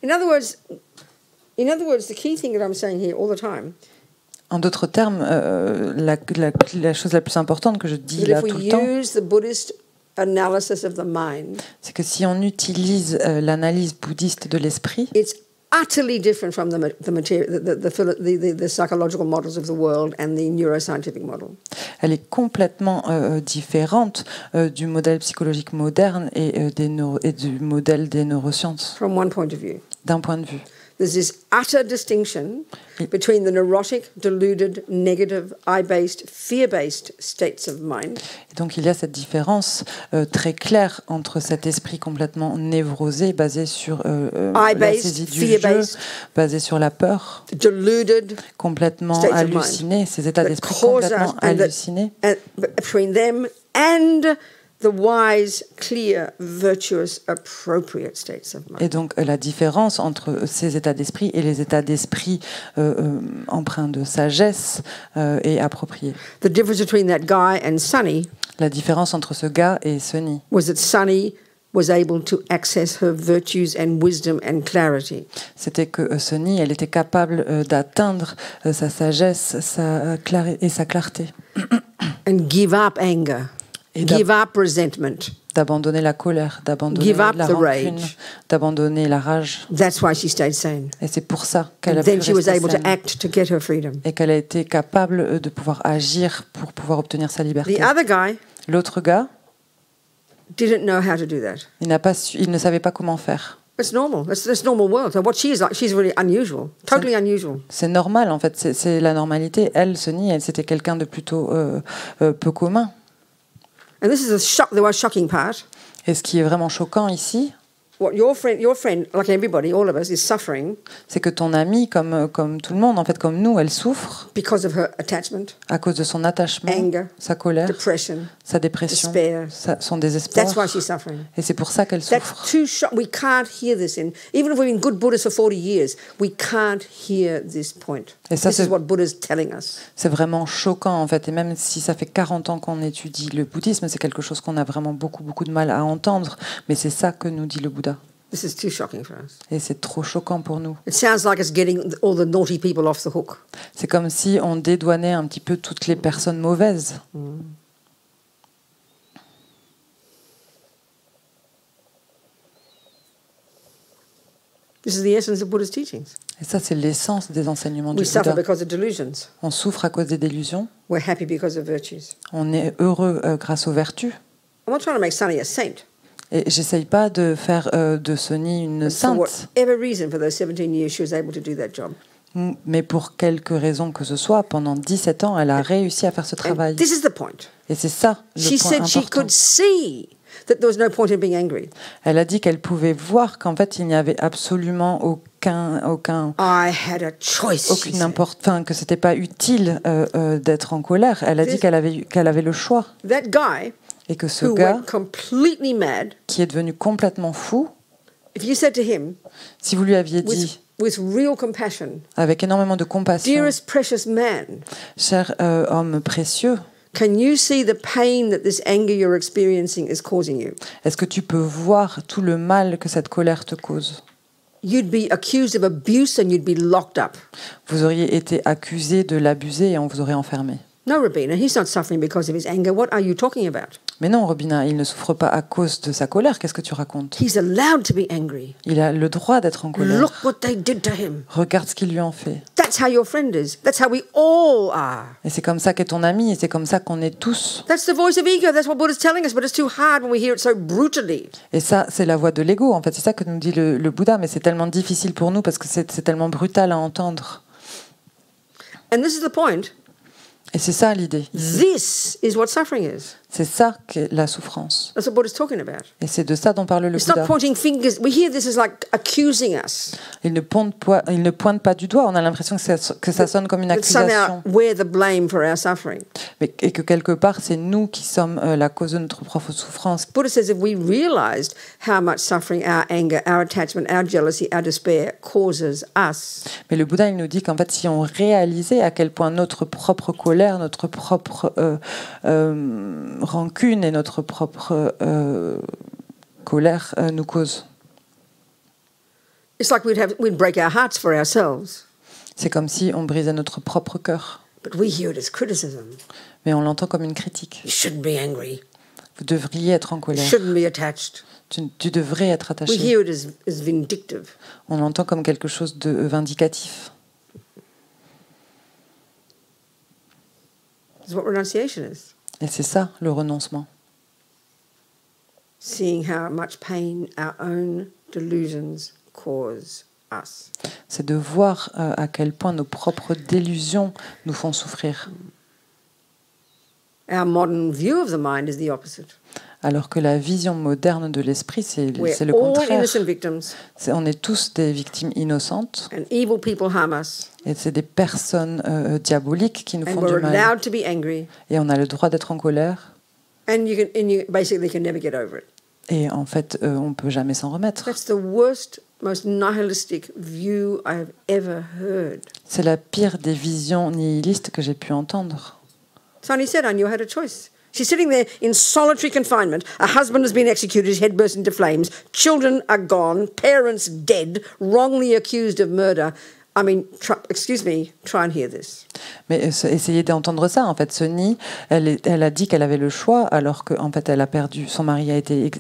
In other words, the key thing that I'm saying here all the time En d'autres termes, la chose la plus importante que je dis is là that if tout we le temps, use the Buddhist analysis of the mind, c'est que si on utilise l'analyse bouddhiste de l'esprit, it's utterly different from the psychological models of the world and the neuroscientific model. elle est complètement différente du modèle psychologique moderne et du modèle des neurosciences, From one point of view, d'un point de vue. there's this utter distinction between the neurotic, deluded, negative, I-based, fear-based states of mind Et donc il y a cette différence très claire entre cet esprit complètement névrosé, basé sur la I-based, saisie du jeu, fear-based, basé sur la peur, deluded, complètement states of halluciné, ces états that d'esprit cause us, complètement and hallucinés, between them and the wise, clear, virtuous, appropriate states of mind. et donc la différence entre ces états d'esprit et les états d'esprit empreints de sagesse et appropriés. The difference between that guy and Sunny La différence entre ce gars et Sunny, was that Sunny was able to access her virtues and wisdom and clarity. c'était que Sunny, elle était capable d'atteindre sa sagesse et sa clarté, And give up anger, Et give up resentment. d'abandonner la colère, d'abandonner Give up la the rancune, rage. d'abandonner la rage. That's why she stayed sane. Et c'est pour ça qu'elle And a pu then she was rester able to saine act to get her freedom. et qu'elle a été capable de pouvoir agir pour pouvoir obtenir sa liberté. The other guy L'autre gars, didn't know how to do that. il ne savait pas comment faire. It's normal. That's normal world. So what she is like, she's really unusual, totally unusual. C'est normal en fait, c'est la normalité. Elle, Sunny, elle c'était quelqu'un de plutôt peu commun. And this is the most shocking part. Et ce qui est vraiment choquant ici, What your friend, like everybody, all of us, is suffering c'est que ton amie, comme tout le monde, en fait, comme nous, elle souffre because of her attachment, à cause de son attachement, Anger, sa colère, depression. sa dépression, despair. son désespoir. That's why she's suffering. Et c'est pour ça qu'elle That's souffre. too shocking. We can't hear this even if we've been good Buddhists for 40 years, we can't hear this point. Et ça, This is c'est- what Buddha's telling us. C'est vraiment choquant en fait, et même si ça fait 40 ans qu'on étudie le bouddhisme, c'est quelque chose qu'on a vraiment beaucoup de mal à entendre, mais c'est ça que nous dit le Bouddha. This is too shocking for us. Et c'est trop choquant pour nous. It sounds like it's getting all the naughty people off the hook. C'est comme si on dédouanait un petit peu toutes les personnes mauvaises. This is the essence of Buddha's teachings. Et ça, c'est l'essence des enseignements du We suffer Bouddha. because of delusions. On souffre à cause des délusions. We're happy because of virtues. On est heureux grâce aux vertus. I'm not trying to make Sunny a saint. Et j'essaye pas de faire de Sunny une For sainte, whatever reason, for those 17 years, she was able to do that job. mais pour quelque raison que ce soit, pendant 17 ans, elle a réussi à faire ce And travail. this is the point. Et c'est ça le She point said she important. could see that there was no point in being angry. Elle a dit qu'elle pouvait voir qu'en fait, il n'y avait absolument aucun I had a choice. she aucune said. enfin, que c'était pas utile d'être en colère. Elle a dit qu'elle avait le choix That guy et que ce who gars went completely mad, qui est devenu complètement fou, if you said to him, si vous lui aviez dit with real compassion, avec énormément de compassion, dearest precious man, cher homme précieux, can you see the pain that this anger you're experiencing is causing you? est-ce que tu peux voir tout le mal que cette colère te cause? You'd be accused of abuse and you'd be locked up. Vous auriez été accusé de l'abuser et on vous aurait enfermé. No, Rabina, he's not suffering because of his anger. What are you talking about? Mais non, Robina, il ne souffre pas à cause de sa colère. Qu'est-ce que tu racontes? He's allowed to be angry. Il a le droit d'être en colère. Look what they did to him. Regarde ce qu'ils lui ont fait. That's how your friend is. That's how we all are. Et c'est comme ça qu'est ton ami, et c'est comme ça qu'on est tous. That's the voice of ego. That's what Buddha's telling us, but it's too hard when we hear it so brutally. Et ça, c'est la voix de l'ego. En fait, c'est ça que nous dit le Bouddha, mais c'est tellement difficile pour nous parce que c'est tellement brutal à entendre. And this is the point. Et c'est ça l'idée. This is what suffering is. C'est ça qu'est la souffrance. That's what Buddha's talking about. Et c'est de ça dont parle le It's not Bouddha. pointing fingers. We hear this as like accusing us. Il ne pointe pas du doigt. On a l'impression que ça sonne comme une That somehow accusation. we're the blame for our suffering. Et que quelque part, c'est nous qui sommes la cause de notre propre souffrance. Buddha says if we realized how much suffering our anger, our attachment, our jealousy, our despair causes us, Mais le Bouddha, il nous dit qu'en fait, si on réalisait à quel point notre propre colère, notre propre rancune et notre propre colère nous cause, it's like we'd break our hearts for ourselves. c'est comme si on brisait notre propre cœur. But we hear it as criticism. Mais on l'entend comme une critique. You shouldn't be angry. Vous devriez être en You colère. shouldn't be attached. Tu devrais être We attaché. hear it as vindictive. On l'entend comme quelque chose de vindicatif. That's what renunciation is. Et c'est ça, le renoncement. Seeing how much pain our own delusions cause us. C'est de voir à quel point nos propres délusions nous font souffrir. Our modern view of the mind is the opposite. Alors que la vision moderne de l'esprit, c'est We're le all contraire. innocent victims, On est tous des victimes innocentes and evil people harm us, et c'est des personnes diaboliques qui nous and font we're du mal. allowed to be angry, Et on a le droit d'être en colère and you basically can never get over it. et en fait, on ne peut jamais s'en remettre. That's the worst, most nihilistic view I've ever heard. C'est la pire des visions nihilistes que j'ai pu entendre. Sonny said, I knew I had a choice. She's sitting there in solitary confinement. Her husband has been executed, his head burst into flames. Children are gone, parents dead, wrongly accused of murder. I mean, try and hear this. Mais essayez d'entendre ça. En fait, Sunny, elle a dit qu'elle avait le choix, alors qu'en fait, elle a perdu.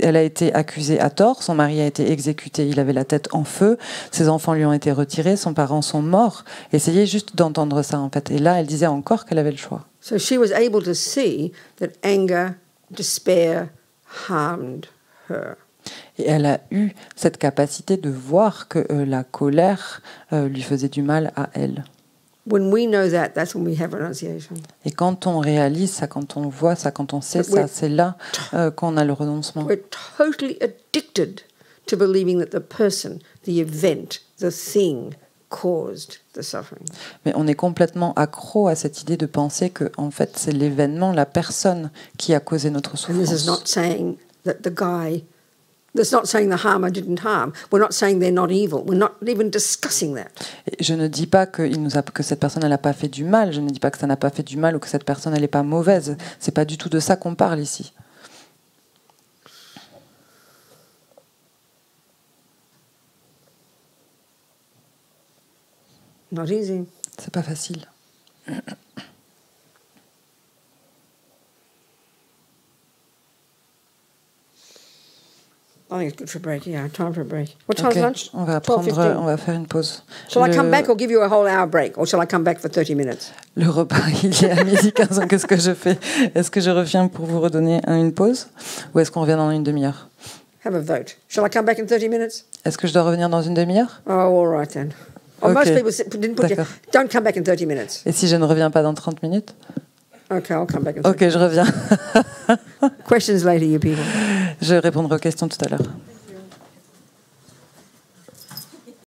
Elle a été accusée à tort. Son mari a été exécuté. Il avait la tête en feu. Ses enfants lui ont été retirés. Ses parents sont morts. Essayez juste d'entendre ça, en fait. Et là, elle disait encore qu'elle avait le choix. So she was able to see that anger, despair harmed her. Et elle a eu cette capacité de voir que la colère lui faisait du mal à elle. When we know that, that's when we have renunciation. Et quand on réalise ça, quand on voit ça, quand on sait But we're- ça, c'est là qu'on a le renoncement. We're totally addicted to believing that the person, the event, the thing caused the suffering. Mais on est complètement accro à cette idée de penser que en fait, c'est l'événement, la personne qui a causé notre And this is souffrance. not saying that the guy, that's not saying the harmer didn't harm. We're not saying they're not evil. We're not even discussing that. Et je ne dis pas que cette personne elle n'a pas fait du mal. Je ne dis pas que ça n'a pas fait du mal ou que cette personne elle n'est pas mauvaise. C'est pas du tout de ça qu'on parle ici. Not easy. C'est pas facile. I think it's good for a break. Yeah, time for a break. What time's Ok, lunch? on va 12:15. on va faire une pause. Shall I come back or give you a whole hour break? Or shall I come back for 30 minutes? Le repas, il est à 12h15, donc qu'est-ce que je fais? Est-ce que je reviens pour vous redonner une pause ou est-ce qu'on revient dans une demi-heure? Have a vote. Shall I come back in 30 minutes? Est-ce que je dois revenir dans une demi-heure? Oh, all right then. Oh, Okay. most people didn't put you. D'accord. Don't come back in 30 minutes. Et si je ne reviens pas dans 30 minutes? Okay, I'll come back in 30 Ok, je reviens. Questions later, you people. Je répondrai aux questions tout à l'heure.